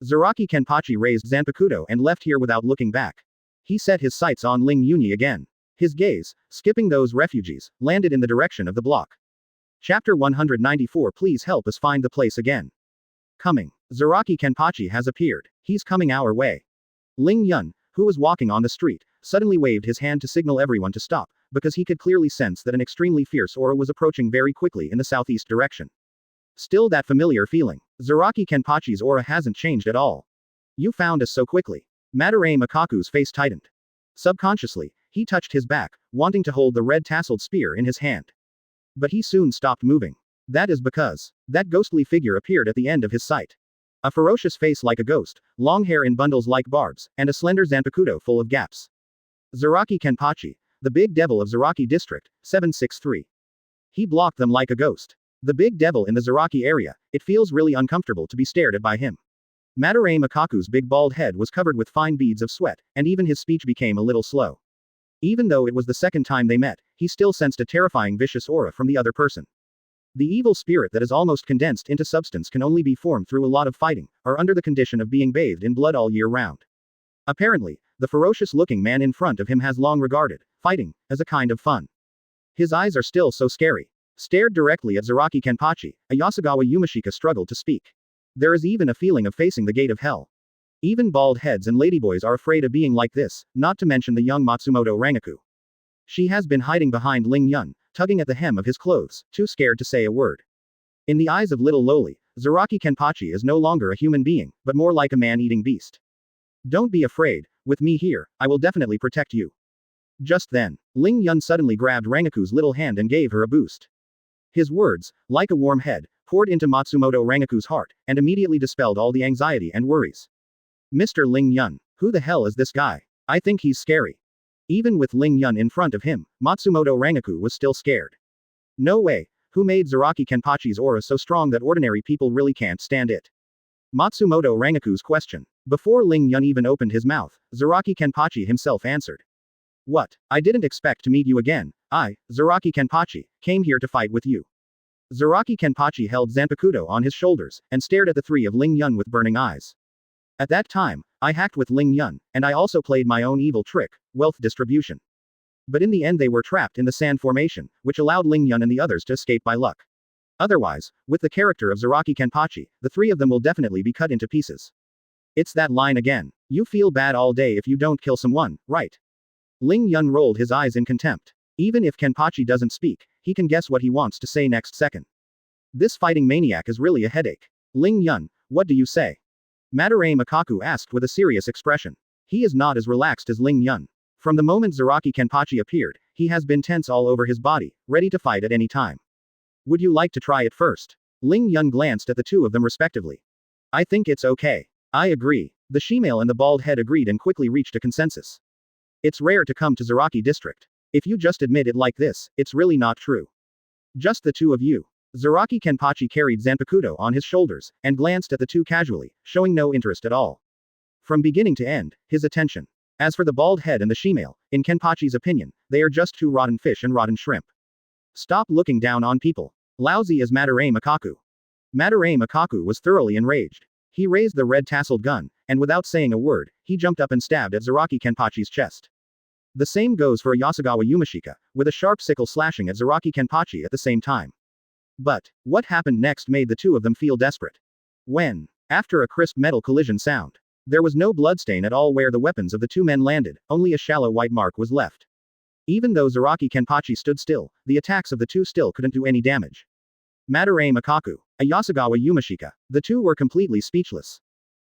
Zaraki Kenpachi raised Zanpakutō and left here without looking back. He set his sights on Ling Yun again. His gaze, skipping those refugees, landed in the direction of the block. Chapter 194. Please help us find the place again. Coming. Zaraki Kenpachi has appeared. He's coming our way. Ling Yun, who was walking on the street, suddenly waved his hand to signal everyone to stop, because he could clearly sense that an extremely fierce aura was approaching very quickly in the southeast direction. Still that familiar feeling. Zaraki Kenpachi's aura hasn't changed at all. You found us so quickly. Madarame Makaku's face tightened. Subconsciously, he touched his back, wanting to hold the red tasseled spear in his hand. But he soon stopped moving. That is because that ghostly figure appeared at the end of his sight. A ferocious face like a ghost, long hair in bundles like barbs, and a slender Zanpakutō full of gaps. Zaraki Kenpachi, the big devil of Zaraki district, 763. He blocked them like a ghost. The big devil in the Zaraki area, it feels really uncomfortable to be stared at by him. Madarame Makaku's big bald head was covered with fine beads of sweat, and even his speech became a little slow. Even though it was the second time they met, he still sensed a terrifying vicious aura from the other person. The evil spirit that is almost condensed into substance can only be formed through a lot of fighting, or under the condition of being bathed in blood all year round. Apparently, the ferocious-looking man in front of him has long regarded fighting as a kind of fun. His eyes are still so scary. Stared directly at Zaraki Kenpachi, Ayasagawa Yumashika struggled to speak. There is even a feeling of facing the gate of hell. Even bald heads and ladyboys are afraid of being like this, not to mention the young Matsumoto Rangiku. She has been hiding behind Ling Yun, tugging at the hem of his clothes, too scared to say a word. In the eyes of little Loli, Zaraki Kenpachi is no longer a human being, but more like a man-eating beast. Don't be afraid, with me here, I will definitely protect you. Just then, Ling Yun suddenly grabbed Rangiku's little hand and gave her a boost. His words, like a warm head, poured into Matsumoto Rangiku's heart, and immediately dispelled all the anxiety and worries. Mr. Ling Yun, who the hell is this guy? I think he's scary. Even with Ling Yun in front of him, Matsumoto Rangiku was still scared. No way, who made Zaraki Kenpachi's aura so strong that ordinary people really can't stand it? Matsumoto Rangiku's question. Before Ling Yun even opened his mouth, Zaraki Kenpachi himself answered. What? I didn't expect to meet you again. I, Zaraki Kenpachi, came here to fight with you. Zaraki Kenpachi held Zanpakutō on his shoulders, and stared at the three of Ling Yun with burning eyes. At that time, I hacked with Ling Yun, and I also played my own evil trick, wealth distribution. But in the end they were trapped in the sand formation, which allowed Ling Yun and the others to escape by luck. Otherwise, with the character of Zaraki Kenpachi, the three of them will definitely be cut into pieces. It's that line again. You feel bad all day if you don't kill someone, right? Ling Yun rolled his eyes in contempt. Even if Kenpachi doesn't speak, he can guess what he wants to say next second. This fighting maniac is really a headache. Ling Yun, what do you say? Madarame Makaku asked with a serious expression. He is not as relaxed as Ling Yun. From the moment Zaraki Kenpachi appeared, he has been tense all over his body, ready to fight at any time. Would you like to try it first? Ling Yun glanced at the two of them respectively. I think it's okay. I agree. The shemale and the bald head agreed and quickly reached a consensus. It's rare to come to Zaraki district. If you just admit it like this, it's really not true. Just the two of you. Zaraki Kenpachi carried Zanpakutō on his shoulders, and glanced at the two casually, showing no interest at all. From beginning to end, his attention. As for the bald head and the shemale, in Kenpachi's opinion, they are just two rotten fish and rotten shrimp. Stop looking down on people. Lousy as Madarame Makaku. Madarame Makaku was thoroughly enraged. He raised the red tasseled gun, and without saying a word, he jumped up and stabbed at Zaraki Kenpachi's chest. The same goes for Yasugawa Yumashika, with a sharp sickle slashing at Zaraki Kenpachi at the same time. But, what happened next made the two of them feel desperate. When, after a crisp metal collision sound, there was no bloodstain at all where the weapons of the two men landed, only a shallow white mark was left. Even though Zaraki Kenpachi stood still, the attacks of the two still couldn't do any damage. Madarame Makaku, Ayasagawa Yumashika, the two were completely speechless.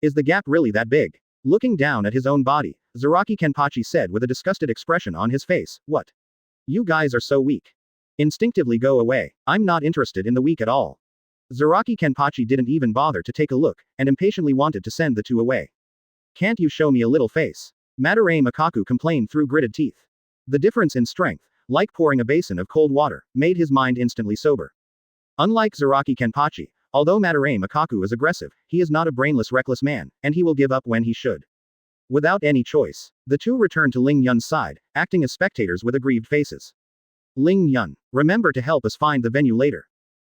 Is the gap really that big? Looking down at his own body, Zaraki Kenpachi said with a disgusted expression on his face, what? You guys are so weak. Instinctively go away, I'm not interested in the weak at all. Zaraki Kenpachi didn't even bother to take a look, and impatiently wanted to send the two away. Can't you show me a little face? Madarame Makaku complained through gritted teeth. The difference in strength, like pouring a basin of cold water, made his mind instantly sober. Unlike Zaraki Kenpachi, although Madarame Makaku is aggressive, he is not a brainless reckless man, and he will give up when he should. Without any choice, the two returned to Ling Yun's side, acting as spectators with aggrieved faces. Ling Yun, remember to help us find the venue later.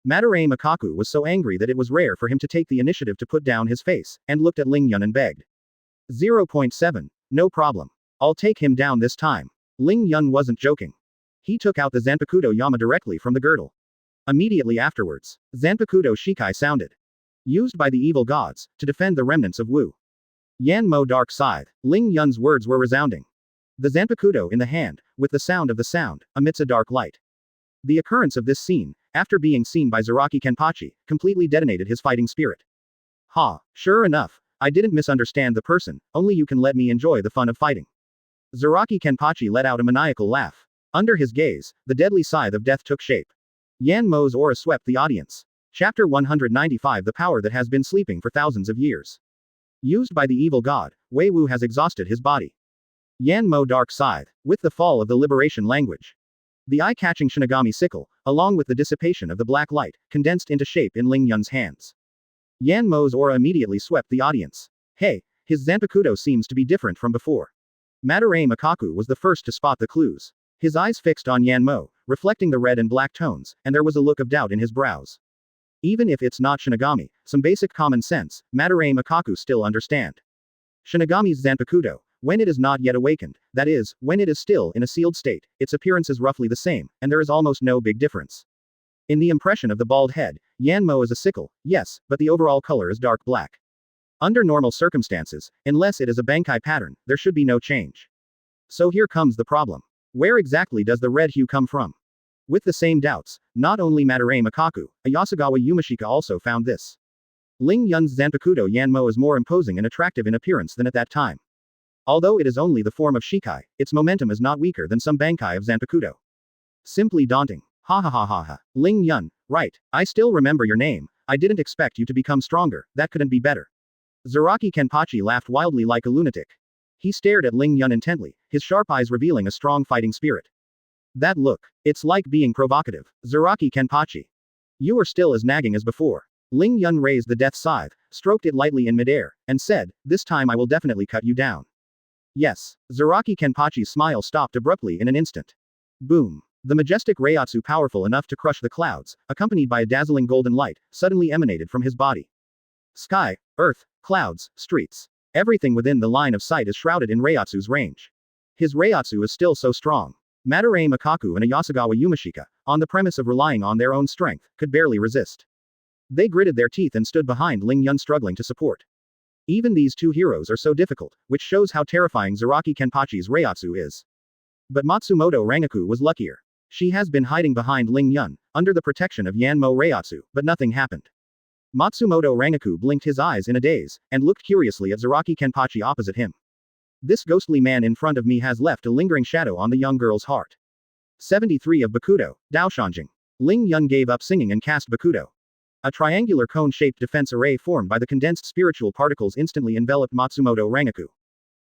Madarame Makaku was so angry that it was rare for him to take the initiative to put down his face, and looked at Ling Yun and begged. 0.7. No problem. I'll take him down this time. Ling Yun wasn't joking. He took out the Zanpakutō Yama directly from the girdle. Immediately afterwards, Zanpakutō Shikai sounded. Used by the evil gods, to defend the remnants of Wu Yanmo Dark Scythe. Ling Yun's words were resounding. The Zanpakutō in the hand, with the sound of the sound, emits a dark light. The occurrence of this scene, after being seen by Zaraki Kenpachi, completely detonated his fighting spirit. Ha, sure enough, I didn't misunderstand the person, only you can let me enjoy the fun of fighting. Zaraki Kenpachi let out a maniacal laugh. Under his gaze, the deadly scythe of death took shape. Yanmo's aura swept the audience. Chapter 195. The power that has been sleeping for thousands of years. Used by the evil god, Wei Wu has exhausted his body. Yanmo Dark Scythe, with the fall of the liberation language. The eye-catching Shinigami sickle, along with the dissipation of the black light, condensed into shape in Ling Yun's hands. Yanmo's aura immediately swept the audience. Hey, his Zanpakutō seems to be different from before. Madarame Makaku was the first to spot the clues. His eyes fixed on Yanmo, reflecting the red and black tones, and there was a look of doubt in his brows. Even if it's not Shinigami, some basic common sense, Madarame Makaku still understand. Shinigami's Zanpakutō, when it is not yet awakened, that is, when it is still in a sealed state, its appearance is roughly the same, and there is almost no big difference. In the impression of the bald head, Yanmo is a sickle, yes, but the overall color is dark black. Under normal circumstances, unless it is a Bankai pattern, there should be no change. So here comes the problem. Where exactly does the red hue come from? With the same doubts, not only Madarame Makaku, Ayasagawa Yumashika also found this. Ling Yun's Zanpakutō Yanmo is more imposing and attractive in appearance than at that time. Although it is only the form of Shikai, its momentum is not weaker than some Bankai of Zanpakutō. Simply daunting. Ha ha ha ha ha. Ling Yun, right, I still remember your name, I didn't expect you to become stronger, that couldn't be better. Zaraki Kenpachi laughed wildly like a lunatic. He stared at Ling Yun intently, his sharp eyes revealing a strong fighting spirit. That look, it's like being provocative. Zaraki Kenpachi. You are still as nagging as before. Ling Yun raised the death scythe, stroked it lightly in midair, and said, this time I will definitely cut you down. Yes. Zaraki Kenpachi's smile stopped abruptly in an instant. Boom. The majestic Reiatsu, powerful enough to crush the clouds, accompanied by a dazzling golden light, suddenly emanated from his body. Sky, earth, clouds, streets. Everything within the line of sight is shrouded in Reiatsu's range. His Reiatsu is still so strong. Madarame Makaku and Ayasagawa Yumashika, on the premise of relying on their own strength, could barely resist. They gritted their teeth and stood behind Ling Yun, struggling to support. Even these two heroes are so difficult, which shows how terrifying Zaraki Kenpachi's Reiatsu is. But Matsumoto Rangiku was luckier. She has been hiding behind Ling Yun, under the protection of Yanmo Reiatsu, but nothing happened. Matsumoto Rangiku blinked his eyes in a daze, and looked curiously at Zaraki Kenpachi opposite him. This ghostly man in front of me has left a lingering shadow on the young girl's heart. 73 of Bakudo, Daoshanjing. Ling Yun gave up singing and cast Bakudo. A triangular cone-shaped defense array formed by the condensed spiritual particles instantly enveloped Matsumoto Rangiku.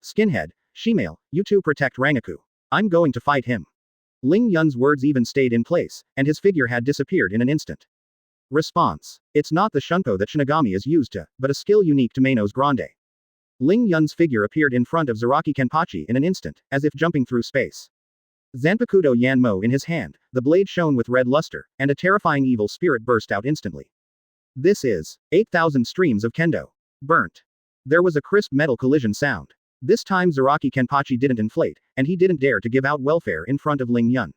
Skinhead, Shemale, you two protect Rangiku. I'm going to fight him. Ling Yun's words even stayed in place, and his figure had disappeared in an instant. Response. It's not the shunko that Shinigami is used to, but a skill unique to Manos Grande. Ling Yun's figure appeared in front of Zaraki Kenpachi in an instant, as if jumping through space. Zanpakutō Yanmo in his hand, the blade shone with red luster, and a terrifying evil spirit burst out instantly. This is 8,000 streams of kendo. Burnt. There was a crisp metal collision sound. This time Zaraki Kenpachi didn't inflate, and he didn't dare to give out welfare in front of Ling Yun.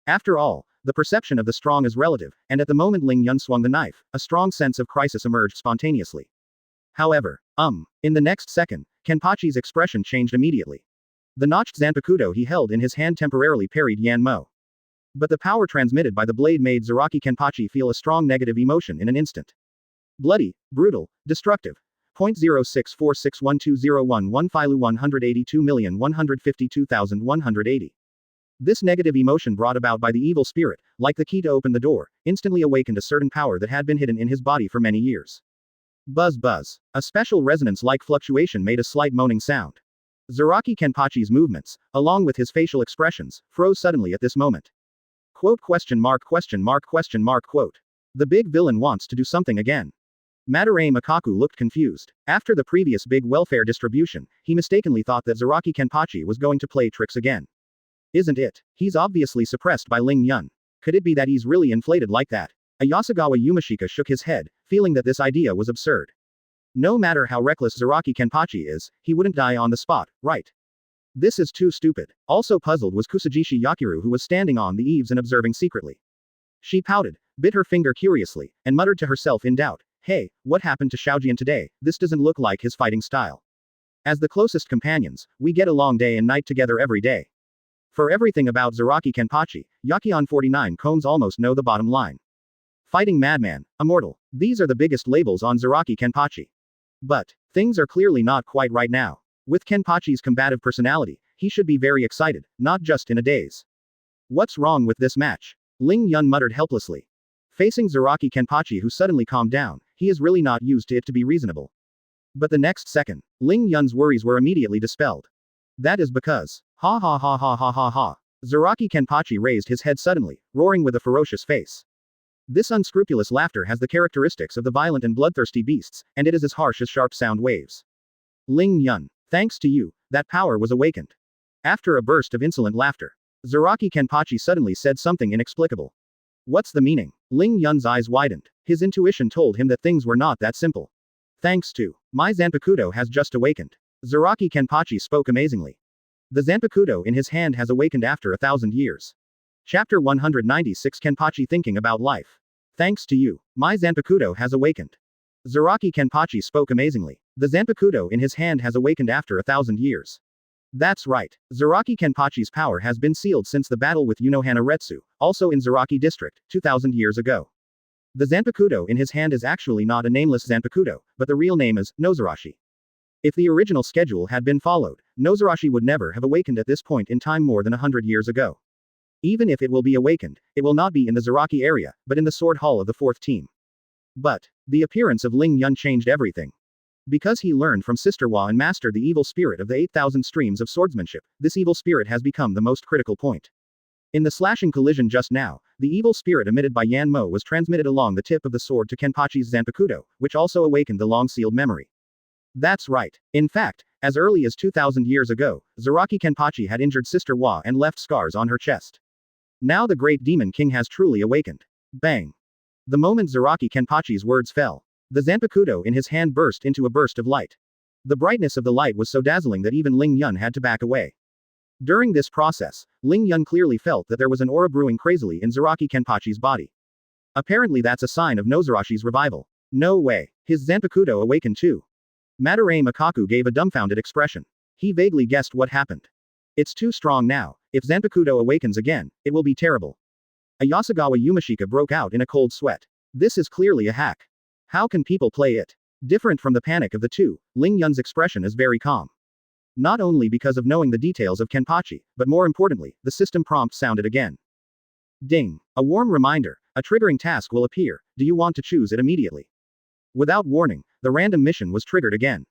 After all, the perception of the strong is relative, and at the moment Ling Yun swung the knife, a strong sense of crisis emerged spontaneously. However, in the next second, Kenpachi's expression changed immediately. The notched Zanpakutō he held in his hand temporarily parried Yanmo. But the power transmitted by the blade made Zaraki Kenpachi feel a strong negative emotion in an instant. Bloody, brutal, destructive. 0.06461201 Filu 182,152,180. This negative emotion brought about by the evil spirit, like the key to open the door, instantly awakened a certain power that had been hidden in his body for many years. Buzz buzz. A special resonance-like fluctuation made a slight moaning sound. Zaraki Kenpachi's movements, along with his facial expressions, froze suddenly at this moment. Quote? The big villain wants to do something again. Madarame Makaku looked confused. After the previous big welfare distribution, he mistakenly thought that Zaraki Kenpachi was going to play tricks again. Isn't it? He's obviously suppressed by Ling Yun. Could it be that he's really inflated like that? Ayasagawa Yumashika shook his head, feeling that this idea was absurd. No matter how reckless Zaraki Kenpachi is, he wouldn't die on the spot, right? This is too stupid. Also puzzled was Kusajishi Yakiru, who was standing on the eaves and observing secretly. She pouted, bit her finger curiously, and muttered to herself in doubt, "Hey, what happened to Xiaojian today? This doesn't look like his fighting style. As the closest companions, we get along day and night together every day." For everything about Zaraki Kenpachi, Yakion 49 Combs almost know the bottom line. Fighting madman, immortal. These are the biggest labels on Zaraki Kenpachi. But things are clearly not quite right now. With Kenpachi's combative personality, he should be very excited, not just in a daze. What's wrong with this match? Ling Yun muttered helplessly. Facing Zaraki Kenpachi, who suddenly calmed down, he is really not used to it to be reasonable. But the next second, Ling Yun's worries were immediately dispelled. That is because, ha ha ha ha ha ha ha. Zaraki Kenpachi raised his head suddenly, roaring with a ferocious face. This unscrupulous laughter has the characteristics of the violent and bloodthirsty beasts, and it is as harsh as sharp sound waves. Ling Yun, thanks to you, that power was awakened. After a burst of insolent laughter, Zaraki Kenpachi suddenly said something inexplicable. What's the meaning? Ling Yun's eyes widened. His intuition told him that things were not that simple. Thanks to my Zanpakutō has just awakened. Zaraki Kenpachi spoke amazingly. The Zanpakutō in his hand has awakened after 1,000 years. Chapter 196 Kenpachi thinking about life. Thanks to you, my Zanpakutō has awakened. Zaraki Kenpachi spoke amazingly. The Zanpakutō in his hand has awakened after 1,000 years. That's right. Zaraki Kenpachi's power has been sealed since the battle with Unohana Retsu, also in Zaraki district, 2,000 years ago. The Zanpakutō in his hand is actually not a nameless Zanpakutō, but the real name is Nozarashi. If the original schedule had been followed, Nozarashi would never have awakened at this point in time more than 100 years ago. Even if it will be awakened, it will not be in the Zaraki area, but in the Sword Hall of the 4th team. But the appearance of Ling Yun changed everything. Because he learned from Sister Wa and mastered the evil spirit of the 8,000 streams of swordsmanship, this evil spirit has become the most critical point. In the slashing collision just now, the evil spirit emitted by Yan Mo was transmitted along the tip of the sword to Kenpachi's Zanpakutō, which also awakened the long-sealed memory. That's right. In fact, as early as 2,000 years ago, Zaraki Kenpachi had injured Sister Wa and left scars on her chest. Now the great demon king has truly awakened. Bang! The moment Zaraki Kenpachi's words fell, the Zanpakutō in his hand burst into a burst of light. The brightness of the light was so dazzling that even Ling Yun had to back away. During this process, Ling Yun clearly felt that there was an aura brewing crazily in Zaraki Kenpachi's body. Apparently that's a sign of Nozarashi's revival. No way. His Zanpakutō awakened too. Madarame Makaku gave a dumbfounded expression. He vaguely guessed what happened. It's too strong now. If Zanpakutō awakens again, it will be terrible. Ayasagawa Yumashika broke out in a cold sweat. This is clearly a hack. How can people play it? Different from the panic of the two, Ling Yun's expression is very calm. Not only because of knowing the details of Kenpachi, but more importantly, the system prompt sounded again. Ding. A warm reminder. A triggering task will appear. Do you want to choose it immediately? Without warning, the random mission was triggered again.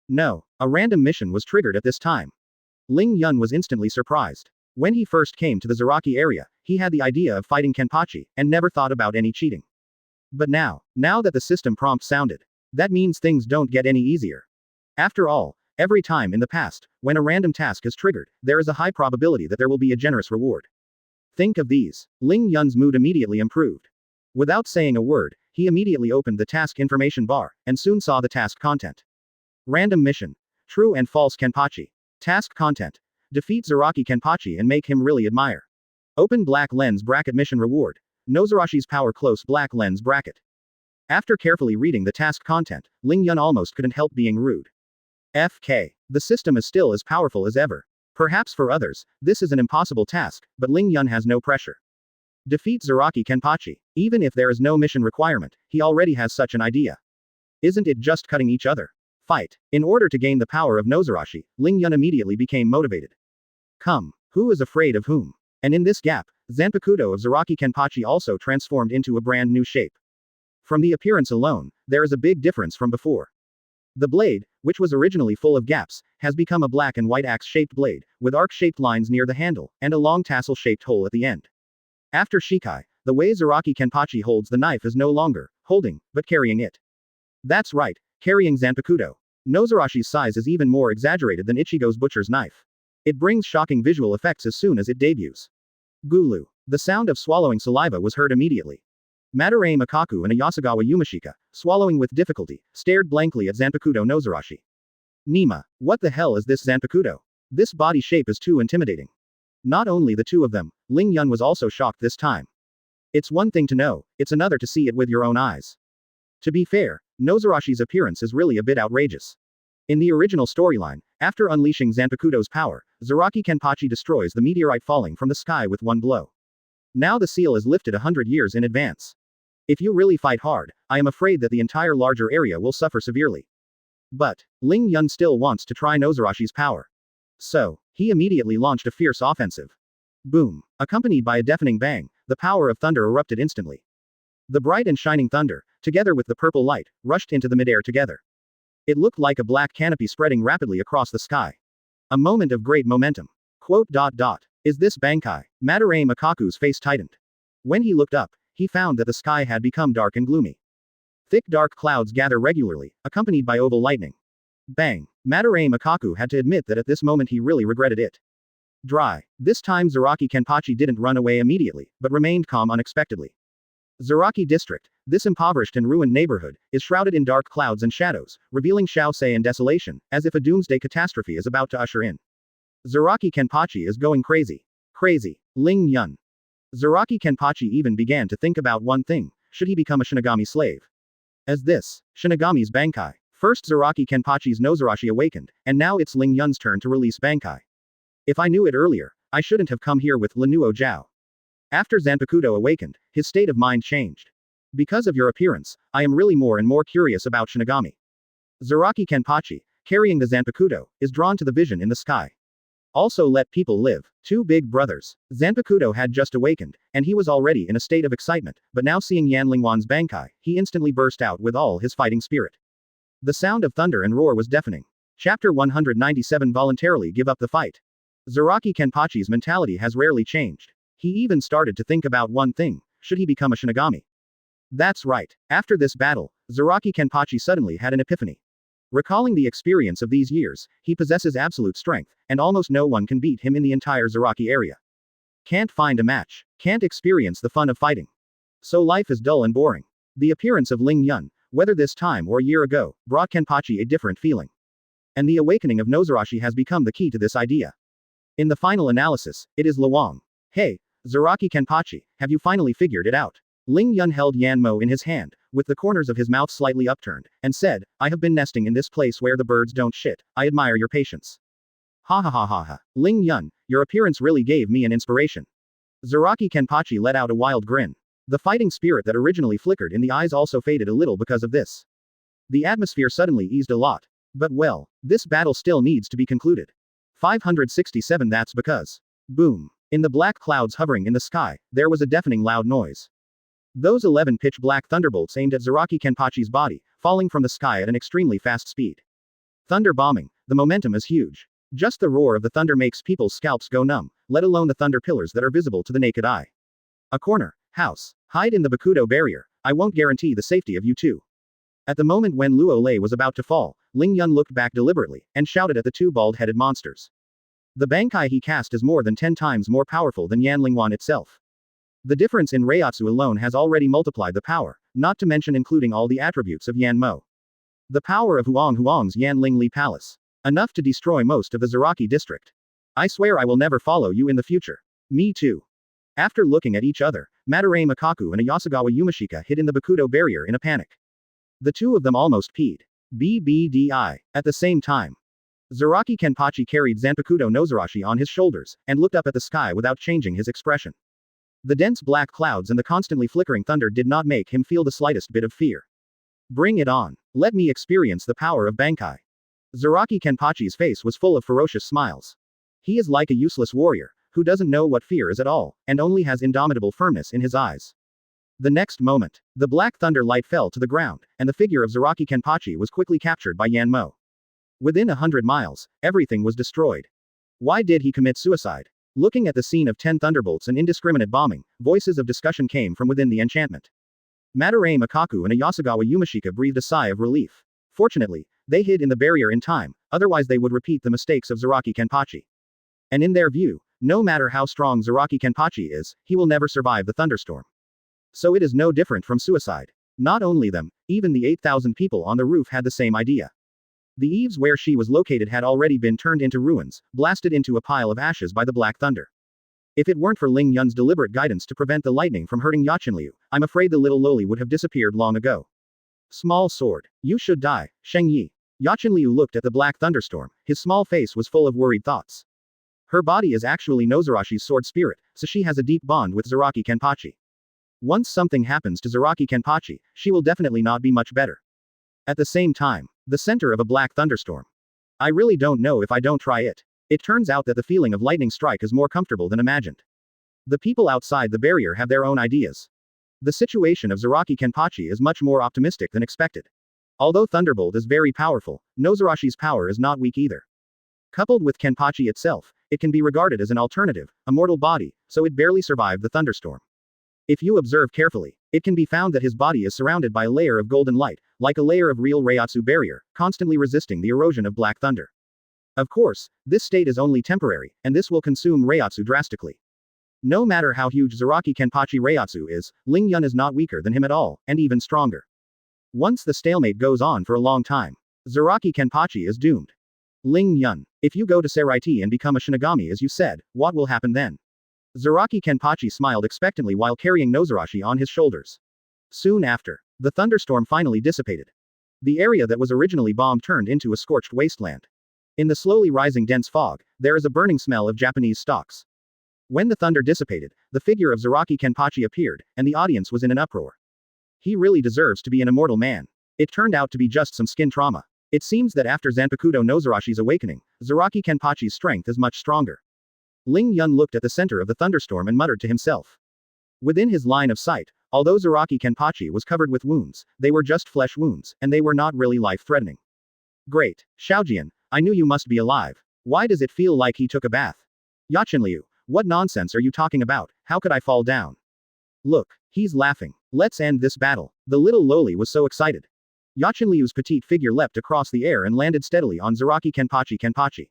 No, a random mission was triggered at this time. Ling Yun was instantly surprised. When he first came to the Zaraki area, he had the idea of fighting Kenpachi, and never thought about any cheating. But now that the system prompt sounded, that means things don't get any easier. After all, every time in the past, when a random task is triggered, there is a high probability that there will be a generous reward. Think of these. Ling Yun's mood immediately improved. Without saying a word, he immediately opened the task information bar, and soon saw the task content. Random mission. True and false Kenpachi. Task content. Defeat Zaraki Kenpachi and make him really admire. Open black lens bracket mission reward. Nozarashi's power close black lens bracket. After carefully reading the task content, Ling Yun almost couldn't help being rude. FK. The system is still as powerful as ever. Perhaps for others, this is an impossible task, but Ling Yun has no pressure. Defeat Zaraki Kenpachi. Even if there is no mission requirement, he already has such an idea. Isn't it just cutting each other? Fight. In order to gain the power of Nozarashi, Ling Yun immediately became motivated. Come. Who is afraid of whom? And in this gap, Zanpakutō of Zaraki Kenpachi also transformed into a brand new shape. From the appearance alone, there is a big difference from before. The blade, which was originally full of gaps, has become a black and white axe-shaped blade, with arc-shaped lines near the handle, and a long tassel-shaped hole at the end. After Shikai, the way Zaraki Kenpachi holds the knife is no longer holding, but carrying it. That's right, carrying Zanpakutō. Nozarashi's size is even more exaggerated than Ichigo's butcher's knife. It brings shocking visual effects as soon as it debuts. Gulu. The sound of swallowing saliva was heard immediately. Madarame Makaku and Ayasagawa Yumashika, swallowing with difficulty, stared blankly at Zanpakutō Nozarashi. Nima, what the hell is this Zanpakutō? This body shape is too intimidating. Not only the two of them, Ling Yun was also shocked this time. It's one thing to know, it's another to see it with your own eyes. To be fair, Nozarashi's appearance is really a bit outrageous. In the original storyline, after unleashing Zanpakutō's power, Zaraki Kenpachi destroys the meteorite falling from the sky with one blow. Now the seal is lifted 100 years in advance. If you really fight hard, I am afraid that the entire larger area will suffer severely. But, Ling Yun still wants to try Nozarashi's power. So, he immediately launched a fierce offensive. Boom. Accompanied by a deafening bang, the power of thunder erupted instantly. The bright and shining thunder, together with the purple light, rushed into the midair together. It looked like a black canopy spreading rapidly across the sky. A moment of great momentum. Is this Bankai? Madarame Makaku's face tightened. When he looked up, he found that the sky had become dark and gloomy. Thick dark clouds gather regularly, accompanied by oval lightning. Bang! Madarame Makaku had to admit that at this moment he really regretted it. Dry. This time Zaraki Kenpachi didn't run away immediately, but remained calm unexpectedly. Zaraki District, this impoverished and ruined neighborhood, is shrouded in dark clouds and shadows, revealing Shaosei and desolation, as if a doomsday catastrophe is about to usher in. Zaraki Kenpachi is going crazy. Crazy. Ling Yun. Zaraki Kenpachi even began to think about one thing: should he become a Shinigami slave? As this, Shinigami's Bankai. First Zaraki Kenpachi's Nozarashi awakened, and now it's Ling Yun's turn to release Bankai. If I knew it earlier, I shouldn't have come here with Lenuo Zhao. After Zanpakutō awakened, his state of mind changed. Because of your appearance, I am really more and more curious about Shinigami. Zaraki Kenpachi, carrying the Zanpakutō, is drawn to the vision in the sky. Also let people live. Two big brothers. Zanpakutō had just awakened, and he was already in a state of excitement, but now seeing Yan Lingwan's Bankai, he instantly burst out with all his fighting spirit. The sound of thunder and roar was deafening. Chapter 197 Voluntarily give up the fight. Zaraki Kenpachi's mentality has rarely changed. He even started to think about one thing: should he become a Shinigami? That's right. After this battle, Zaraki Kenpachi suddenly had an epiphany. Recalling the experience of these years, he possesses absolute strength, and almost no one can beat him in the entire Zaraki area. Can't find a match. Can't experience the fun of fighting. So life is dull and boring. The appearance of Ling Yun, whether this time or a year ago, brought Kenpachi a different feeling. And the awakening of Nozarashi has become the key to this idea. In the final analysis, it is Luang. Hey, Zaraki Kenpachi, have you finally figured it out? Ling Yun held Yanmo in his hand, with the corners of his mouth slightly upturned, and said, I have been nesting in this place where the birds don't shit. I admire your patience. Ha ha ha ha ha. Ling Yun, your appearance really gave me an inspiration. Zaraki Kenpachi let out a wild grin. The fighting spirit that originally flickered in the eyes also faded a little because of this. The atmosphere suddenly eased a lot. But well, this battle still needs to be concluded. 567 That's because. Boom. In the black clouds hovering in the sky, there was a deafening loud noise. Those 11 pitch-black thunderbolts aimed at Zaraki Kenpachi's body, falling from the sky at an extremely fast speed. Thunder bombing, the momentum is huge. Just the roar of the thunder makes people's scalps go numb, let alone the thunder pillars that are visible to the naked eye. A corner. House. Hide in the Bakudo barrier. I won't guarantee the safety of you two. At the moment when Luo Lei was about to fall, Ling Yun looked back deliberately, and shouted at the two bald-headed monsters. The Bankai he cast is more than 10 times more powerful than Yan Lingwan itself. The difference in Reiatsu alone has already multiplied the power, not to mention including all the attributes of Yan Mo. The power of Huang's Yan Ling Li Palace. Enough to destroy most of the Zaraki district. I swear I will never follow you in the future. Me too. After looking at each other, Madarame Makaku and Ayasagawa Yumashika hid in the Bakudo barrier in a panic. The two of them almost peed. BBDI. At the same time. Zaraki Kenpachi carried Zanpakutō Nozarashi on his shoulders, and looked up at the sky without changing his expression. The dense black clouds and the constantly flickering thunder did not make him feel the slightest bit of fear. Bring it on. Let me experience the power of Bankai. Zaraki Kenpachi's face was full of ferocious smiles. He is like a useless warrior, who doesn't know what fear is at all, and only has indomitable firmness in his eyes. The next moment, the black thunder light fell to the ground, and the figure of Zaraki Kenpachi was quickly captured by Yan Mo. Within 100 miles, everything was destroyed. Why did he commit suicide? Looking at the scene of 10 thunderbolts and indiscriminate bombing, voices of discussion came from within the enchantment. Madarame Makaku and Ayasagawa Yumashika breathed a sigh of relief. Fortunately, they hid in the barrier in time, otherwise they would repeat the mistakes of Zaraki Kenpachi. And in their view, no matter how strong Zaraki Kenpachi is, he will never survive the thunderstorm. So it is no different from suicide. Not only them, even the 8,000 people on the roof had the same idea. The eaves where she was located had already been turned into ruins, blasted into a pile of ashes by the Black Thunder. If it weren't for Ling Yun's deliberate guidance to prevent the lightning from hurting Yachenliu, I'm afraid the little loli would have disappeared long ago. Small sword. You should die, Sheng Yi. Yachenliu looked at the black thunderstorm, his small face was full of worried thoughts. Her body is actually Nozarashi's sword spirit, so she has a deep bond with Zaraki Kenpachi. Once something happens to Zaraki Kenpachi, she will definitely not be much better. At the same time, the center of a black thunderstorm. I really don't know if I don't try it. It turns out that the feeling of lightning strike is more comfortable than imagined. The people outside the barrier have their own ideas. The situation of Zaraki Kenpachi is much more optimistic than expected. Although Thunderbolt is very powerful, Nozarashi's power is not weak either. Coupled with Kenpachi itself, it can be regarded as an alternative, a mortal body, so it barely survived the thunderstorm. If you observe carefully, it can be found that his body is surrounded by a layer of golden light, like a layer of real Reiatsu barrier, constantly resisting the erosion of black thunder. Of course, this state is only temporary, and this will consume Reiatsu drastically. No matter how huge Zaraki Kenpachi Reiatsu is, Ling Yun is not weaker than him at all, and even stronger. Once the stalemate goes on for a long time, Zaraki Kenpachi is doomed. Ling Yun, if you go to Saraiti and become a Shinigami as you said, what will happen then? Zaraki Kenpachi smiled expectantly while carrying Nozarashi on his shoulders. Soon after, the thunderstorm finally dissipated. The area that was originally bombed turned into a scorched wasteland. In the slowly rising dense fog, there is a burning smell of Japanese stocks. When the thunder dissipated, the figure of Zaraki Kenpachi appeared, and the audience was in an uproar. He really deserves to be an immortal man. It turned out to be just some skin trauma. It seems that after Zanpakutō Nozarashi's awakening, Zaraki Kenpachi's strength is much stronger. Ling Yun looked at the center of the thunderstorm and muttered to himself. Within his line of sight, although Zaraki Kenpachi was covered with wounds, they were just flesh wounds, and they were not really life-threatening. Great, Xiaojian, I knew you must be alive. Why does it feel like he took a bath? Yachenliu, what nonsense are you talking about? How could I fall down? Look, he's laughing. Let's end this battle. The little loli was so excited. Yachenliu's petite figure leapt across the air and landed steadily on Zaraki Kenpachi.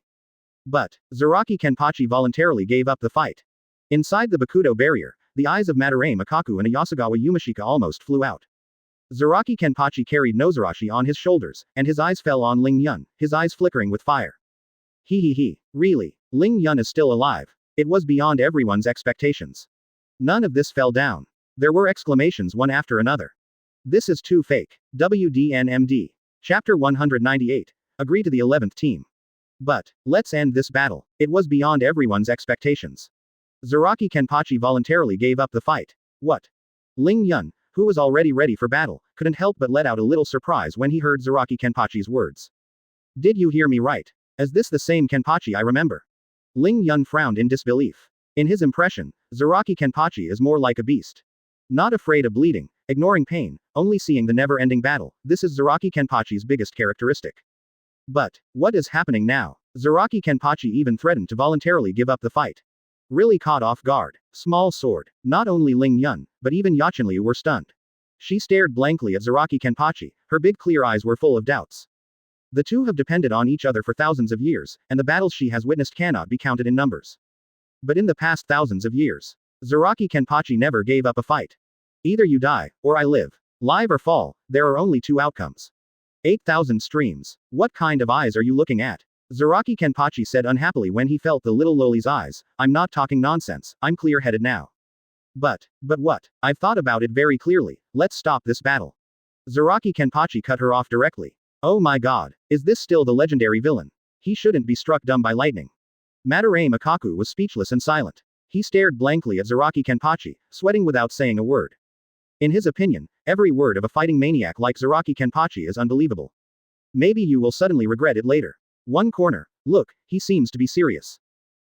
But, Zaraki Kenpachi voluntarily gave up the fight. Inside the Bakudo barrier, the eyes of Madarame Makaku and Ayasagawa Yumashika almost flew out. Zaraki Kenpachi carried Nozarashi on his shoulders, and his eyes fell on Ling Yun, his eyes flickering with fire. Really? Ling Yun is still alive. It was beyond everyone's expectations. None of this fell down. There were exclamations one after another. This is too fake. WDNMD. Chapter 198. Agree to the 11th team. But, let's end this battle. It was beyond everyone's expectations. Zaraki Kenpachi voluntarily gave up the fight. What? Ling Yun, who was already ready for battle, couldn't help but let out a little surprise when he heard Zaraki Kenpachi's words. Did you hear me right? Is this the same Kenpachi I remember? Ling Yun frowned in disbelief. In his impression, Zaraki Kenpachi is more like a beast. Not afraid of bleeding, ignoring pain, only seeing the never-ending battle, this is Zaraki Kenpachi's biggest characteristic. But, what is happening now? Zaraki Kenpachi even threatened to voluntarily give up the fight. Really caught off guard. Small sword. Not only Ling Yun, but even Yachenliu were stunned. She stared blankly at Zaraki Kenpachi, her big clear eyes were full of doubts. The two have depended on each other for thousands of years, and the battles she has witnessed cannot be counted in numbers. But in the past thousands of years, Zaraki Kenpachi never gave up a fight. Either you die, or I live. Live or fall, there are only two outcomes. 8,000 streams. What kind of eyes are you looking at? Zaraki Kenpachi said unhappily when he felt the little loli's eyes. I'm not talking nonsense, I'm clear-headed now. But what? I've thought about it very clearly, let's stop this battle. Zaraki Kenpachi cut her off directly. Oh my god, is this still the legendary villain? He shouldn't be struck dumb by lightning. Madarame Makaku was speechless and silent. He stared blankly at Zaraki Kenpachi, sweating without saying a word. In his opinion, every word of a fighting maniac like Zaraki Kenpachi is unbelievable. Maybe you will suddenly regret it later. One corner. Look, he seems to be serious.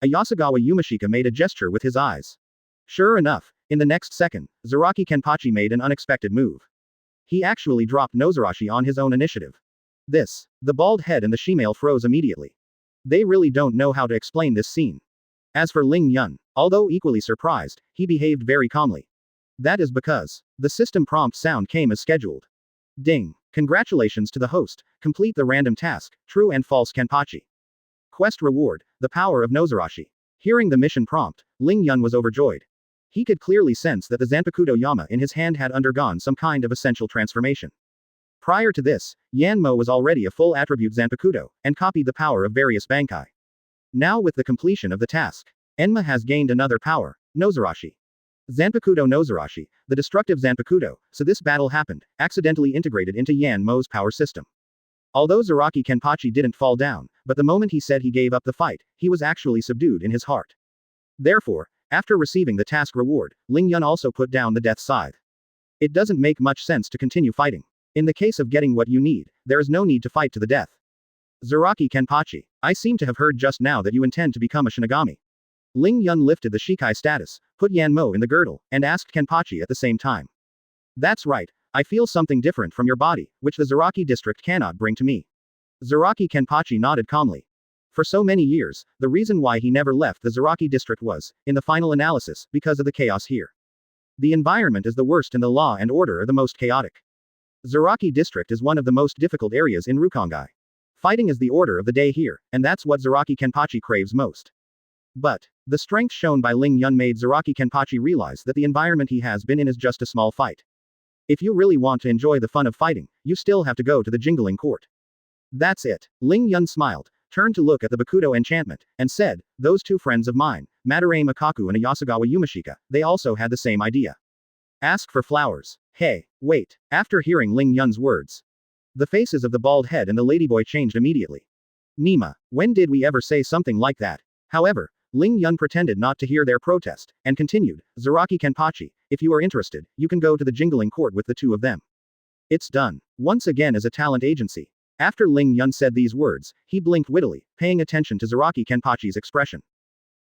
Ayasagawa Yumashika made a gesture with his eyes. Sure enough, in the next second, Zaraki Kenpachi made an unexpected move. He actually dropped Nozarashi on his own initiative. The bald head and the shemale froze immediately. They really don't know how to explain this scene. As for Ling Yun, although equally surprised, he behaved very calmly. That is because the system prompt sound came as scheduled. Ding. Congratulations to the host. Complete the random task, true and false Kenpachi. Quest reward, the power of Nozarashi. Hearing the mission prompt, Ling Yun was overjoyed. He could clearly sense that the Zanpakutō Yama in his hand had undergone some kind of essential transformation. Prior to this, Yanmo was already a full attribute Zanpakutō, and copied the power of various Bankai. Now with the completion of the task, Enma has gained another power, Nozarashi. Zanpakutō Nozarashi, the destructive Zanpakutō, so this battle happened, accidentally integrated into Yanmo's power system. Although Zaraki Kenpachi didn't fall down, but the moment he said he gave up the fight, he was actually subdued in his heart. Therefore, after receiving the task reward, Ling Yun also put down the death scythe. It doesn't make much sense to continue fighting. In the case of getting what you need, there is no need to fight to the death. Zaraki Kenpachi, I seem to have heard just now that you intend to become a Shinigami. Ling Yun lifted the Shikai status, put Yanmo in the girdle, and asked Kenpachi at the same time. That's right, I feel something different from your body, which the Zaraki district cannot bring to me. Zaraki Kenpachi nodded calmly. For so many years, the reason why he never left the Zaraki district was, in the final analysis, because of the chaos here. The environment is the worst and the law and order are the most chaotic. Zaraki district is one of the most difficult areas in Rukongai. Fighting is the order of the day here, and that's what Zaraki Kenpachi craves most. But, the strength shown by Ling Yun made Zaraki Kenpachi realize that the environment he has been in is just a small fight. If you really want to enjoy the fun of fighting, you still have to go to the Jingling Court. That's it. Ling Yun smiled, turned to look at the Bakuto enchantment, and said, those two friends of mine, Madarame Makaku and Ayasagawa Yumashika, they also had the same idea. Ask for flowers. Hey, wait. After hearing Ling Yun's words, the faces of the bald head and the ladyboy changed immediately. Nima, when did we ever say something like that? However, Ling Yun pretended not to hear their protest, and continued, Zaraki Kenpachi, if you are interested, you can go to the Jingling Court with the two of them. It's done. Once again as a talent agency. After Ling Yun said these words, he blinked wittily, paying attention to Zaraki Kenpachi's expression.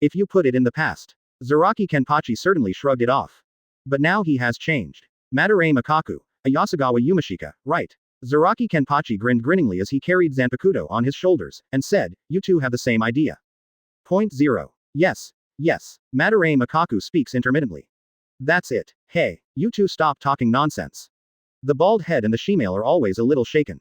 If you put it in the past. Zaraki Kenpachi certainly shrugged it off. But now he has changed. Madarame Makaku, Ayasagawa Yumashika, right. Zaraki Kenpachi grinned grinningly as he carried Zanpakutō on his shoulders, and said, you two have the same idea. Point 0. Yes. Yes. Madarame Makaku speaks intermittently. That's it. Hey, you two stop talking nonsense. The bald head and the shemale are always a little shaken.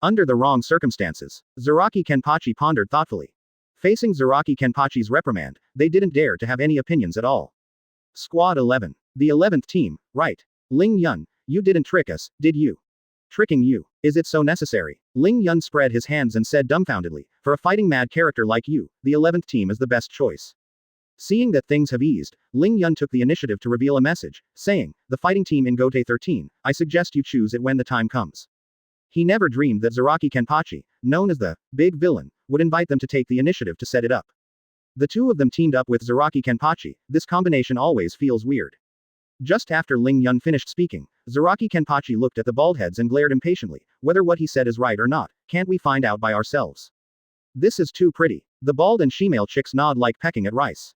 Under the wrong circumstances, Zaraki Kenpachi pondered thoughtfully. Facing Zaraki Kenpachi's reprimand, they didn't dare to have any opinions at all. Squad 11. The 11th team, right. Ling Yun, you didn't trick us, did you? Tricking you. Is it so necessary? Ling Yun spread his hands and said dumbfoundedly, for a fighting mad character like you, the 11th team is the best choice. Seeing that things have eased, Ling Yun took the initiative to reveal a message, saying, the fighting team in Gote 13, I suggest you choose it when the time comes. He never dreamed that Zaraki Kenpachi, known as the big villain, would invite them to take the initiative to set it up. The two of them teamed up with Zaraki Kenpachi, this combination always feels weird. Just after Ling Yun finished speaking, Zaraki Kenpachi looked at the baldheads and glared impatiently, whether what he said is right or not, can't we find out by ourselves? This is too pretty. The bald and shemale chicks nod like pecking at rice.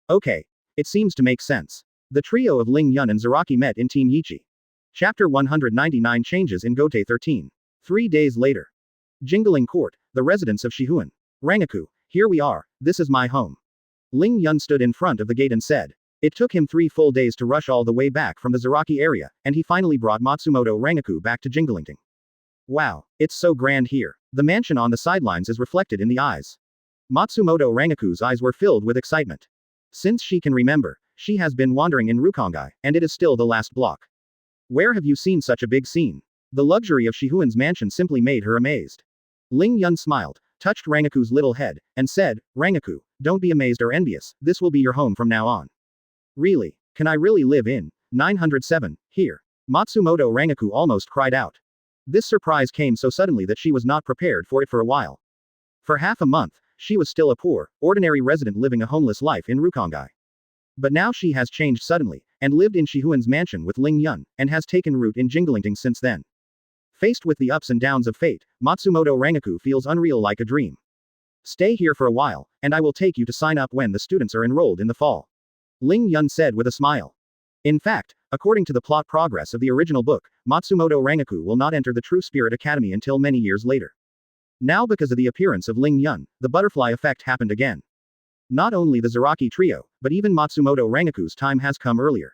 Okay. It seems to make sense. The trio of Ling Yun and Zaraki met in Team Yichi. Chapter 199 Changes in Gote 13. 3 days later. Jingling Court, the residence of Shihouin Rangiku, here we are, this is my home. Ling Yun stood in front of the gate and said. It took him 3 full days to rush all the way back from the Zaraki area, and he finally brought Matsumoto Rangiku back to Jinglingting. Wow, it's so grand here. The mansion on the sidelines is reflected in the eyes. Matsumoto Rangiku's eyes were filled with excitement. Since she can remember, she has been wandering in Rukongai, and it is still the last block. Where have you seen such a big scene? The luxury of Shihouin's mansion simply made her amazed. Ling Yun smiled, touched Rangiku's little head, and said, Rangiku, don't be amazed or envious, this will be your home from now on. Really? Can I really live in 907 here? Matsumoto Rangiku almost cried out. This surprise came so suddenly that she was not prepared for it for a while. For half a month, she was still a poor, ordinary resident living a homeless life in Rukongai. But now she has changed suddenly, and lived in Shihouin's mansion with Ling Yun, and has taken root in Jinglingting since then. Faced with the ups and downs of fate, Matsumoto Rangiku feels unreal like a dream. Stay here for a while, and I will take you to sign up when the students are enrolled in the fall. Ling Yun said with a smile. In fact, according to the plot progress of the original book, Matsumoto Rangiku will not enter the True Spirit Academy until many years later. Now because of the appearance of Ling Yun, the butterfly effect happened again. Not only the Zaraki trio, but even Matsumoto Rangiku's time has come earlier.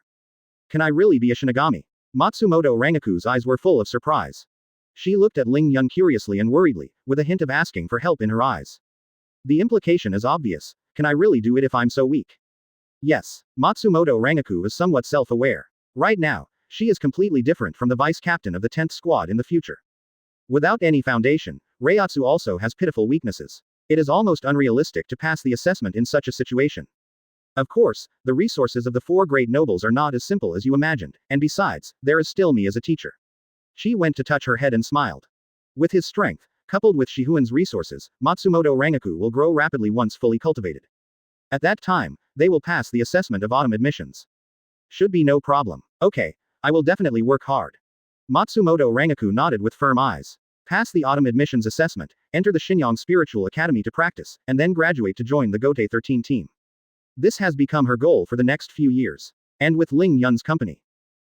Can I really be a Shinigami? Matsumoto Rangiku's eyes were full of surprise. She looked at Ling Yun curiously and worriedly, with a hint of asking for help in her eyes. The implication is obvious. Can I really do it if I'm so weak? Yes, Matsumoto Rangaku is somewhat self-aware. Right now, she is completely different from the vice captain of the 10th squad in the future. Without any foundation, Reiatsu also has pitiful weaknesses. It is almost unrealistic to pass the assessment in such a situation. Of course, the resources of the four great nobles are not as simple as you imagined, and besides, there is still me as a teacher. She went to touch her head and smiled. With his strength, coupled with Shihouin's resources, Matsumoto Rangaku will grow rapidly once fully cultivated. At that time, they will pass the assessment of autumn admissions. Should be no problem. Okay, I will definitely work hard. Matsumoto Rangaku nodded with firm eyes. Pass the autumn admissions assessment, enter the Shinyang Spiritual Academy to practice, and then graduate to join the Gote 13 team. This has become her goal for the next few years. And with Ling Yun's company,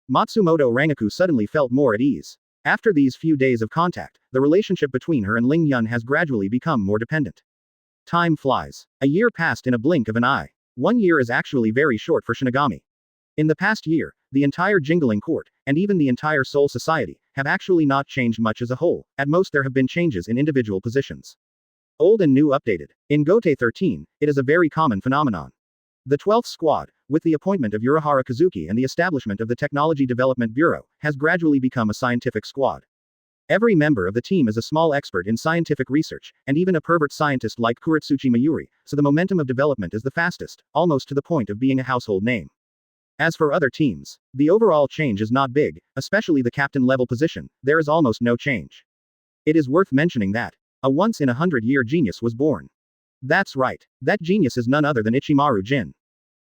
Matsumoto Rangaku suddenly felt more at ease. After these few days of contact, the relationship between her and Ling Yun has gradually become more dependent. Time flies. A year passed in a blink of an eye. 1 year is actually very short for Shinigami. In the past year, the entire Jingling Court, and even the entire Soul Society, have actually not changed much as a whole. At most there have been changes in individual positions. Old and new updated. In Gote 13, it is a very common phenomenon. The 12th squad, with the appointment of Urahara Kazuki and the establishment of the Technology Development Bureau, has gradually become a scientific squad. Every member of the team is a small expert in scientific research, and even a pervert scientist like Kuretsuchi Mayuri, so the momentum of development is the fastest, almost to the point of being a household name. As for other teams, the overall change is not big, especially the captain level position, there is almost no change. It is worth mentioning that a once-in-a-100-year genius was born. That's right, that genius is none other than Ichimaru Jin.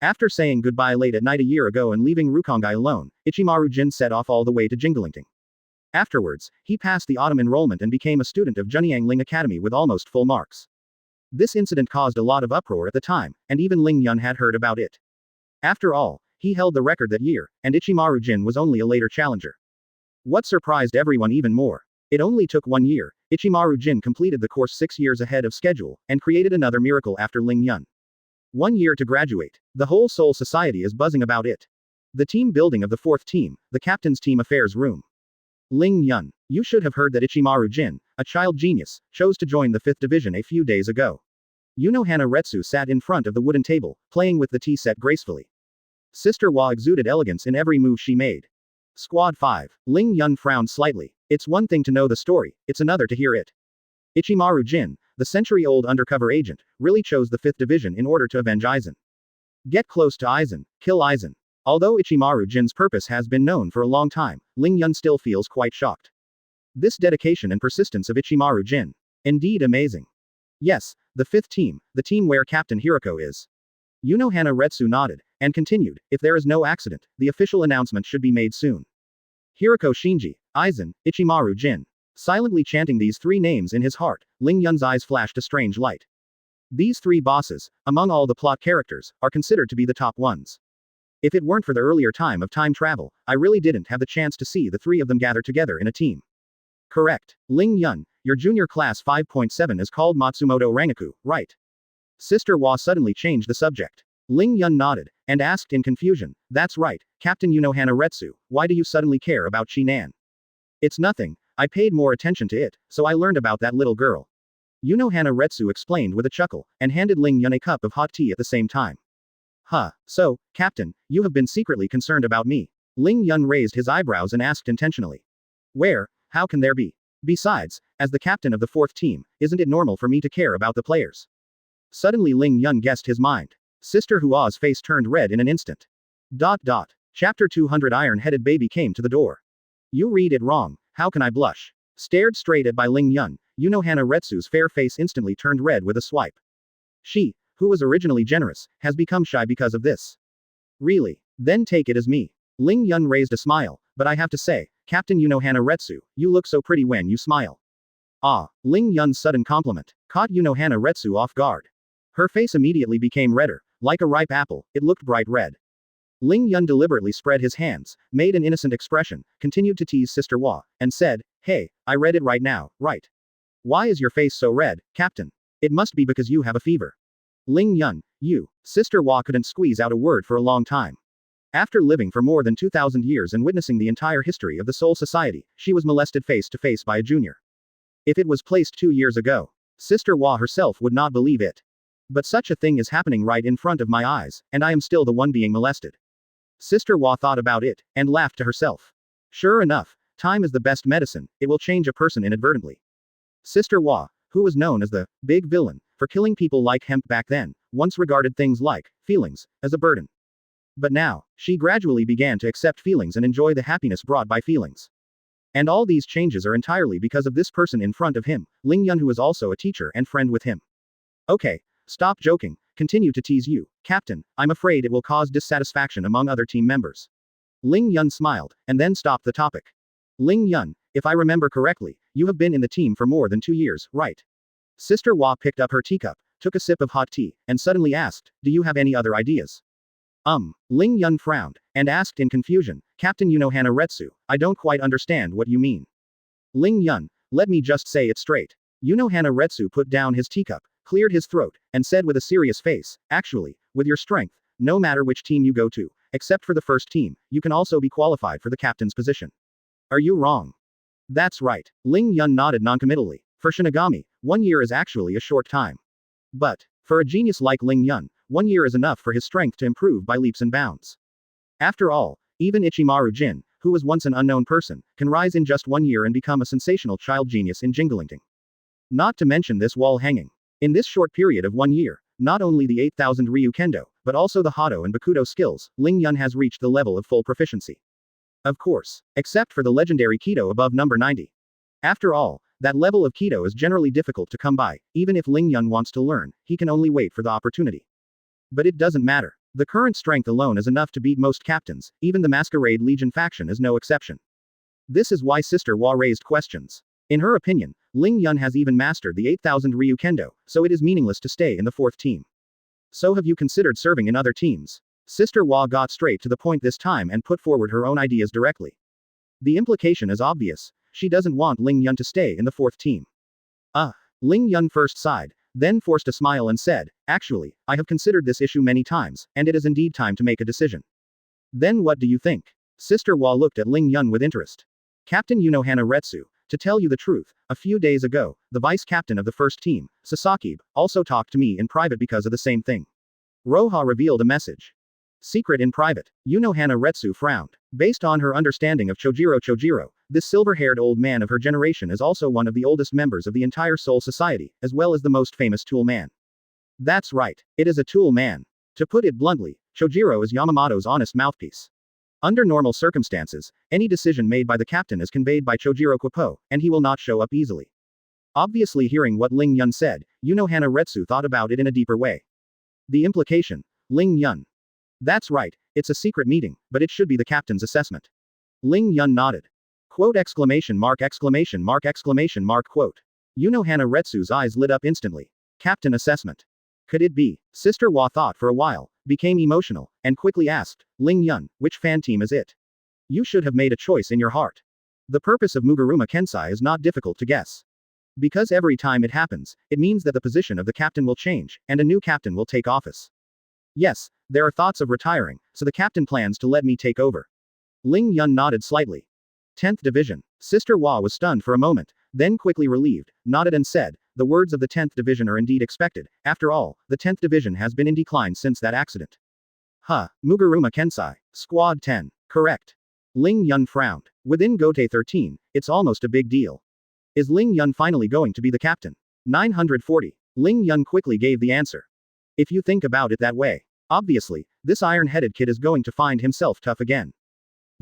After saying goodbye late at night a year ago and leaving Rukongai alone, Ichimaru Jin set off all the way to Jinglingting. Afterwards, he passed the autumn enrollment and became a student of Junyang Ling Academy with almost full marks. This incident caused a lot of uproar at the time, and even Ling Yun had heard about it. After all, he held the record that year, and Ichimaru Jin was only a later challenger. What surprised everyone even more? It only took 1 year. Ichimaru Jin completed the course 6 years ahead of schedule, and created another miracle after Ling Yun. 1 year to graduate. The whole Soul Society is buzzing about it. The team building of the 4th team, the captain's team affairs room. Ling Yun, you should have heard that Ichimaru Jin, a child genius, chose to join the 5th division a few days ago. Unohana Retsu sat in front of the wooden table, playing with the tea set gracefully. Sister Wa exuded elegance in every move she made. Squad 5. Ling Yun frowned slightly. It's one thing to know the story, it's another to hear it. Ichimaru Jin, the century-old undercover agent, really chose the 5th division in order to avenge Eisen. Get close to Eisen, kill Eisen. Although Ichimaru Jin's purpose has been known for a long time, Ling Yun still feels quite shocked. This dedication and persistence of Ichimaru Jin. Indeed amazing. Yes, the 5th team, the team where Captain Hiroko is. Unohana Retsu nodded, and continued, if there is no accident, the official announcement should be made soon. Hiroko Shinji, Eisen, Ichimaru Jin. Silently chanting these 3 names in his heart, Ling Yun's eyes flashed a strange light. These 3 bosses, among all the plot characters, are considered to be the top ones. If it weren't for the earlier time of time travel, I really didn't have the chance to see the 3 of them gather together in a team. Correct. Ling Yun, your junior class 5.7 is called Matsumoto Rangaku, right? Sister Wa suddenly changed the subject. Ling Yun nodded, and asked in confusion, that's right, Captain Unohana Retsu, why do you suddenly care about Shinan? It's nothing, I paid more attention to it, so I learned about that little girl. Unohana Retsu explained with a chuckle, and handed Ling Yun a cup of hot tea at the same time. Huh, so, Captain, you have been secretly concerned about me. Ling Yun raised his eyebrows and asked intentionally. Where, how can there be? Besides, as the captain of the 4th team, isn't it normal for me to care about the players? Suddenly Ling Yun guessed his mind. Sister Hua's face turned red in an instant. Chapter 200 Iron-headed baby came to the door. You read it wrong, how can I blush? Stared straight at by Ling Yun, Unohana Retsu's fair face instantly turned red with a swipe. She, who was originally generous, has become shy because of this. Really? Then take it as me. Ling Yun raised a smile, but I have to say, Captain Unohana Retsu, you look so pretty when you smile. Ah, Ling Yun's sudden compliment caught Unohana Retsu off guard. Her face immediately became redder, like a ripe apple, it looked bright red. Ling Yun deliberately spread his hands, made an innocent expression, continued to tease Sister Wa, and said, hey, I read it right now, right? Why is your face so red, Captain? It must be because you have a fever. Ling Yun, you. Sister Wa couldn't squeeze out a word for a long time. After living for more than 2,000 years and witnessing the entire history of the Soul Society, she was molested face to face by a junior. If it was placed 2 years ago, Sister Wa herself would not believe it. But such a thing is happening right in front of my eyes, and I am still the one being molested. Sister Wa thought about it, and laughed to herself. Sure enough, time is the best medicine, it will change a person inadvertently. Sister Wa, who was known as the big villain for killing people like hemp back then, once regarded things like feelings as a burden. But now, she gradually began to accept feelings and enjoy the happiness brought by feelings. And all these changes are entirely because of this person in front of him, Ling Yun, who is also a teacher and friend with him. Okay, stop joking, continue to tease you, Captain, I'm afraid it will cause dissatisfaction among other team members. Ling Yun smiled, and then stopped the topic. Ling Yun, if I remember correctly, you have been in the team for more than 2 years, right? Sister Wa picked up her teacup, took a sip of hot tea, and suddenly asked, do you have any other ideas? Ling Yun frowned, and asked in confusion, Captain Unohana Retsu, I don't quite understand what you mean. Ling Yun, let me just say it straight. Unohana Retsu put down his teacup, cleared his throat, and said with a serious face, actually, with your strength, no matter which team you go to, except for the first team, you can also be qualified for the captain's position. Are you wrong? That's right. Ling Yun nodded noncommittally. For Shinigami, 1 year is actually a short time. But, for a genius like Ling Yun, 1 year is enough for his strength to improve by leaps and bounds. After all, even Ichimaru Jin, who was once an unknown person, can rise in just 1 year and become a sensational child genius in Jingalinting. Not to mention this wall hanging. In this short period of 1 year, not only the 8,000 Ryu Kendo, but also the Hado and Bakudo skills, Ling Yun has reached the level of full proficiency. Of course, except for the legendary Kido above number 90. After all, that level of Kido is generally difficult to come by, even if Ling Yun wants to learn, he can only wait for the opportunity. But it doesn't matter. The current strength alone is enough to beat most captains, even the Masquerade Legion faction is no exception. This is why Sister Wa raised questions. In her opinion, Ling Yun has even mastered the 8,000 Ryu Kendo, so it is meaningless to stay in the 4th team. So have you considered serving in other teams? Sister Wa got straight to the point this time and put forward her own ideas directly. The implication is obvious. She doesn't want Ling Yun to stay in the 4th team. Ling Yun first sighed, then forced a smile and said, actually, I have considered this issue many times, and it is indeed time to make a decision. Then what do you think? Sister Wa looked at Ling Yun with interest. Captain Unohana Retsu, to tell you the truth, a few days ago, the vice captain of the first team, Sasaki, also talked to me in private because of the same thing. Roha revealed a message. Secret in private. Unohana Retsu frowned. Based on her understanding of Chojiro, this silver-haired old man of her generation is also one of the oldest members of the entire Soul Society, as well as the most famous tool man. That's right. It is a tool man. To put it bluntly, Chojiro is Yamamoto's honest mouthpiece. Under normal circumstances, any decision made by the captain is conveyed by Chojiro Quippo, and he will not show up easily. Obviously, hearing what Ling Yun said, Unohana Retsu thought about it in a deeper way. The implication. Ling Yun. That's right, it's a secret meeting, but it should be the captain's assessment. Ling Yun nodded. Quote exclamation mark. Quote. Unohana Retsu's eyes lit up instantly. Captain assessment. Could it be? Sister Wa thought for a while, became emotional, and quickly asked, Ling Yun, which fan team is it? You should have made a choice in your heart. The purpose of Muguruma Kensai is not difficult to guess. Because every time it happens, it means that the position of the captain will change, and a new captain will take office. Yes, there are thoughts of retiring, so the captain plans to let me take over. Ling Yun nodded slightly. 10th Division. Sister Wa was stunned for a moment, then quickly relieved, nodded and said, the words of the 10th Division are indeed expected. After all, the 10th Division has been in decline since that accident. Muguruma Kensai. Squad 10. Correct. Ling Yun frowned. Within Gote 13, it's almost a big deal. Is Ling Yun finally going to be the captain? 940. Ling Yun quickly gave the answer. If you think about it that way. Obviously, this iron-headed kid is going to find himself tough again.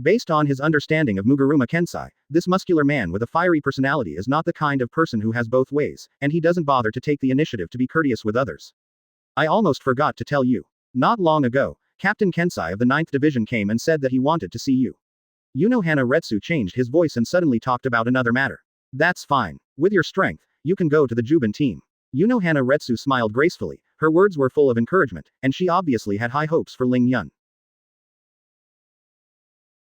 Based on his understanding of Muguruma Kensai, this muscular man with a fiery personality is not the kind of person who has both ways, and he doesn't bother to take the initiative to be courteous with others. I almost forgot to tell you. Not long ago, Captain Kensai of the 9th Division came and said that he wanted to see you. Unohana Retsu changed his voice and suddenly talked about another matter. That's fine. With your strength, you can go to the Juban team. Unohana Retsu smiled gracefully, her words were full of encouragement, and she obviously had high hopes for Ling Yun.